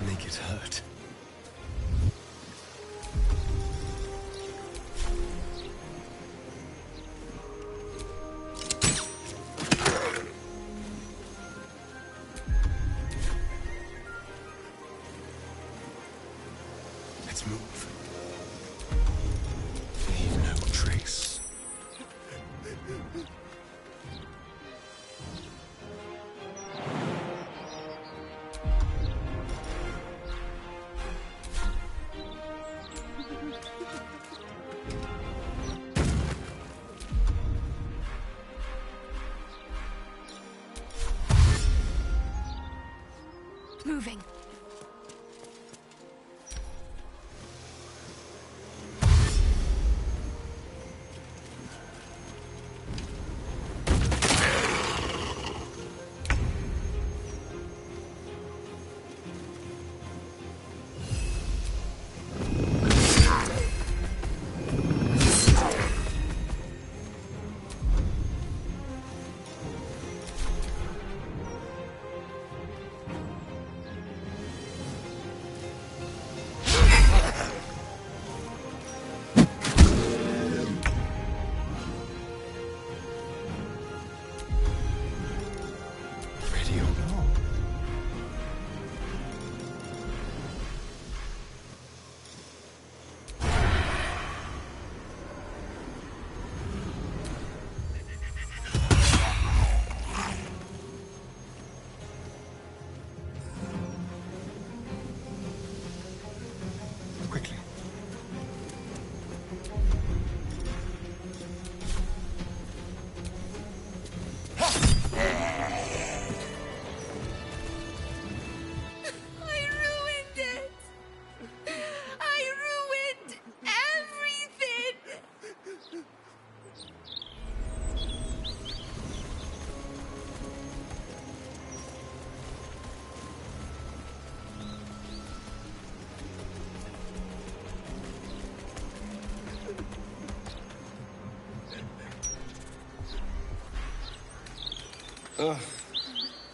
Make it hurt. Let's move. Leave no trace. Moving. Quickly. I ruined it! I ruined everything!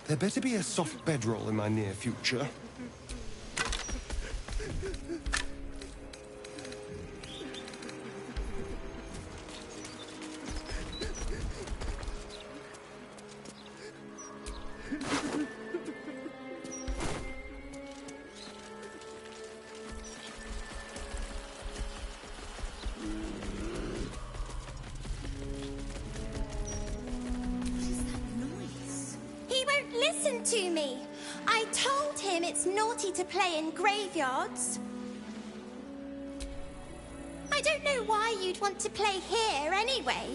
There better be a soft bedroll in my near future. To me. I told him it's naughty to play in graveyards. I don't know why you'd want to play here anyway.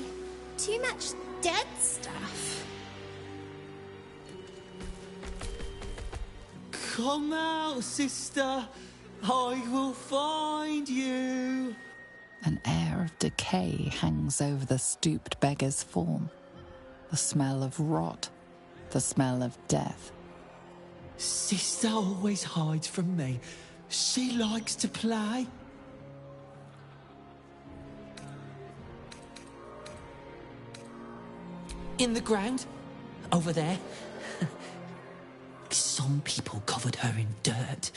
Too much dead stuff. Come out, sister. I will find you. An air of decay hangs over the stooped beggar's form. The smell of rot. The smell of death. Sister always hides from me. She likes to play. In the ground. Over there. Some people covered her in dirt.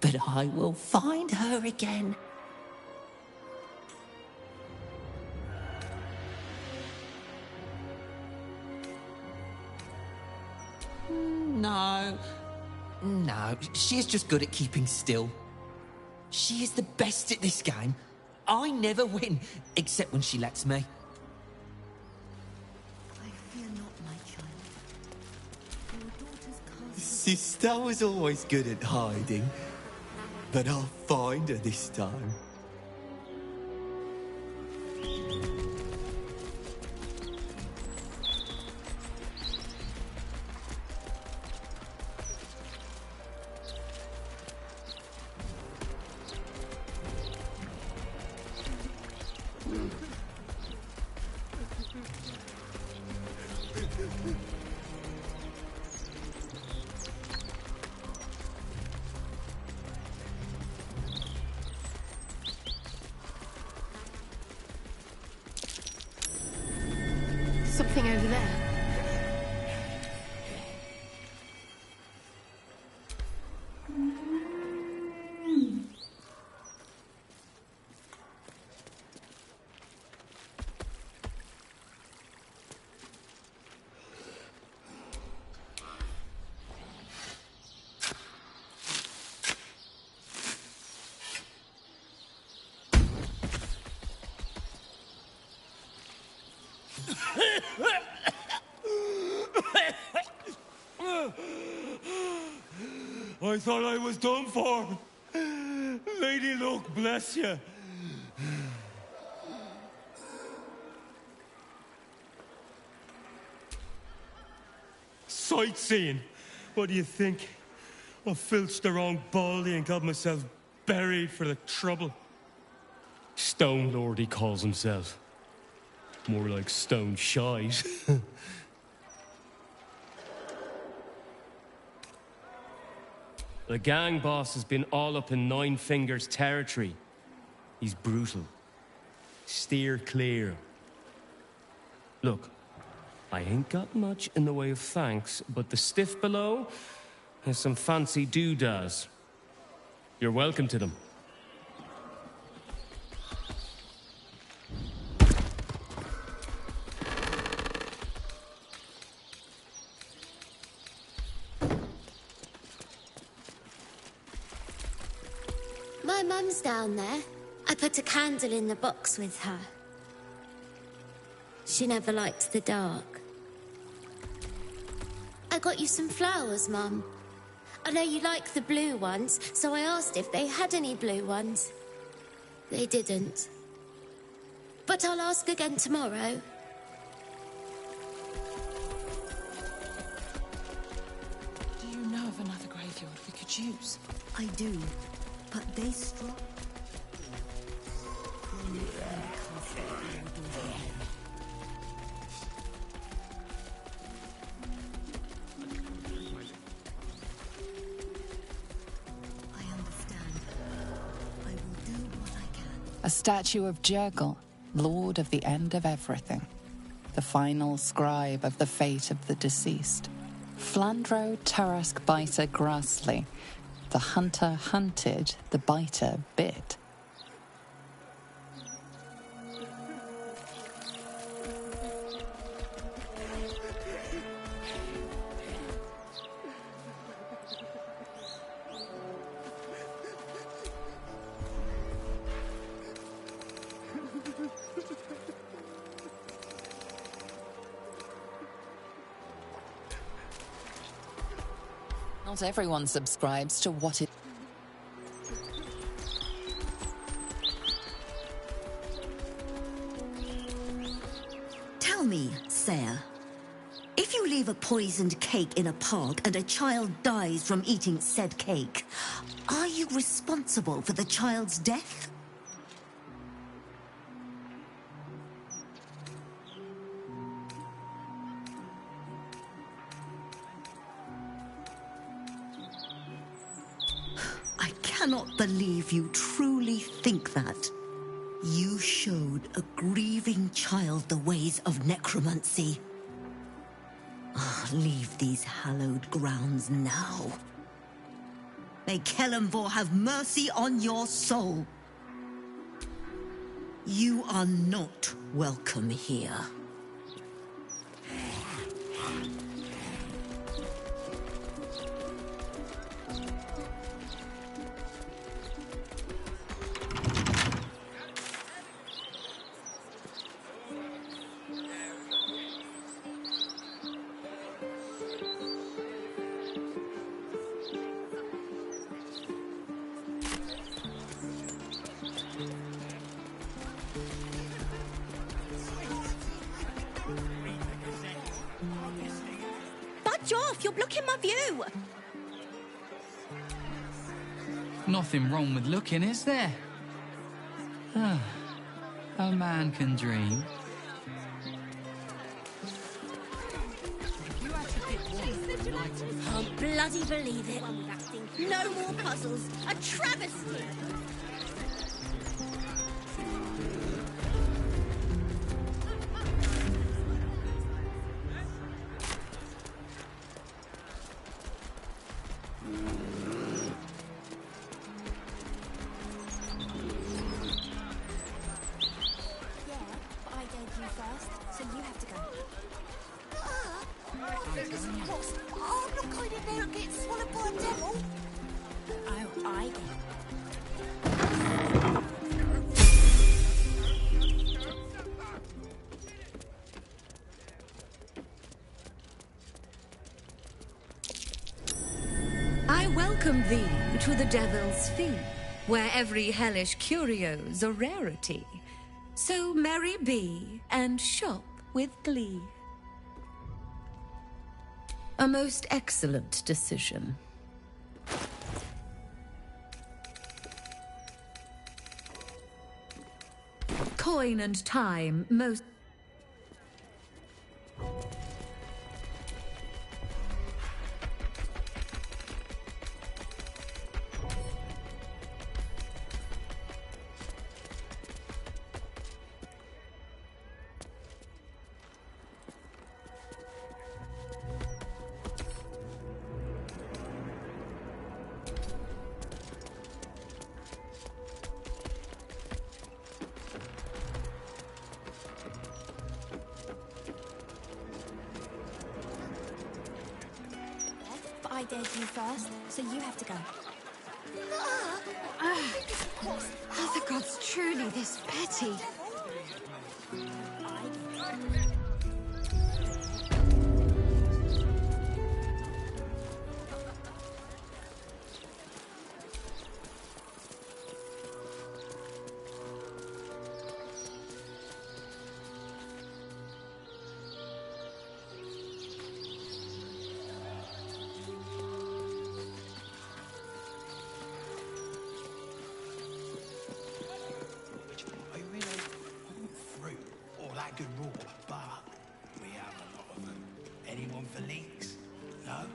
But I will find her again. No, she is just good at keeping still. She is the best at this game. I never win, except when she lets me. I fear not, my child. Your daughter's castle... Sister was always good at hiding, but I'll find her this time. Something over there. I thought I was done for. Lady Luck, bless you. Sightseeing. What do you think? I filched the wrong baldy and got myself buried for the trouble. Stone Lord, he calls himself. More like stone shite. The gang boss has been all up in Nine Fingers territory. He's brutal. Steer clear. Look, I ain't got much in the way of thanks, but the stiff below has some fancy doodads. You're welcome to them. My mum's down there. I put a candle in the box with her. She never liked the dark. I got you some flowers, Mum. I know you like the blue ones, so I asked if they had any blue ones. They didn't. But I'll ask again tomorrow. Do you know of another graveyard we could use? I do, but they struck... A statue of Jurgle, lord of the end of everything, the final scribe of the fate of the deceased. Flandro Tarask Biter Grassley. The hunter hunted, the biter bit. Not everyone subscribes to what it... Tell me, Sayer, if you leave a poisoned cake in a park and a child dies from eating said cake, are you responsible for the child's death? I cannot believe you truly think that. You showed a grieving child the ways of necromancy. Leave these hallowed grounds now. May Kellenvor have mercy on your soul. You are not welcome here. Budge off! You're blocking my view! Nothing wrong with looking, is there? A man can dream. Can't bloody believe it. No more puzzles. A travesty. I welcome thee to the Devil's Fee, where every hellish curio's a rarity. So merry be, and shop with glee. A most excellent decision. Coin and time, most... I dared you first, so you have to go. Are the gods truly this petty? Good raw, but we have a lot of them. Anyone for leeks? No?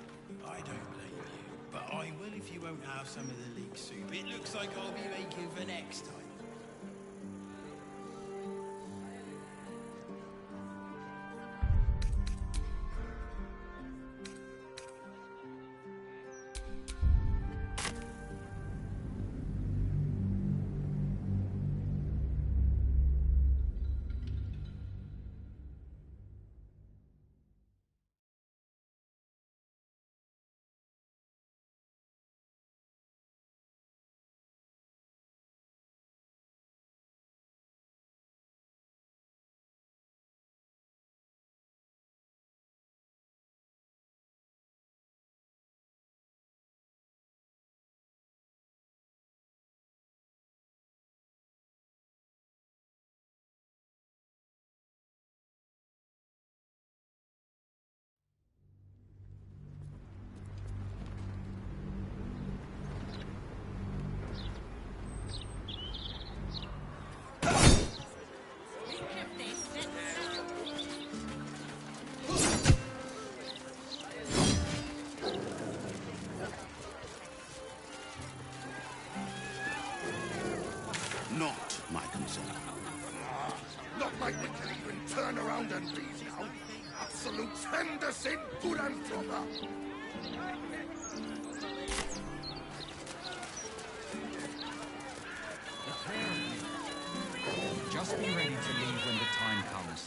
I don't blame you. But I will if you won't have some of the leek soup. It looks like I'll be making for next time. Just be ready to leave when the time comes,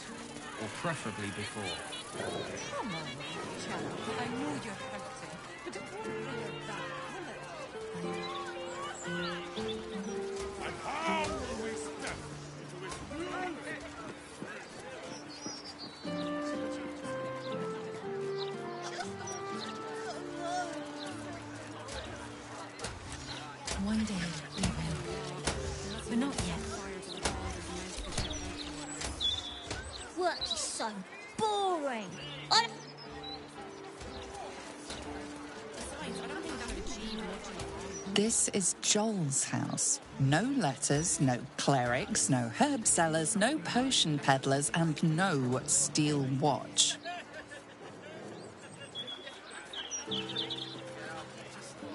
or preferably before. Come on, child. I know you're hurting, but it won't be your bad, will it? And how will we step into its blue? One day, we will. But not yet. Work is so boring. This is Joel's house. No letters, no clerics, no herb sellers, no potion peddlers, and no steel watch.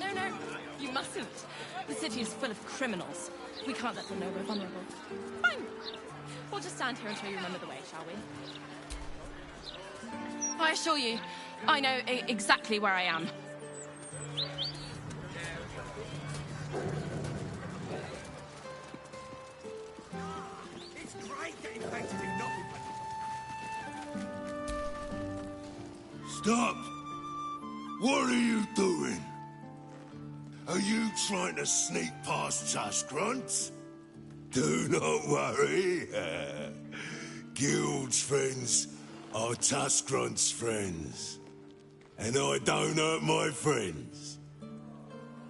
No, you mustn't. The city is full of criminals. We can't let them know we're vulnerable. Fine. We'll just stand here until you remember the way, shall we? I assure you, I know exactly where I am. It's great getting back to do nothing but... Stop! What are you doing? Are you trying to sneak past Tusk Grunts? Do not worry. Guild's friends are Tusk Grunt's friends. And I don't hurt my friends.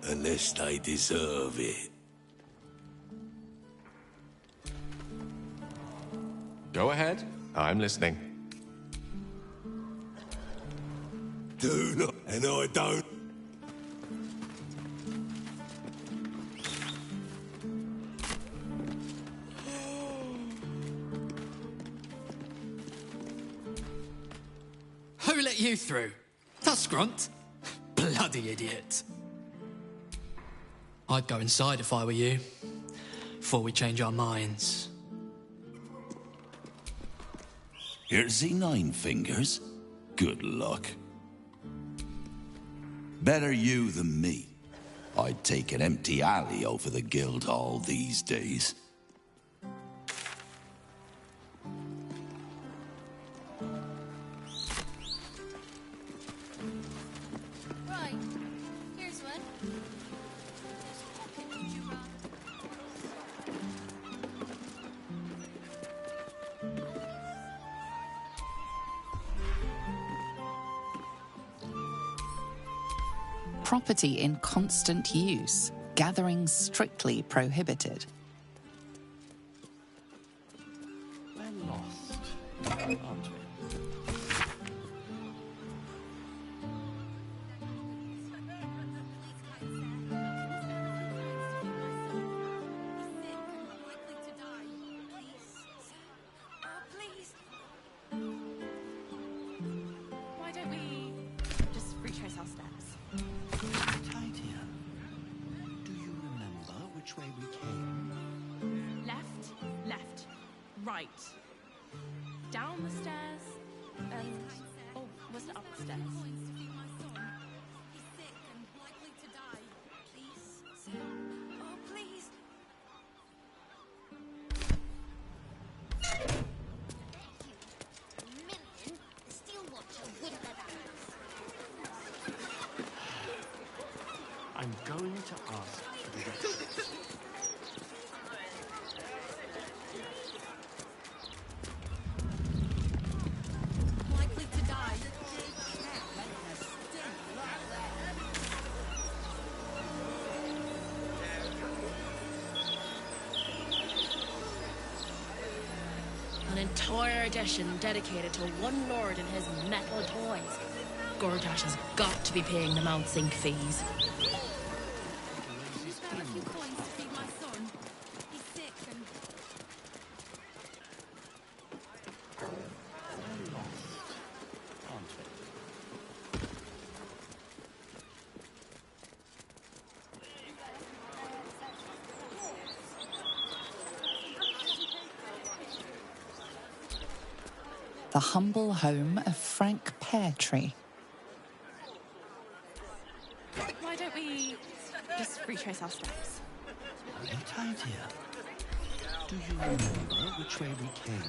Unless they deserve it. Go ahead. I'm listening. Do not... And I don't... Who let you through? Tusk Grunt? Bloody idiot. I'd go inside if I were you, before we change our minds. Here's the 9 fingers. Good luck. Better you than me. I'd take an empty alley over the guild hall these days. Right. Here's one. Property in constant use. Gathering strictly prohibited. We're lost, aren't we? Why don't we just retrace our steps? Tidier. Do you remember which way we came? Left, right. Down the stairs, and... Oh, was it up the stairs? I'm going to ask for the rest. Likely to die. An entire edition dedicated to one lord and his metal toys. Gortash has got to be paying the Mount Sink fees. The humble home of Frank Peartree. Why don't we just retrace our steps? Great idea. Do you remember which way we came?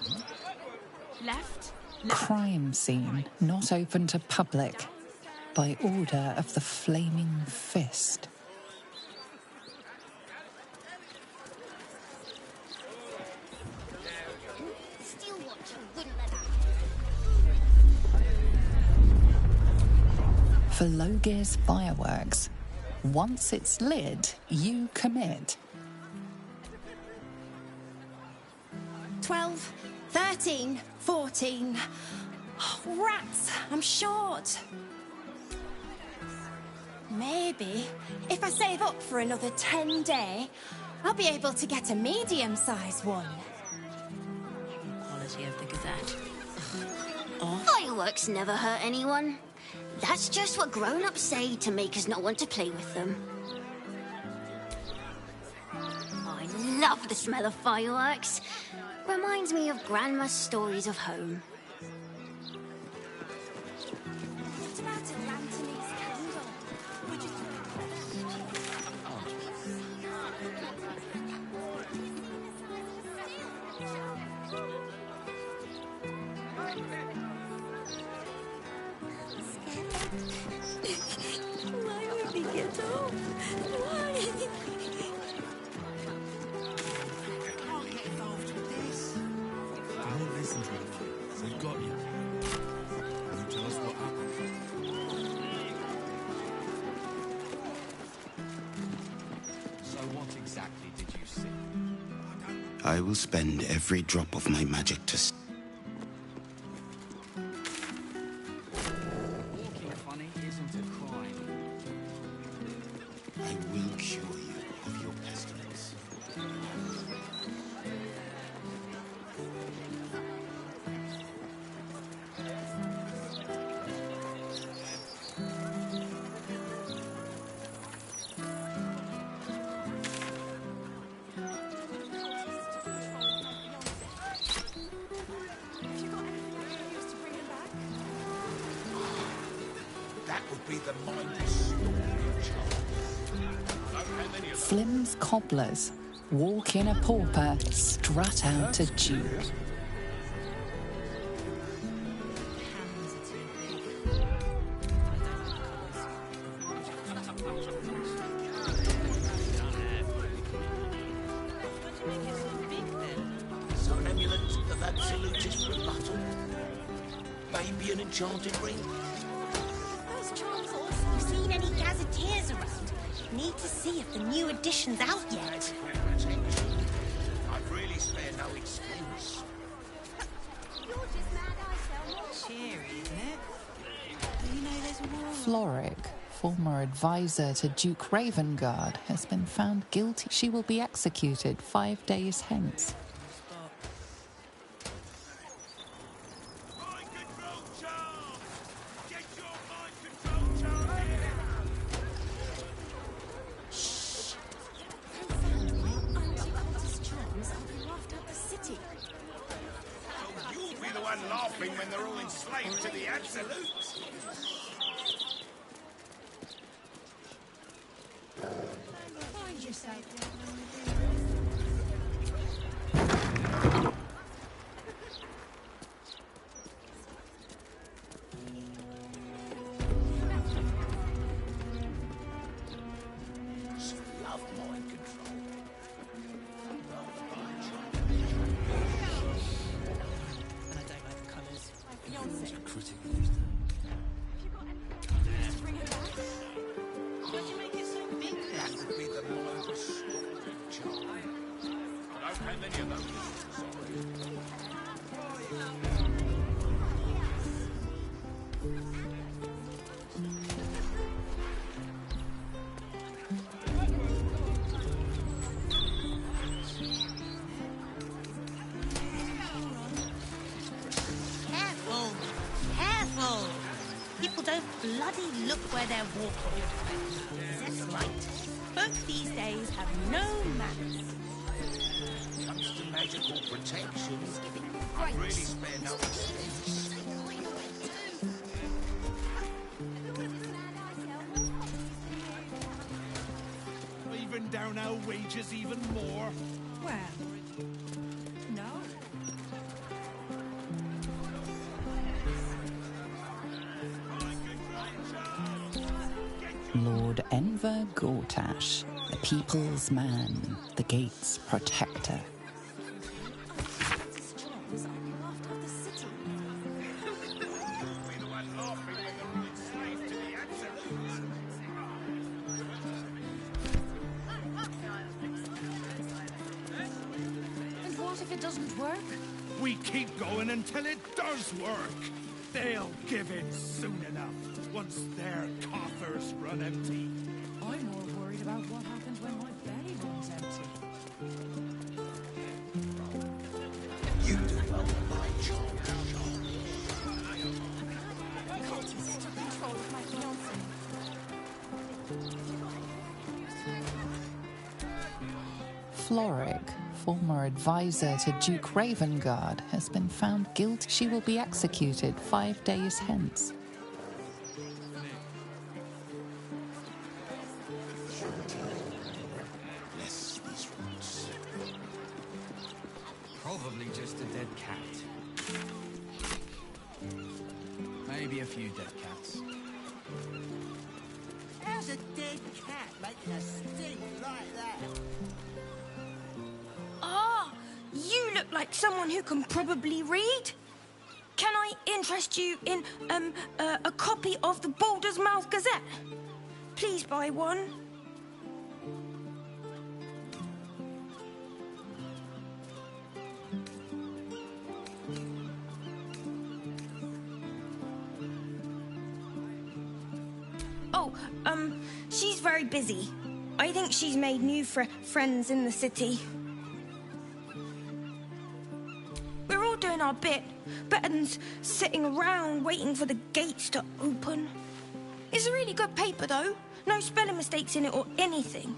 Left? Crime scene not open to public by order of the Flaming Fist. For Low Gear's fireworks, once it's lit, you commit. 12, 13, 14. Oh, rats, I'm short. Maybe, if I save up for another 10 days, I'll be able to get a medium-sized one. Quality of the Gazette. Fireworks never hurt anyone. That's just what grown-ups say to make us not want to play with them. I love the smell of fireworks. Reminds me of Grandma's stories of home. What about a lanternese candle? Would you... Why would we get off? Why? Can't get involved with this. Don't listen to them. They've got you. Can you tell us what happened? So what exactly did you see? I will spend every drop of my magic to... Walking funny isn't a crime. I will cure you of your pestilence. That would be the mindless Flim's cobblers walk in a pauper, strut out a duke. So an amulet of absolutist rebuttal. Maybe an enchanted ring. Those charms awesome. You seen any gazetteers around? Need to see if the new edition's out yet. I'd really spare no expense. Cheery, isn't it? You know there's war. Floric, former advisor to Duke Ravengard, has been found guilty. She will be executed 5 days hence. You'll be the one laughing when they're all enslaved to the absolutes. Find yourself. Love mind control. I don't like the colours. That would be the mindless charm. I don't have any of those. Sorry. Careful! Careful! People don't bloody look where they're walking. That's right. Folk these days have no manners. Comes to magical protection, I really spare no expense. driving down our wages even more? Well, no. Lord Enver Gortash, the people's man, the gate's protector. And what if it doesn't work? We keep going until it does work. They'll give in soon enough, once their coffers run empty. I'm more worried about what happens when my belly runs empty. You do well with my job. I can't keep control of my fiancé. Floric, former advisor to Duke Ravengard, has been found guilty. She will be executed 5 days hence. Bless these roots. Probably just a dead cat. Maybe a few dead cats. How's a dead cat making a stink like that? Ah, you look like someone who can probably read. Can I interest you in a copy of the Baldur's Mouth Gazette? Please buy one. Oh, she's very busy. I think she's made new friends in the city. We're all doing our bit, better than sitting around waiting for the gates to open. It's a really good paper, though. No spelling mistakes in it or anything.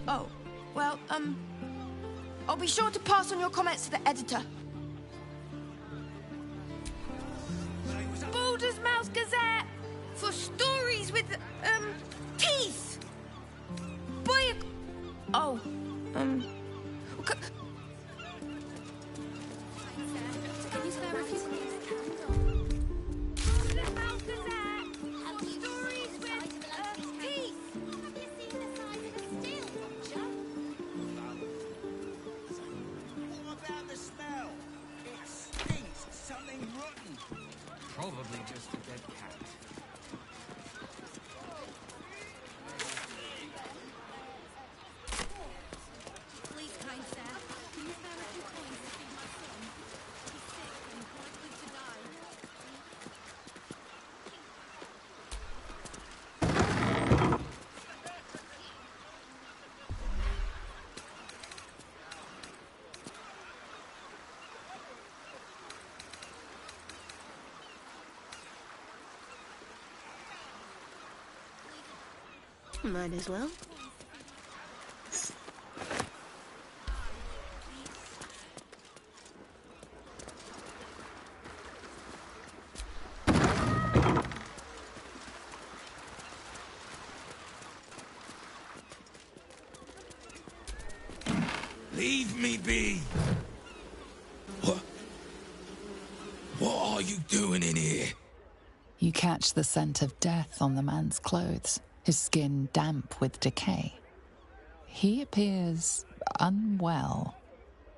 Oh, well, I'll be sure to pass on your comments to the editor. Baldur's Mouth Gazette for stories with, teeth. Buy a... Oh, okay. Can you spare a few Baldur's Mouth Gazette for stories with, teeth. What about the smell? It stinks. Something rotten. Probably just a dead cat. Please, kind sir. Can you spare a few coins to feed my son? He's sick and likely to die. Might as well. Leave me be! What are you doing in here? You catch the scent of death on the man's clothes, his skin damp with decay. He appears unwell.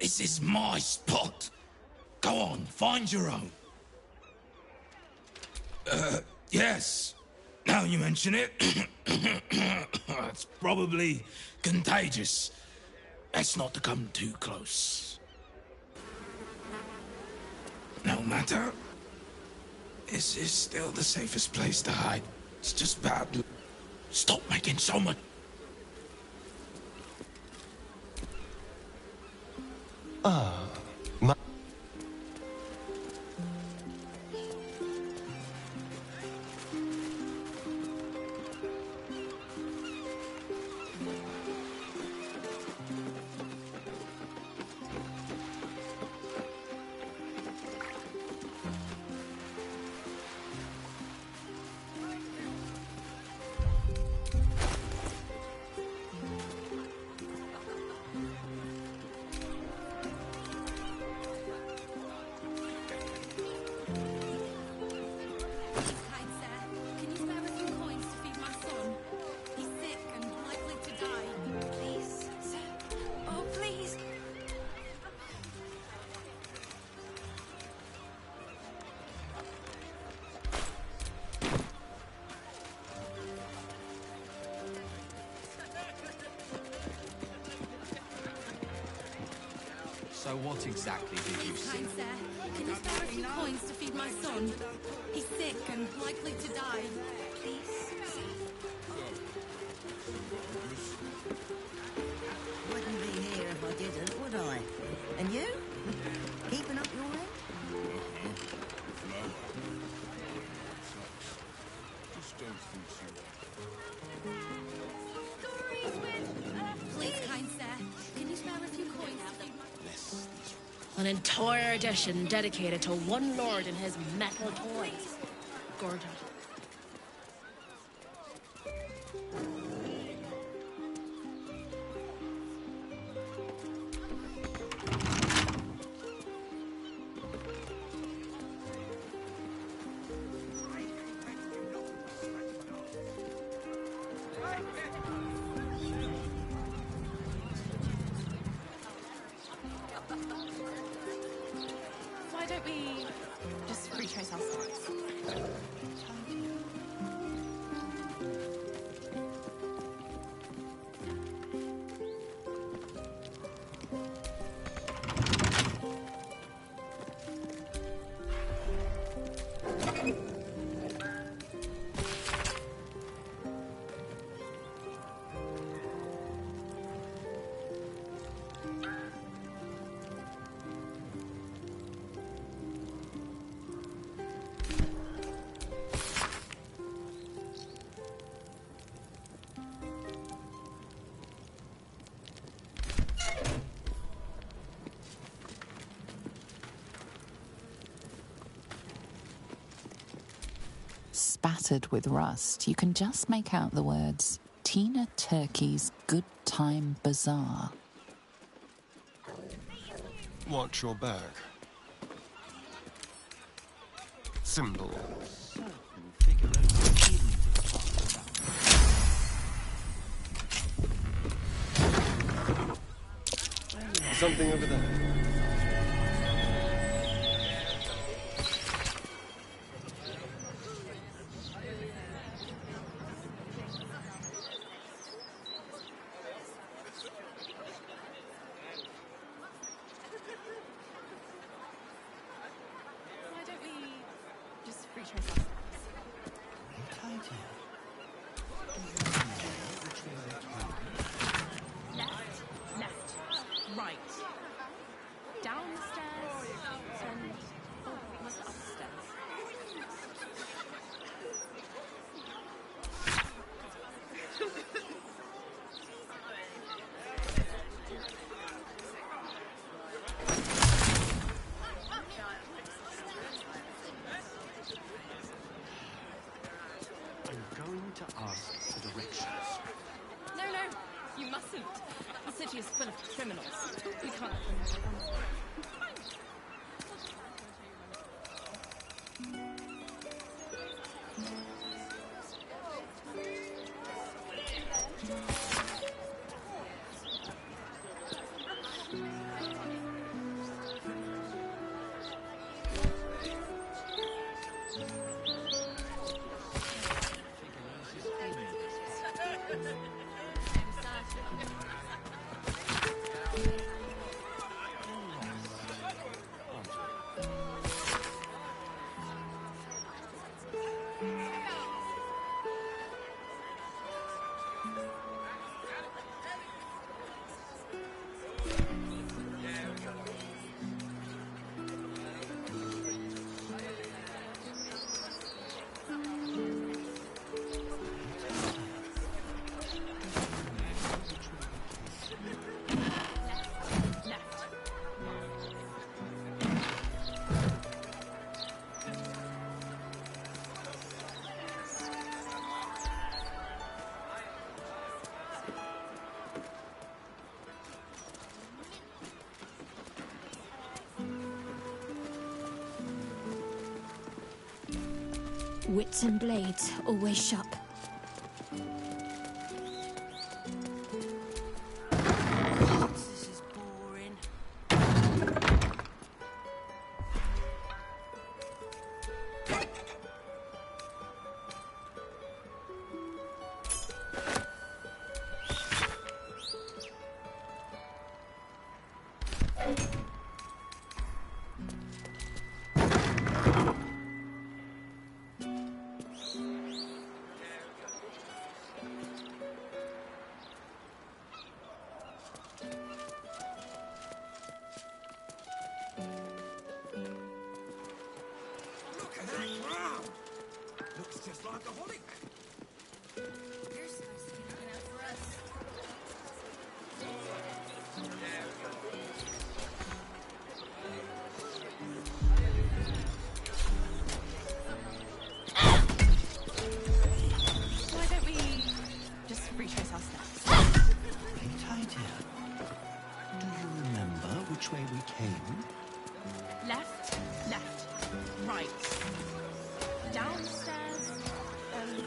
This is my spot. Go on, find your own. Yes. Now you mention it. It's probably contagious. Best not to come too close. No matter. This is still the safest place to hide. It's just bad. Stop making so much. So what exactly did you see? Kind sir, can you spare a few coins to feed my son? He's sick and likely to die. Please. Wouldn't be here if I didn't, would I? And you? Keeping up your end? Just don't think so. Please, kind sir, can you spare a few coins to feed my... An entire edition dedicated to one lord and his metal toys. Gorgeous. Why don't we just retrace our steps? Spattered with rust, you can just make out the words Tina Turkey's Good Time Bazaar. Watch your back. Symbol. Something over there. Why don't we just retrace our steps? Left, right. Down the stairs, and... Oh, what's the upstairs? I'm going to ask for directions. No, you mustn't. The city is full of criminals. We can't... Wits and blades always sharp. This is boring. just like a holic. You're supposed to be looking out for us. Why don't we just retrace our steps? Great idea. Do you remember which way we came? Left, left, right. Downstairs, and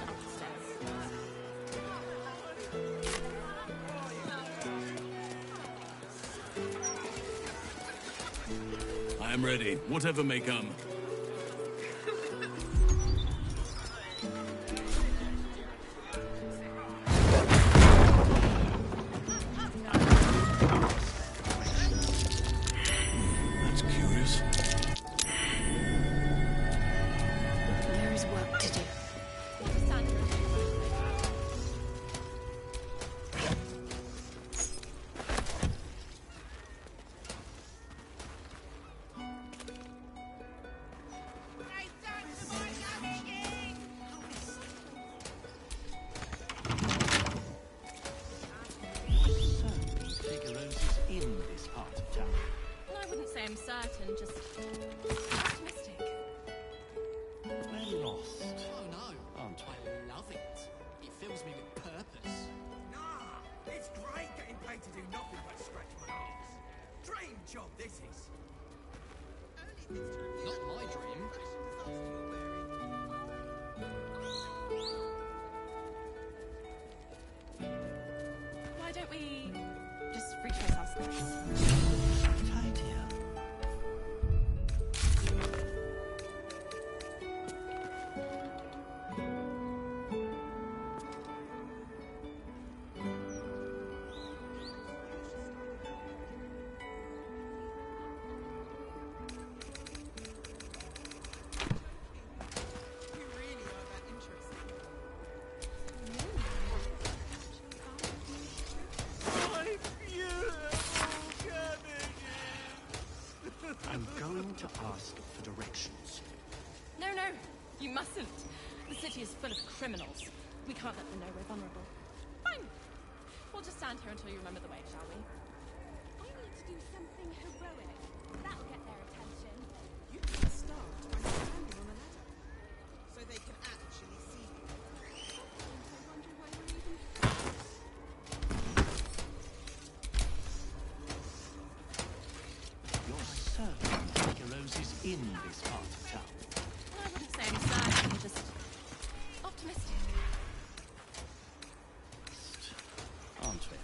upstairs. I am ready, whatever may come. That's curious. There is work to do. Figueroa's is in this part of town. I wouldn't say I'm certain, just optimistic. We're lost. Oh no. Aren't we? I love it. It fills me with purpose. Nah, it's great getting paid to do nothing but scratch my arms. Dream job this is. Not my dream. Why don't we just retrace our steps? Great idea. You really are that interesting. I'm going to ask for directions. No, no, you mustn't. The city is full of criminals. We can't let them know we're vulnerable. Fine. We'll just stand here until you remember the way, shall we? We need to do something heroic. That'll get their attention. You can start by standing on a ladder, so they can actually see you. I wonder why we're even You're certain Figueroa's is in this part of town. I wouldn't say I'm certain, just optimistic. Aren't we?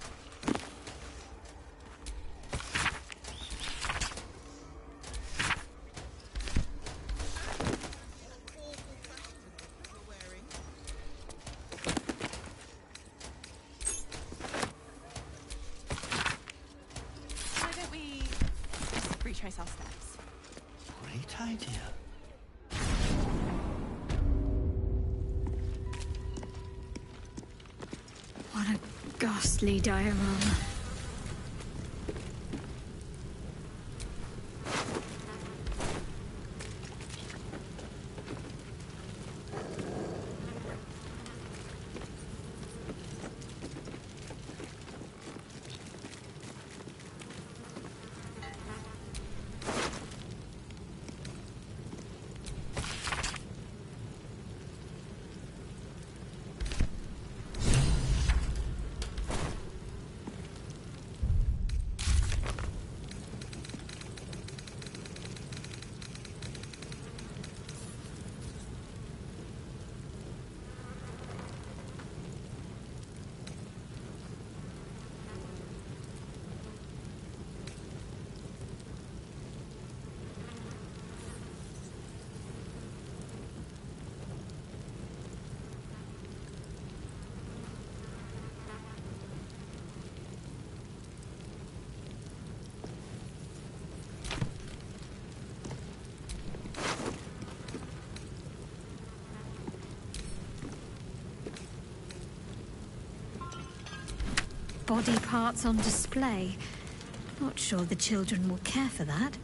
Why don't we just retrace our steps? Great idea. What a ghastly diorama. Body parts on display. Not sure the children will care for that.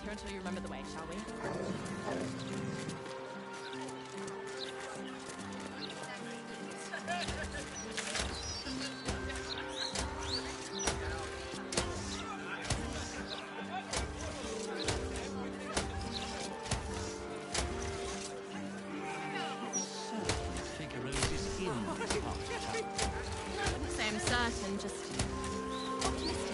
here until you remember the way, shall we? I wouldn't say I'm certain, just optimistic.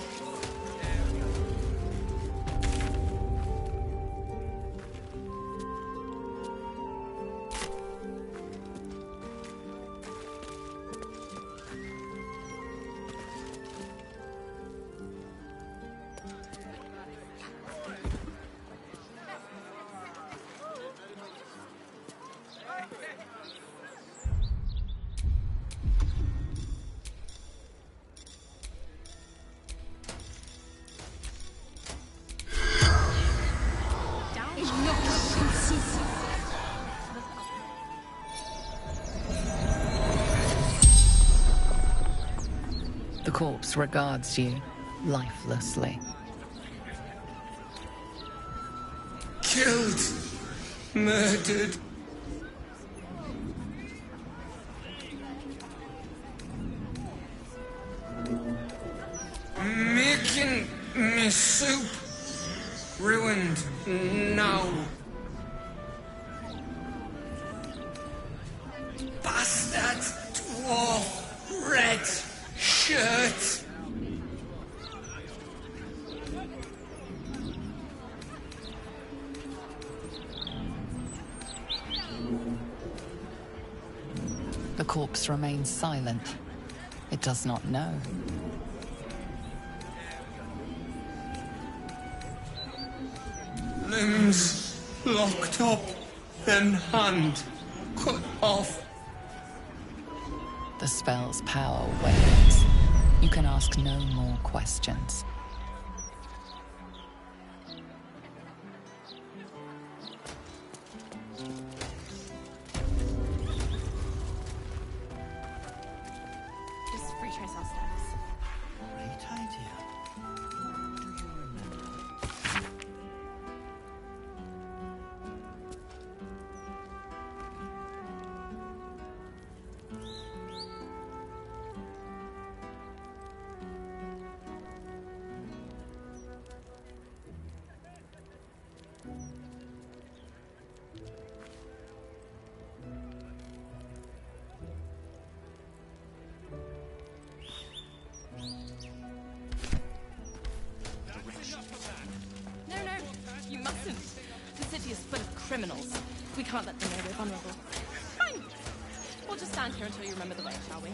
The corpse regards you lifelessly. Killed. Murdered. Making me soup. Ruined now. Bastard dwarf. Red shirt. The corpse remains silent. It does not know. Limbs locked up, then hand cut off. The spell's power wanes. You can ask no more questions. Just retrace our steps. Great idea. Do you remember? No, you mustn't. The city is full of criminals. We can't let them know we're vulnerable. Fine. We'll just stand here until you remember the way, shall we?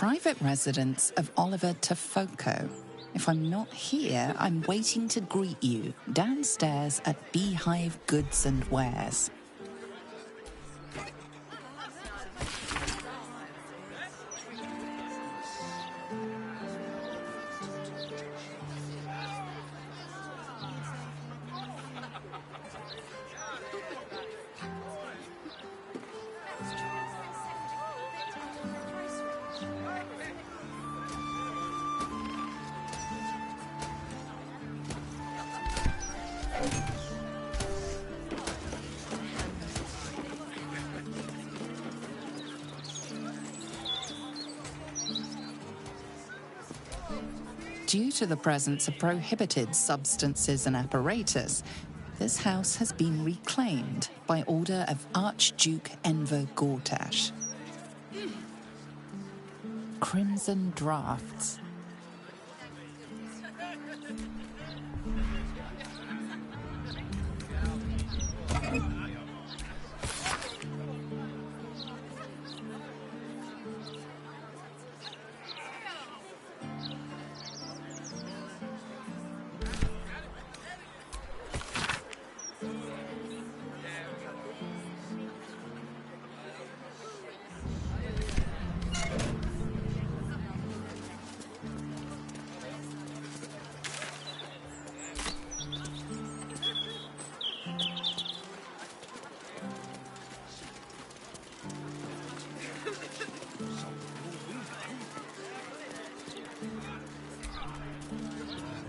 private residence of Oliver Tafoco. If I'm not here, I'm waiting to greet you downstairs at Beehive Goods and Wares. Due to the presence of prohibited substances and apparatus, this house has been reclaimed by order of Archduke Enver Gortash. Crimson Drafts.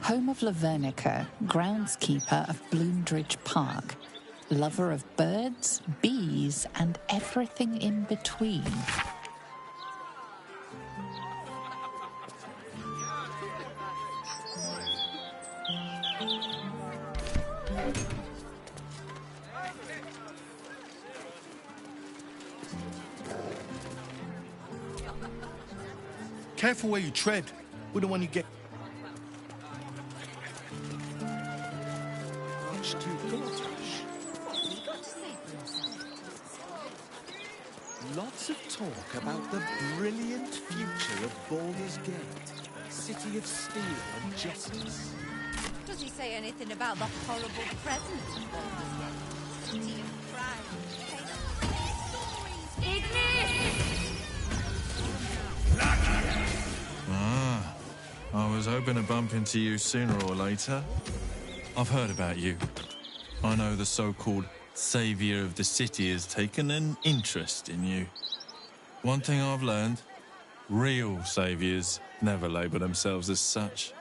Home of Lavernica, groundskeeper of Bloomdridge Park, lover of birds, bees, and everything in between. Careful where you tread. We don't want you to get... Lots of talk about the brilliant future of Baldur's Gate, city of steel and justice. Does he say anything about the horrible present of Baldur's Gate? City of crime. Ah, I was hoping to bump into you sooner or later. I've heard about you. I know the so-called savior of the city has taken an interest in you. One thing I've learned, real saviors never label themselves as such.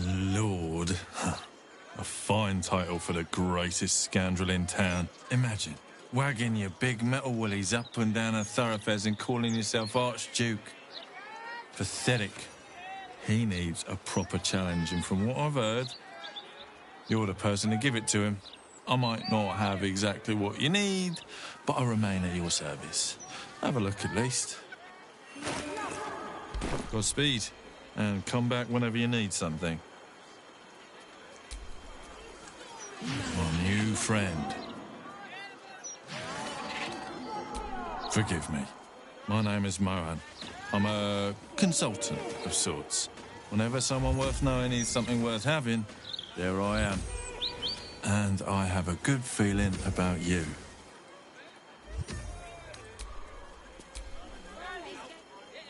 Lord. A fine title for the greatest scoundrel in town. Imagine wagging your big metal willies up and down a thoroughfares and calling yourself Archduke. Pathetic. He needs a proper challenge, and from what I've heard, you're the person to give it to him. I might not have exactly what you need, but I remain at your service. Have a look at least. Godspeed, and come back whenever you need something. My new friend. Forgive me. My name is Mohan. I'm a consultant of sorts. Whenever someone worth knowing needs something worth having, there I am. And I have a good feeling about you.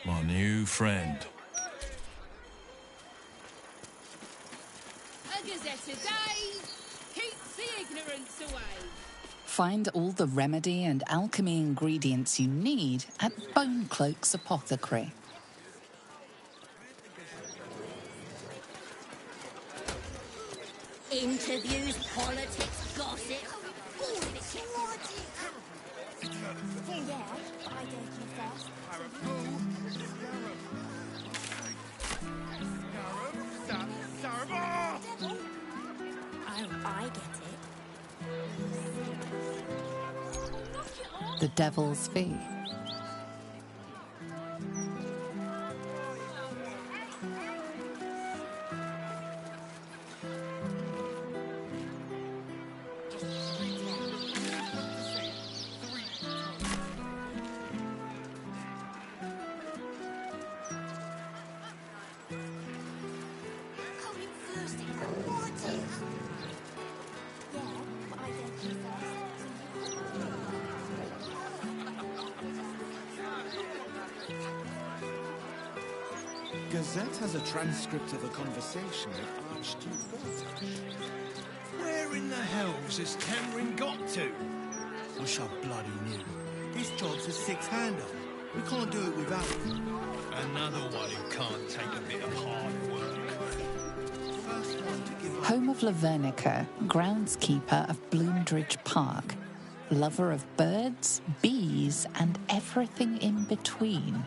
My new friend. A gazette a day keeps the ignorance away. Find all the remedy and alchemy ingredients you need at Bonecloak's Apothecary. Interviews, politics, gossip. All of it's yeah, I did you first. Oh, I get it. The Devil's Fee. Gazette has a transcript of a conversation with Archduke Gortash. Where in the hells has Cameron got to? Wish I bloody knew. This job's a six-hander. We can't do it without him. Another one who can't take a bit of hard work. First one to give up. Home of Lavernica, groundskeeper of Bloomdridge Park, lover of birds, bees, and everything in between.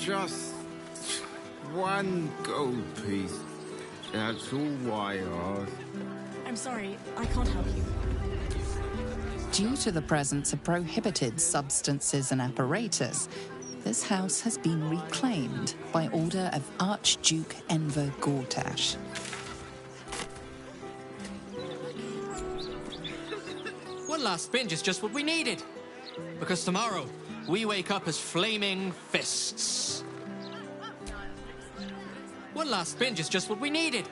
Just one gold piece. That's all I ask. I'm sorry, I can't help you. Due to the presence of prohibited substances and apparatus, this house has been reclaimed by order of Archduke Enver Gortash. One last binge is just what we needed. Because tomorrow, we wake up as flaming fists. One last binge is just what we needed.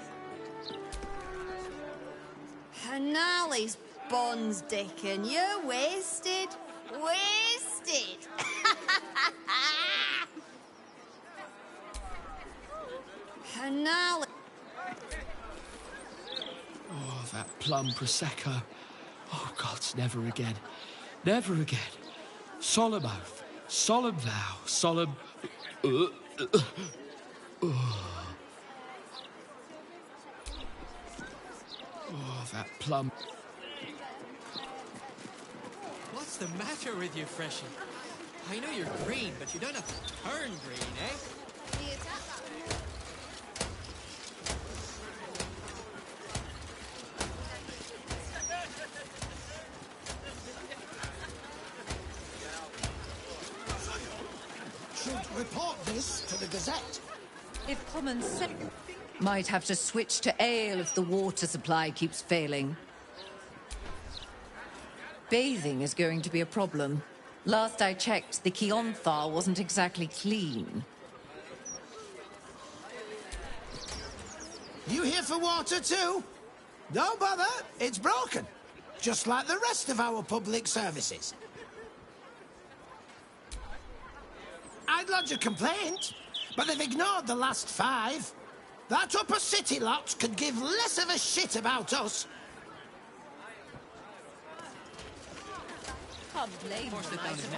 And now these bonds, Dickon. You're wasted. Wasted. And now... Oh, that plum Prosecco. Oh, gods, never again. Never again. Solemn oath. Solemn vow. Solemn... Oh, that plum... What's the matter with you, Freshie? I know you're green, but you don't have to turn green, eh? Should report this to the Gazette. If common sense... Might have to switch to ale if the water supply keeps failing. Bathing is going to be a problem. Last I checked, the Kionthar wasn't exactly clean. You here for water too? Don't bother, it's broken. Just like the rest of our public services. I'd lodge a complaint, but they've ignored the last 5. That upper city lot could give less of a shit about us. Can't blame them, I suppose.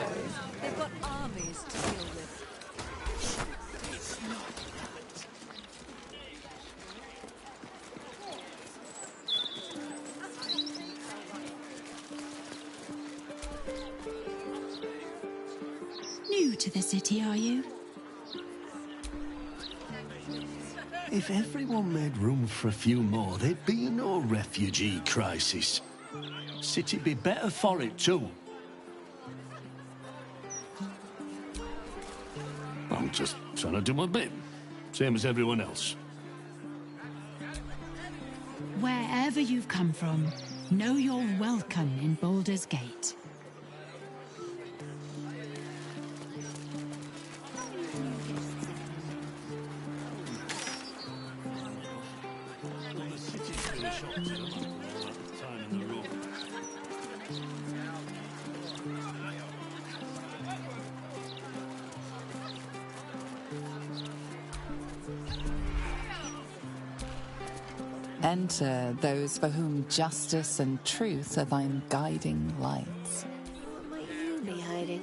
They've got armies to deal with. New to the city, are you? If everyone made room for a few more, there'd be no refugee crisis. City'd be better for it too. I'm just trying to do my bit, same as everyone else. Wherever you've come from, know you're welcome in Baldur's Gate. Enter those for whom justice and truth are thine guiding lights. What might you be hiding?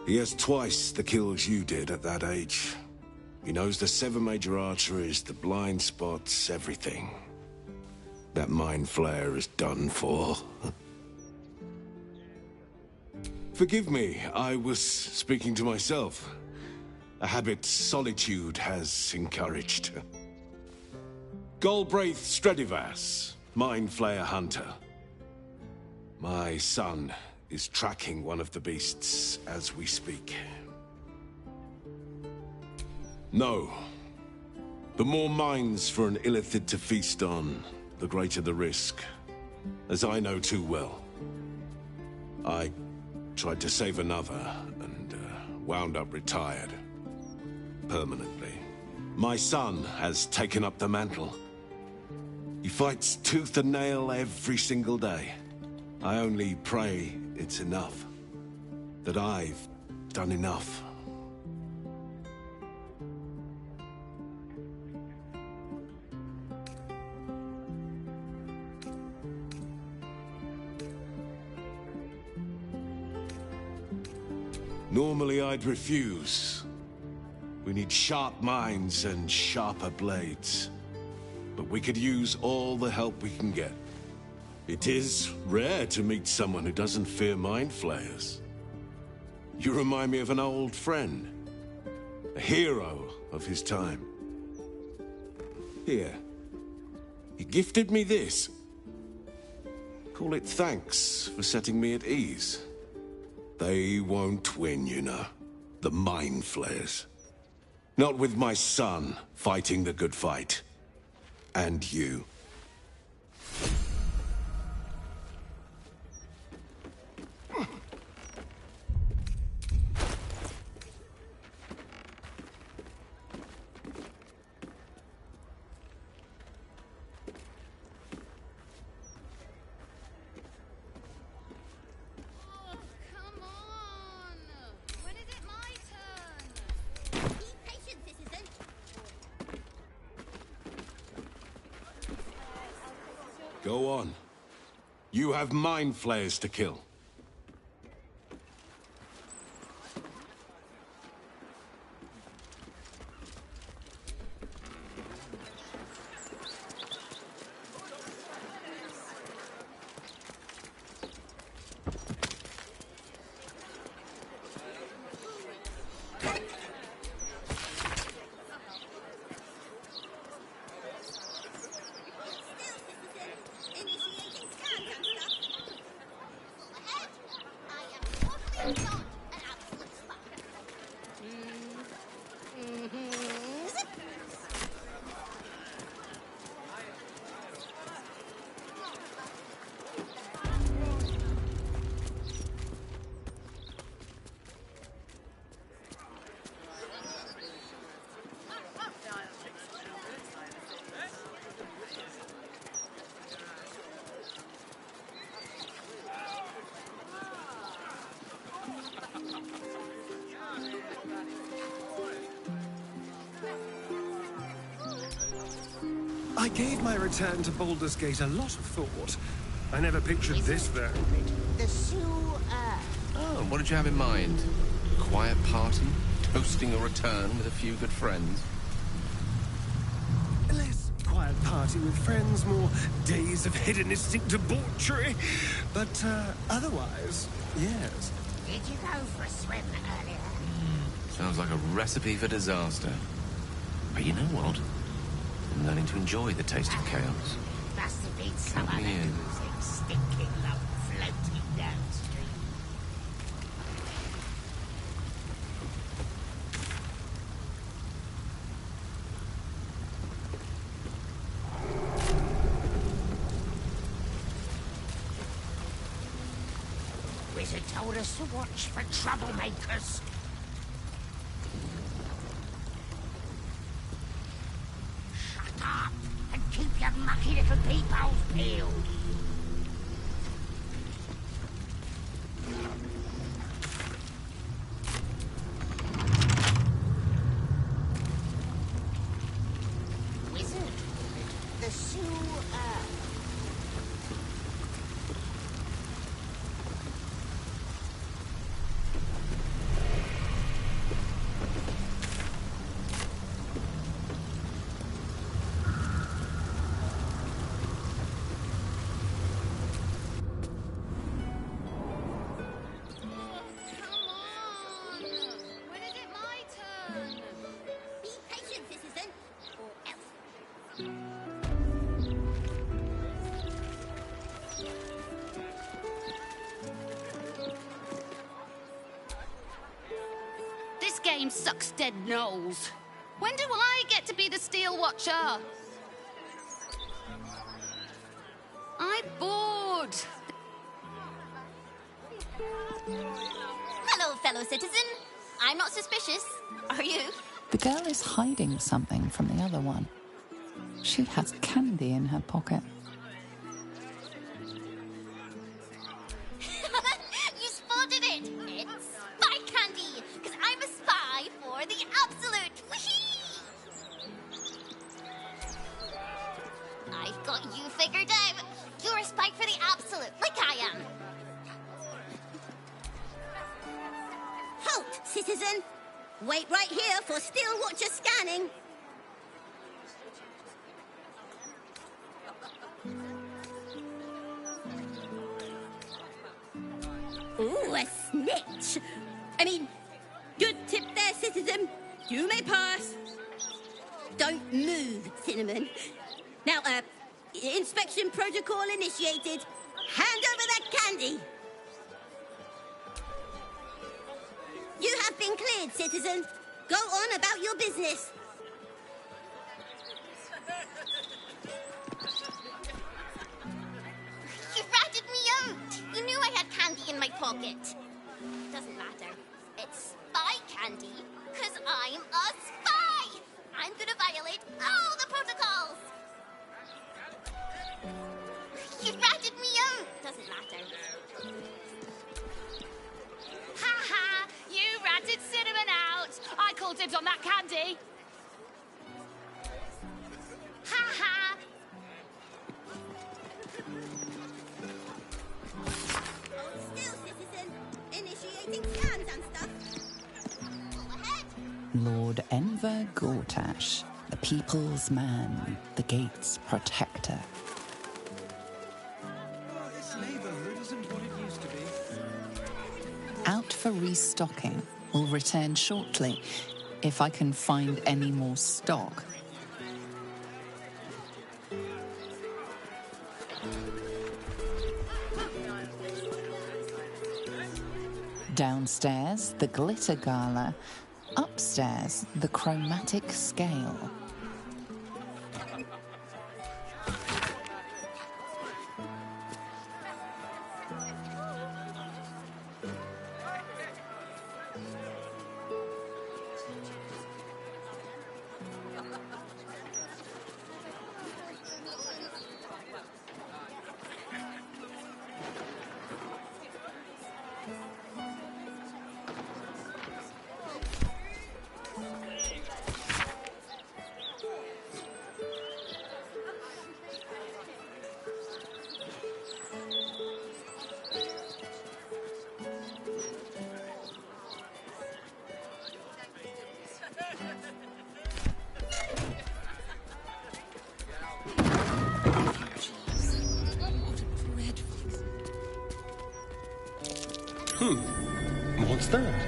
He has twice the kills you did at that age. He knows the 7 major arteries, the blind spots, everything. That mind flayer is done for. Forgive me, I was speaking to myself. A habit solitude has encouraged. Galbraith Stredivas, mind flayer hunter. My son is tracking one of the beasts as we speak. No. The more minds for an illithid to feast on, the greater the risk. As I know too well. I tried to save another, and wound up retired. Permanently. My son has taken up the mantle. He fights tooth and nail every single day. I only pray it's enough. That I've done enough. Normally I'd refuse. We need sharp minds and sharper blades. But we could use all the help we can get. It is rare to meet someone who doesn't fear mind flayers. You remind me of an old friend. A hero of his time. Here. He gifted me this. Call it thanks for setting me at ease. They won't win, you know. The mind flayers. Not with my son fighting the good fight. And you. Go on. You have mind flayers to kill. I gave my return to Baldur's Gate a lot of thought. I never pictured this very... The sewer. Oh, what did you have in mind? Quiet party? Toasting a return with a few good friends? Less quiet party with friends, more days of hedonistic debauchery. But otherwise, yes. Did you go for a swim earlier? Sounds like a recipe for disaster. But you know what? I'm learning to enjoy the taste of chaos. Must have been some Count other me in. losing stinking lump floating downstream. Wizard told us to watch for troublemakers. Shut up and keep your mucky little peepholes peeled. Wizard, the sewer. game sucks dead nose. When do I get to be the Steel Watcher? I'm bored. Hello, fellow citizen. I'm not suspicious. Are you? The girl is hiding something from the other one. She has candy in her pocket. You spotted it. It's spy candy, because I'm a spy for the Absolute. Whee! I've got you figured out. You're a spy for the Absolute, like I am. Halt, citizen! Wait right here for Steel Watcher scanning. Ooh, a snitch! I mean, good tip there, citizen. You may pass. Don't move, Cinnamon. Now, inspection protocol initiated. Hand over that candy. You have been cleared, citizen. Go on about your business. You ratted me out. You knew I had candy in my pocket. Doesn't matter. It's spy candy, because I'm a spy. I'm gonna violate all the protocols. You ratted me out. Doesn't matter. Ha ha! You ratted Cinnamon out! I called dibs on that candy! Ha ha! Hold still, citizen. Initiating scans and stuff. Lord Enver Gortash, the people's man, the gate's protector. This neighborhood isn't what it used to be. Out for restocking. Will return shortly, if I can find any more stock. Downstairs, the glitter gala. Upstairs, the chromatic scale. What's that?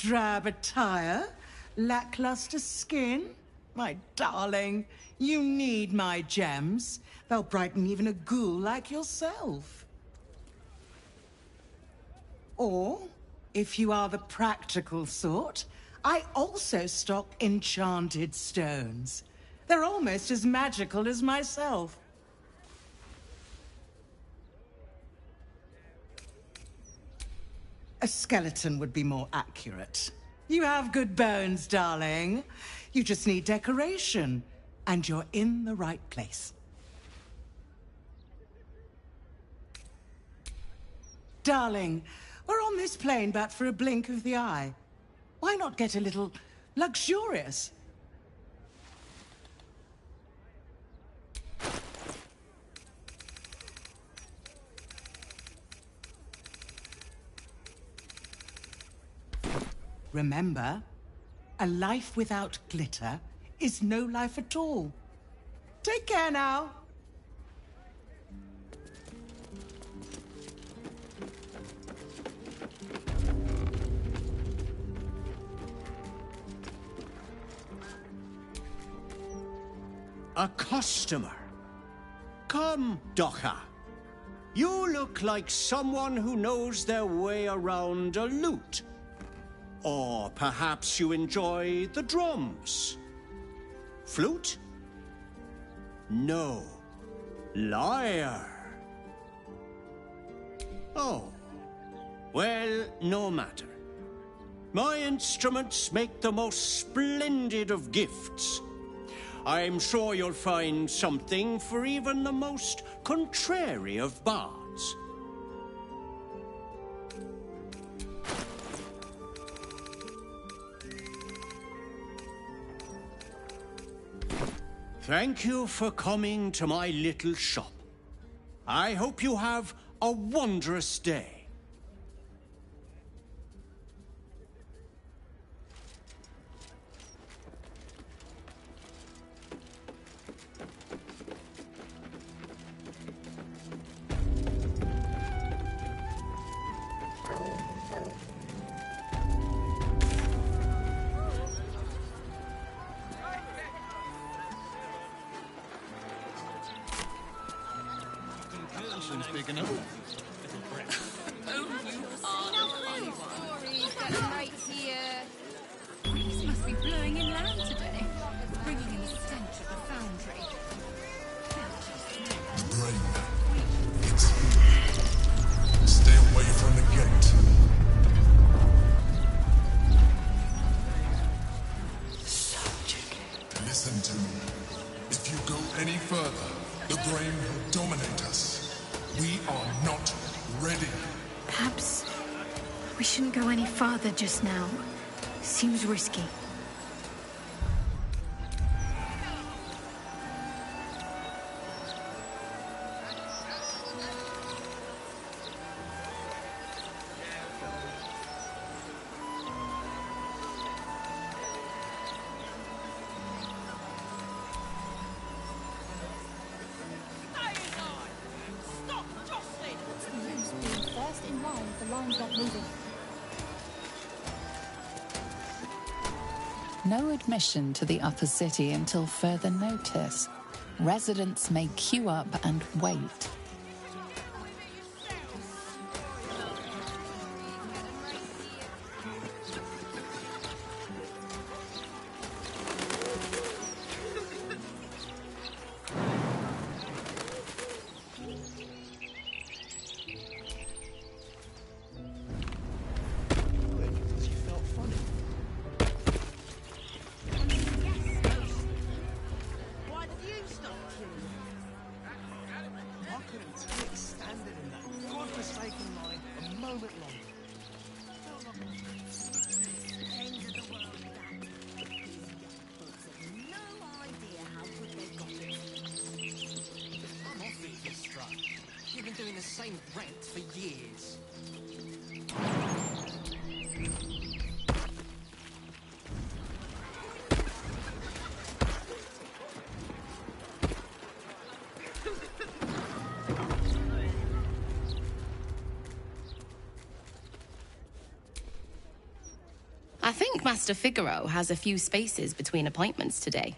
Drab attire? Lackluster skin? My darling, you need my gems. They'll brighten even a ghoul like yourself. Or, if you are the practical sort, I also stock enchanted stones. They're almost as magical as myself. A skeleton would be more accurate. You have good bones, darling. You just need decoration, and you're in the right place. Darling, we're on this plane but for a blink of the eye. Why not get a little luxurious? Remember, a life without glitter is no life at all. Take care now. A customer. Come, Docha. You look like someone who knows their way around a lute. Or perhaps you enjoy the drums. Flute? No. Lyre. Oh. Well, no matter. My instruments make the most splendid of gifts. I'm sure you'll find something for even the most contrary of bards. Thank you for coming to my little shop. I hope you have a wondrous day. Big enough. Breeze must be blowing inland today, bringing in the stench of the foundry. Brain. It's here. Stay away from the gate. Listen to me. If you go any further, the grain will dominate us. We are not ready. Perhaps we shouldn't go any farther just now. Seems risky. No admission to the upper city until further notice. Residents may queue up and wait. You've been doing the same rant for years. I think Master Figaro has a few spaces between appointments today.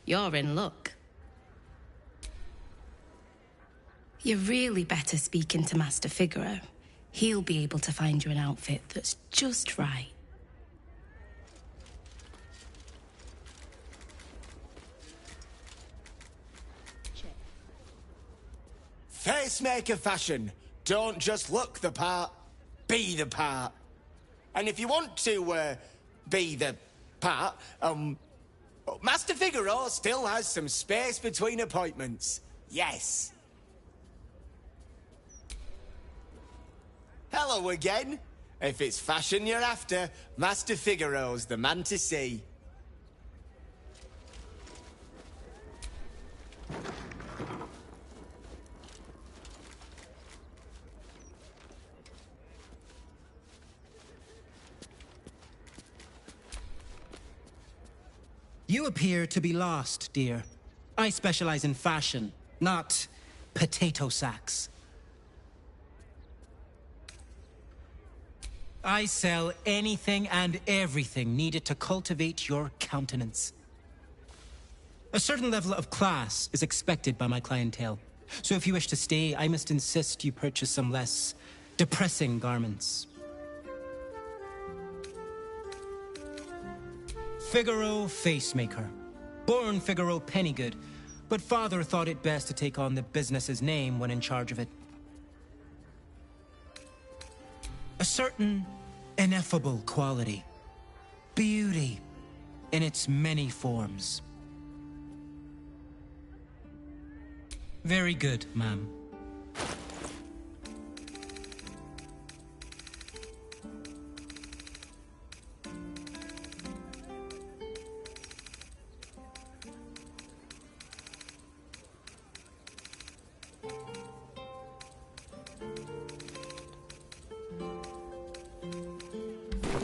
You're in luck. You're really better speaking to Master Figaro. He'll be able to find you an outfit that's just right. Facemaker fashion. Don't just look the part. be the part. And if you want to, be the part, Master Figaro still has some space between appointments. Yes. Hello again. If it's fashion you're after, Master Figaro's the man to see. You appear to be lost, dear. I specialize in fashion, not potato sacks. I sell anything and everything needed to cultivate your countenance. A certain level of class is expected by my clientele. So if you wish to stay, I must insist you purchase some less depressing garments. Figaro Facemaker. Born Figaro Pennygood, but father thought it best to take on the business's name when in charge of it. A certain ineffable quality. Beauty in its many forms. Very good, ma'am.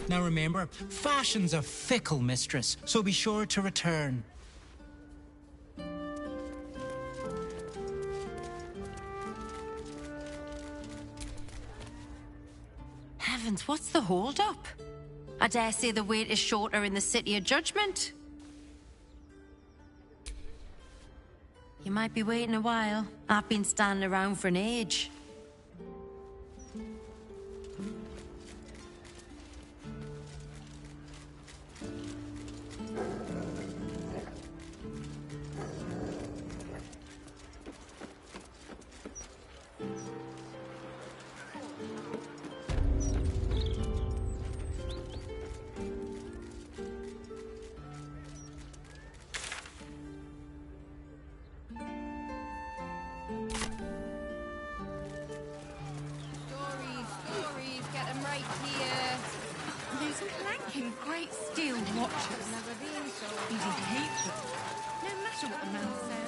Now remember, fashion's a fickle mistress, so be sure to return. Heavens, what's the hold-up? I dare say the wait is shorter in the City of Judgment. You might be waiting a while. I've been standing around for an age. Great steel watches. You'd hate them. No matter what the man says.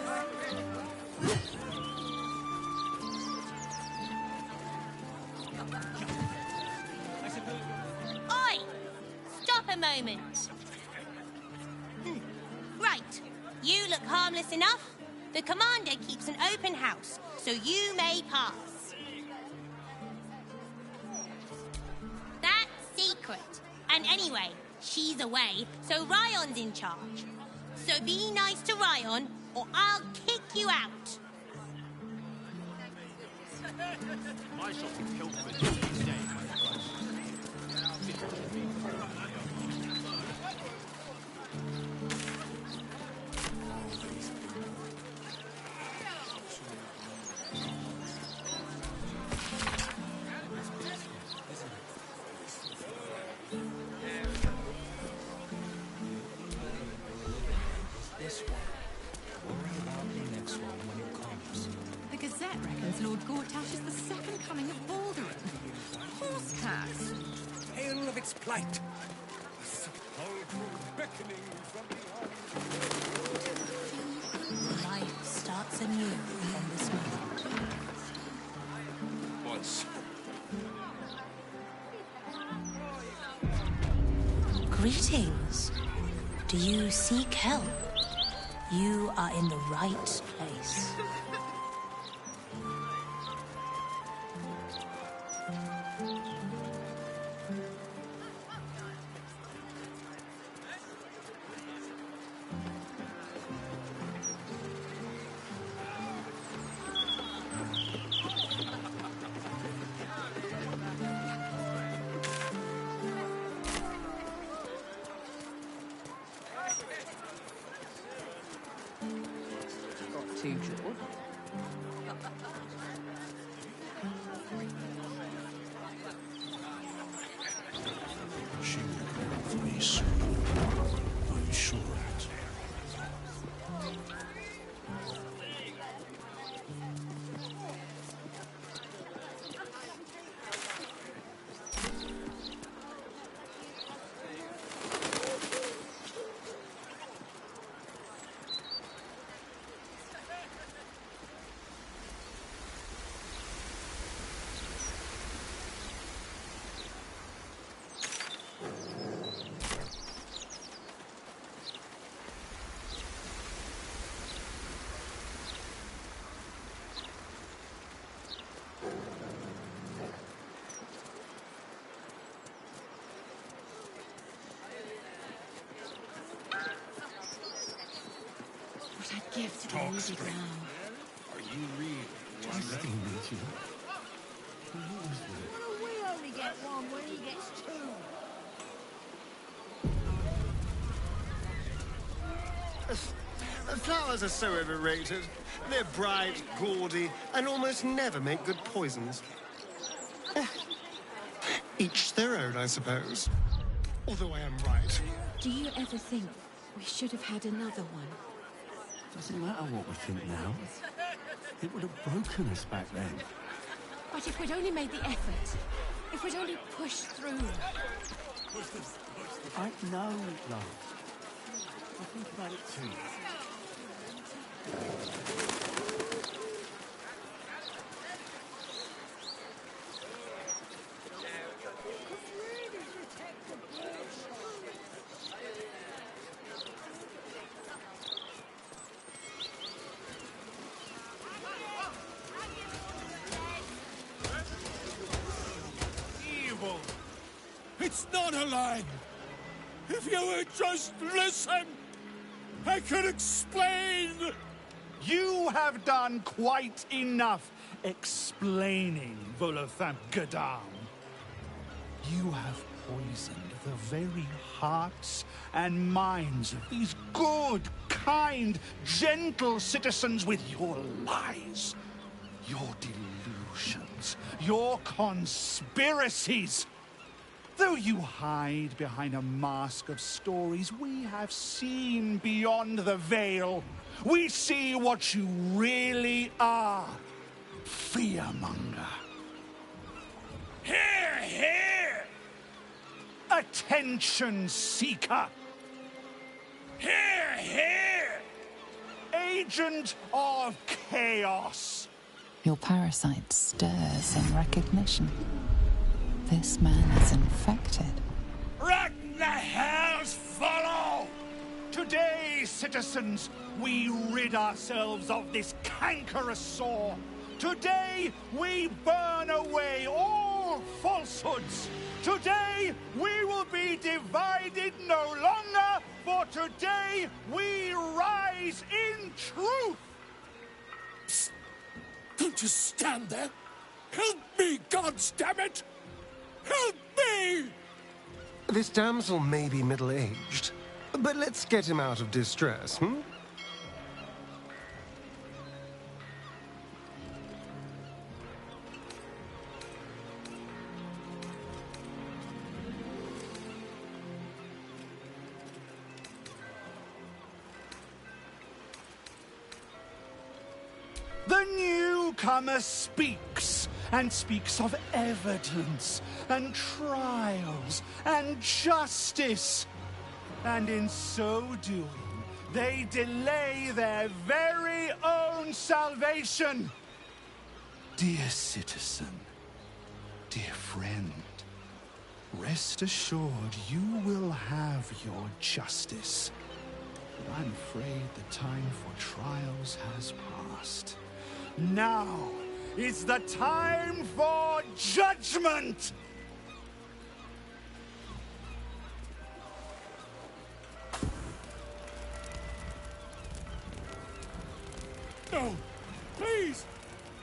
Oi! Stop a moment. Right. You look harmless enough. The commander keeps an open house, so you may pass. That's secret. And anyway, she's away, so Ryon's in charge. So be nice to Ryon, or I'll kick you out. My shop is Kilford. Stay. Lord Gortash is the second coming of Balderyn. Horse-cats. Tale of its plight. A sepulchral beckoning from beyond. Life starts anew from this moment. Once. Greetings. Do you seek help? You are in the right place. To George. ended now. Are you real? Just imagine. Why do we only get one when he gets two? Flowers are so overrated. They're bright, gaudy, and almost never make good poisons. Each their own, I suppose. Although I am right. Do you ever think we should have had another one? Doesn't matter what we think now. It would have broken us back then. But if we'd only made the effort, if we'd only pushed through. I know, love. I think about it too. Evil. It's not a lie. If you would just listen, I could explain. You have done quite enough explaining, Volothamp Gadam. You have poisoned the very hearts and minds of these good, kind, gentle citizens with your lies, your delusions, your conspiracies. Though you hide behind a mask of stories, we have seen beyond the veil. We see what you really are. Fearmonger. Here, here! Attention seeker. Here, here! Agent of chaos. Your parasite stirs in recognition. This man is infected. Right in the hells follow! Today, citizens, we rid ourselves of this cankerous sore. Today, we burn away all falsehoods. Today, we will be divided no longer, for today, we rise in truth. Psst. Don't just stand there. Help me, goddammit! Help me! This damsel may be middle-aged, but let's get him out of distress, hmm? The newcomer speaks, and speaks of evidence, and trials, and justice. And in so doing, they delay their very own salvation. Dear citizen, dear friend, rest assured you will have your justice. But I'm afraid the time for trials has passed. Now is the time for judgment! No! Please!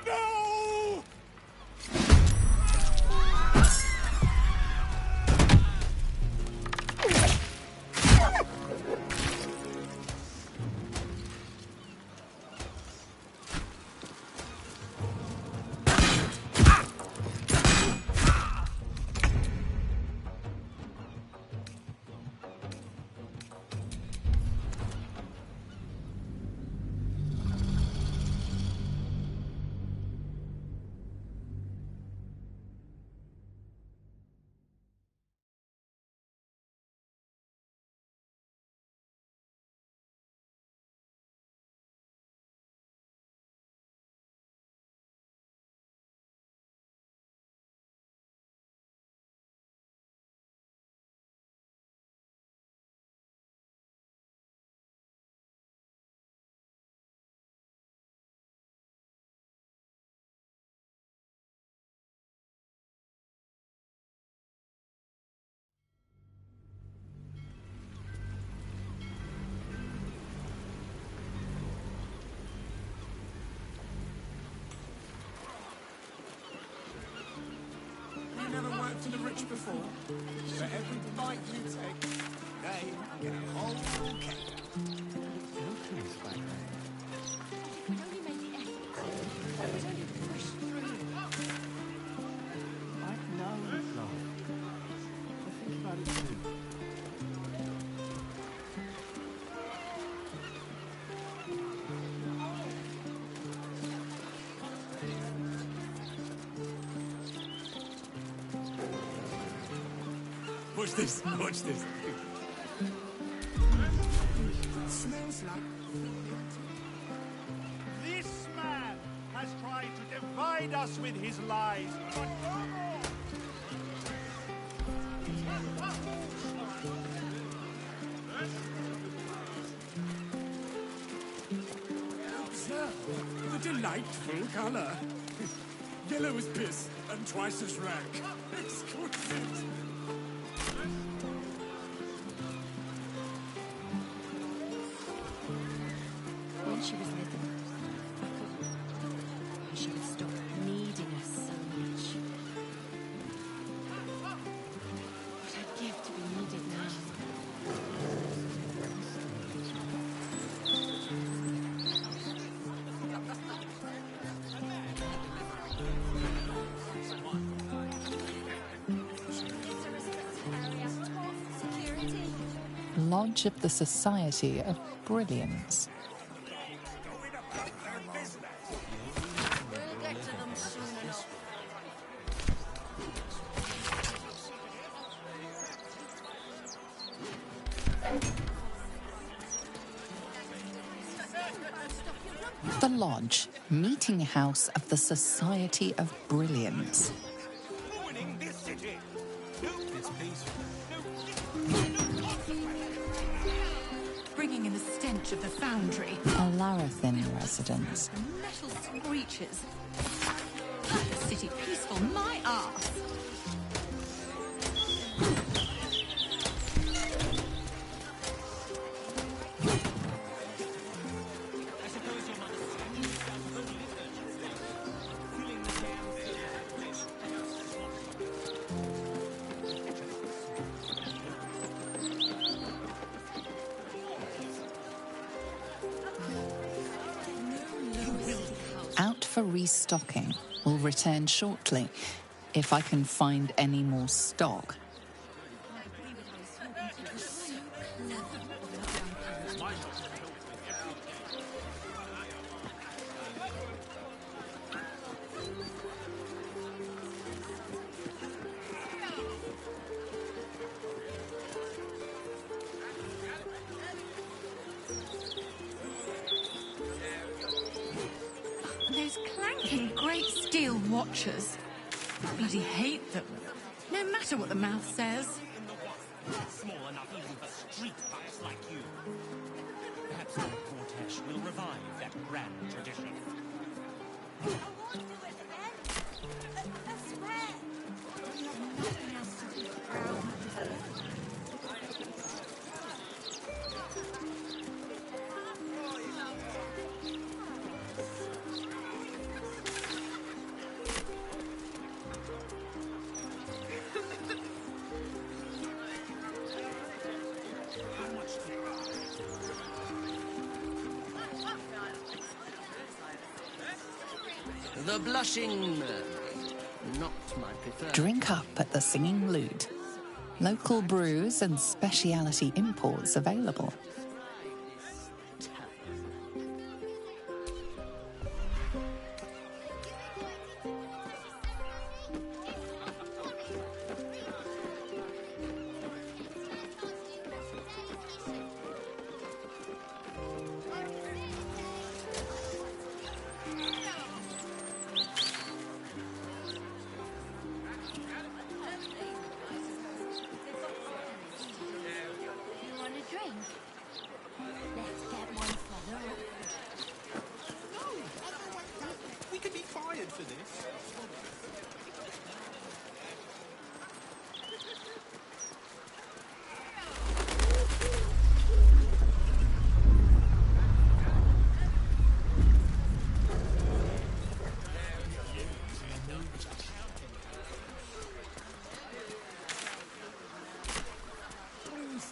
No! before. For every bite you take, they get a whole cake. Watch this, watch this. Smells like... This man has tried to divide us with his lies, but no more! Observe the delightful colour. Yellow as piss and twice as rank. Exquisite. When she was little, she would stop needing us so much. What I'd give to be needed now. Lodge of the Society of Brilliance. We'll get to them soon enough. The Lodge, meeting house of the Society of Brilliance. Ruining this city! It's peaceful. Bringing in the stench of the foundry. A Larathin residence. Metal screeches. The city peaceful, my arse. Out for restocking. Will return shortly, if I can find any more stock. Those clanking great steel watchers. I bloody hate them. No matter what the mouth says. Small enough even for street punks like you. Perhaps Lord Cortesh will revive that grand tradition. The blushing mermaid. Not my preferred. Drink up at the Singing Lute. Local brews and speciality imports available.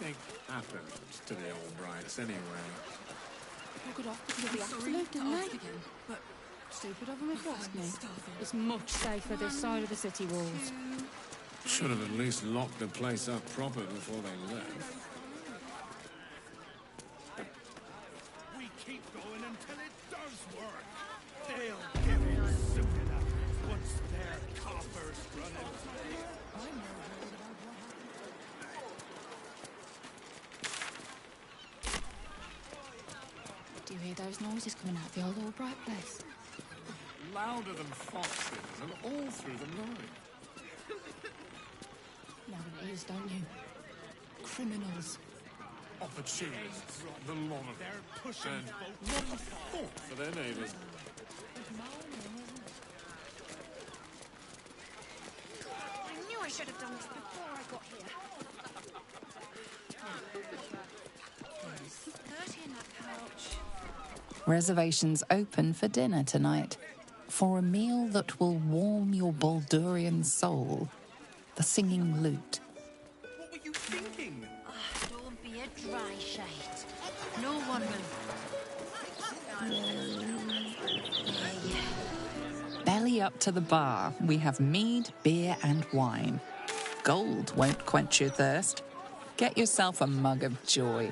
Anything happens to the Albrights anyway? Took it off because of the accident, didn't they? But stupid of them if you ask me. It's much safer this side of the city walls. Should have at least locked the place up proper before they left. We keep going until it does work. They'll give it soon enough once their coffers run out. Do you hear those noises coming out of the old Albright place? Louder than foxes and all through the night. Know what it is, don't you? Criminals. Opportunists, the lot of them. They're pushing and not a thought for their neighbours. I knew I should have done this before I got here. There's 30 in that pouch. Reservations open for dinner tonight. For a meal that will warm your Baldurian soul. The Singing Lute. What were you thinking? Don't be a dry shite. No one will. Belly up to the bar. We have mead, beer, and wine. Gold won't quench your thirst. Get yourself a mug of joy.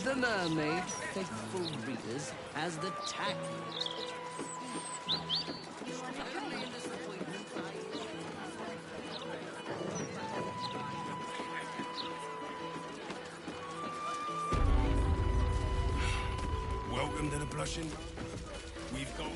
The mermaid, faithful readers, has the tact. Welcome to the Blushing. We've got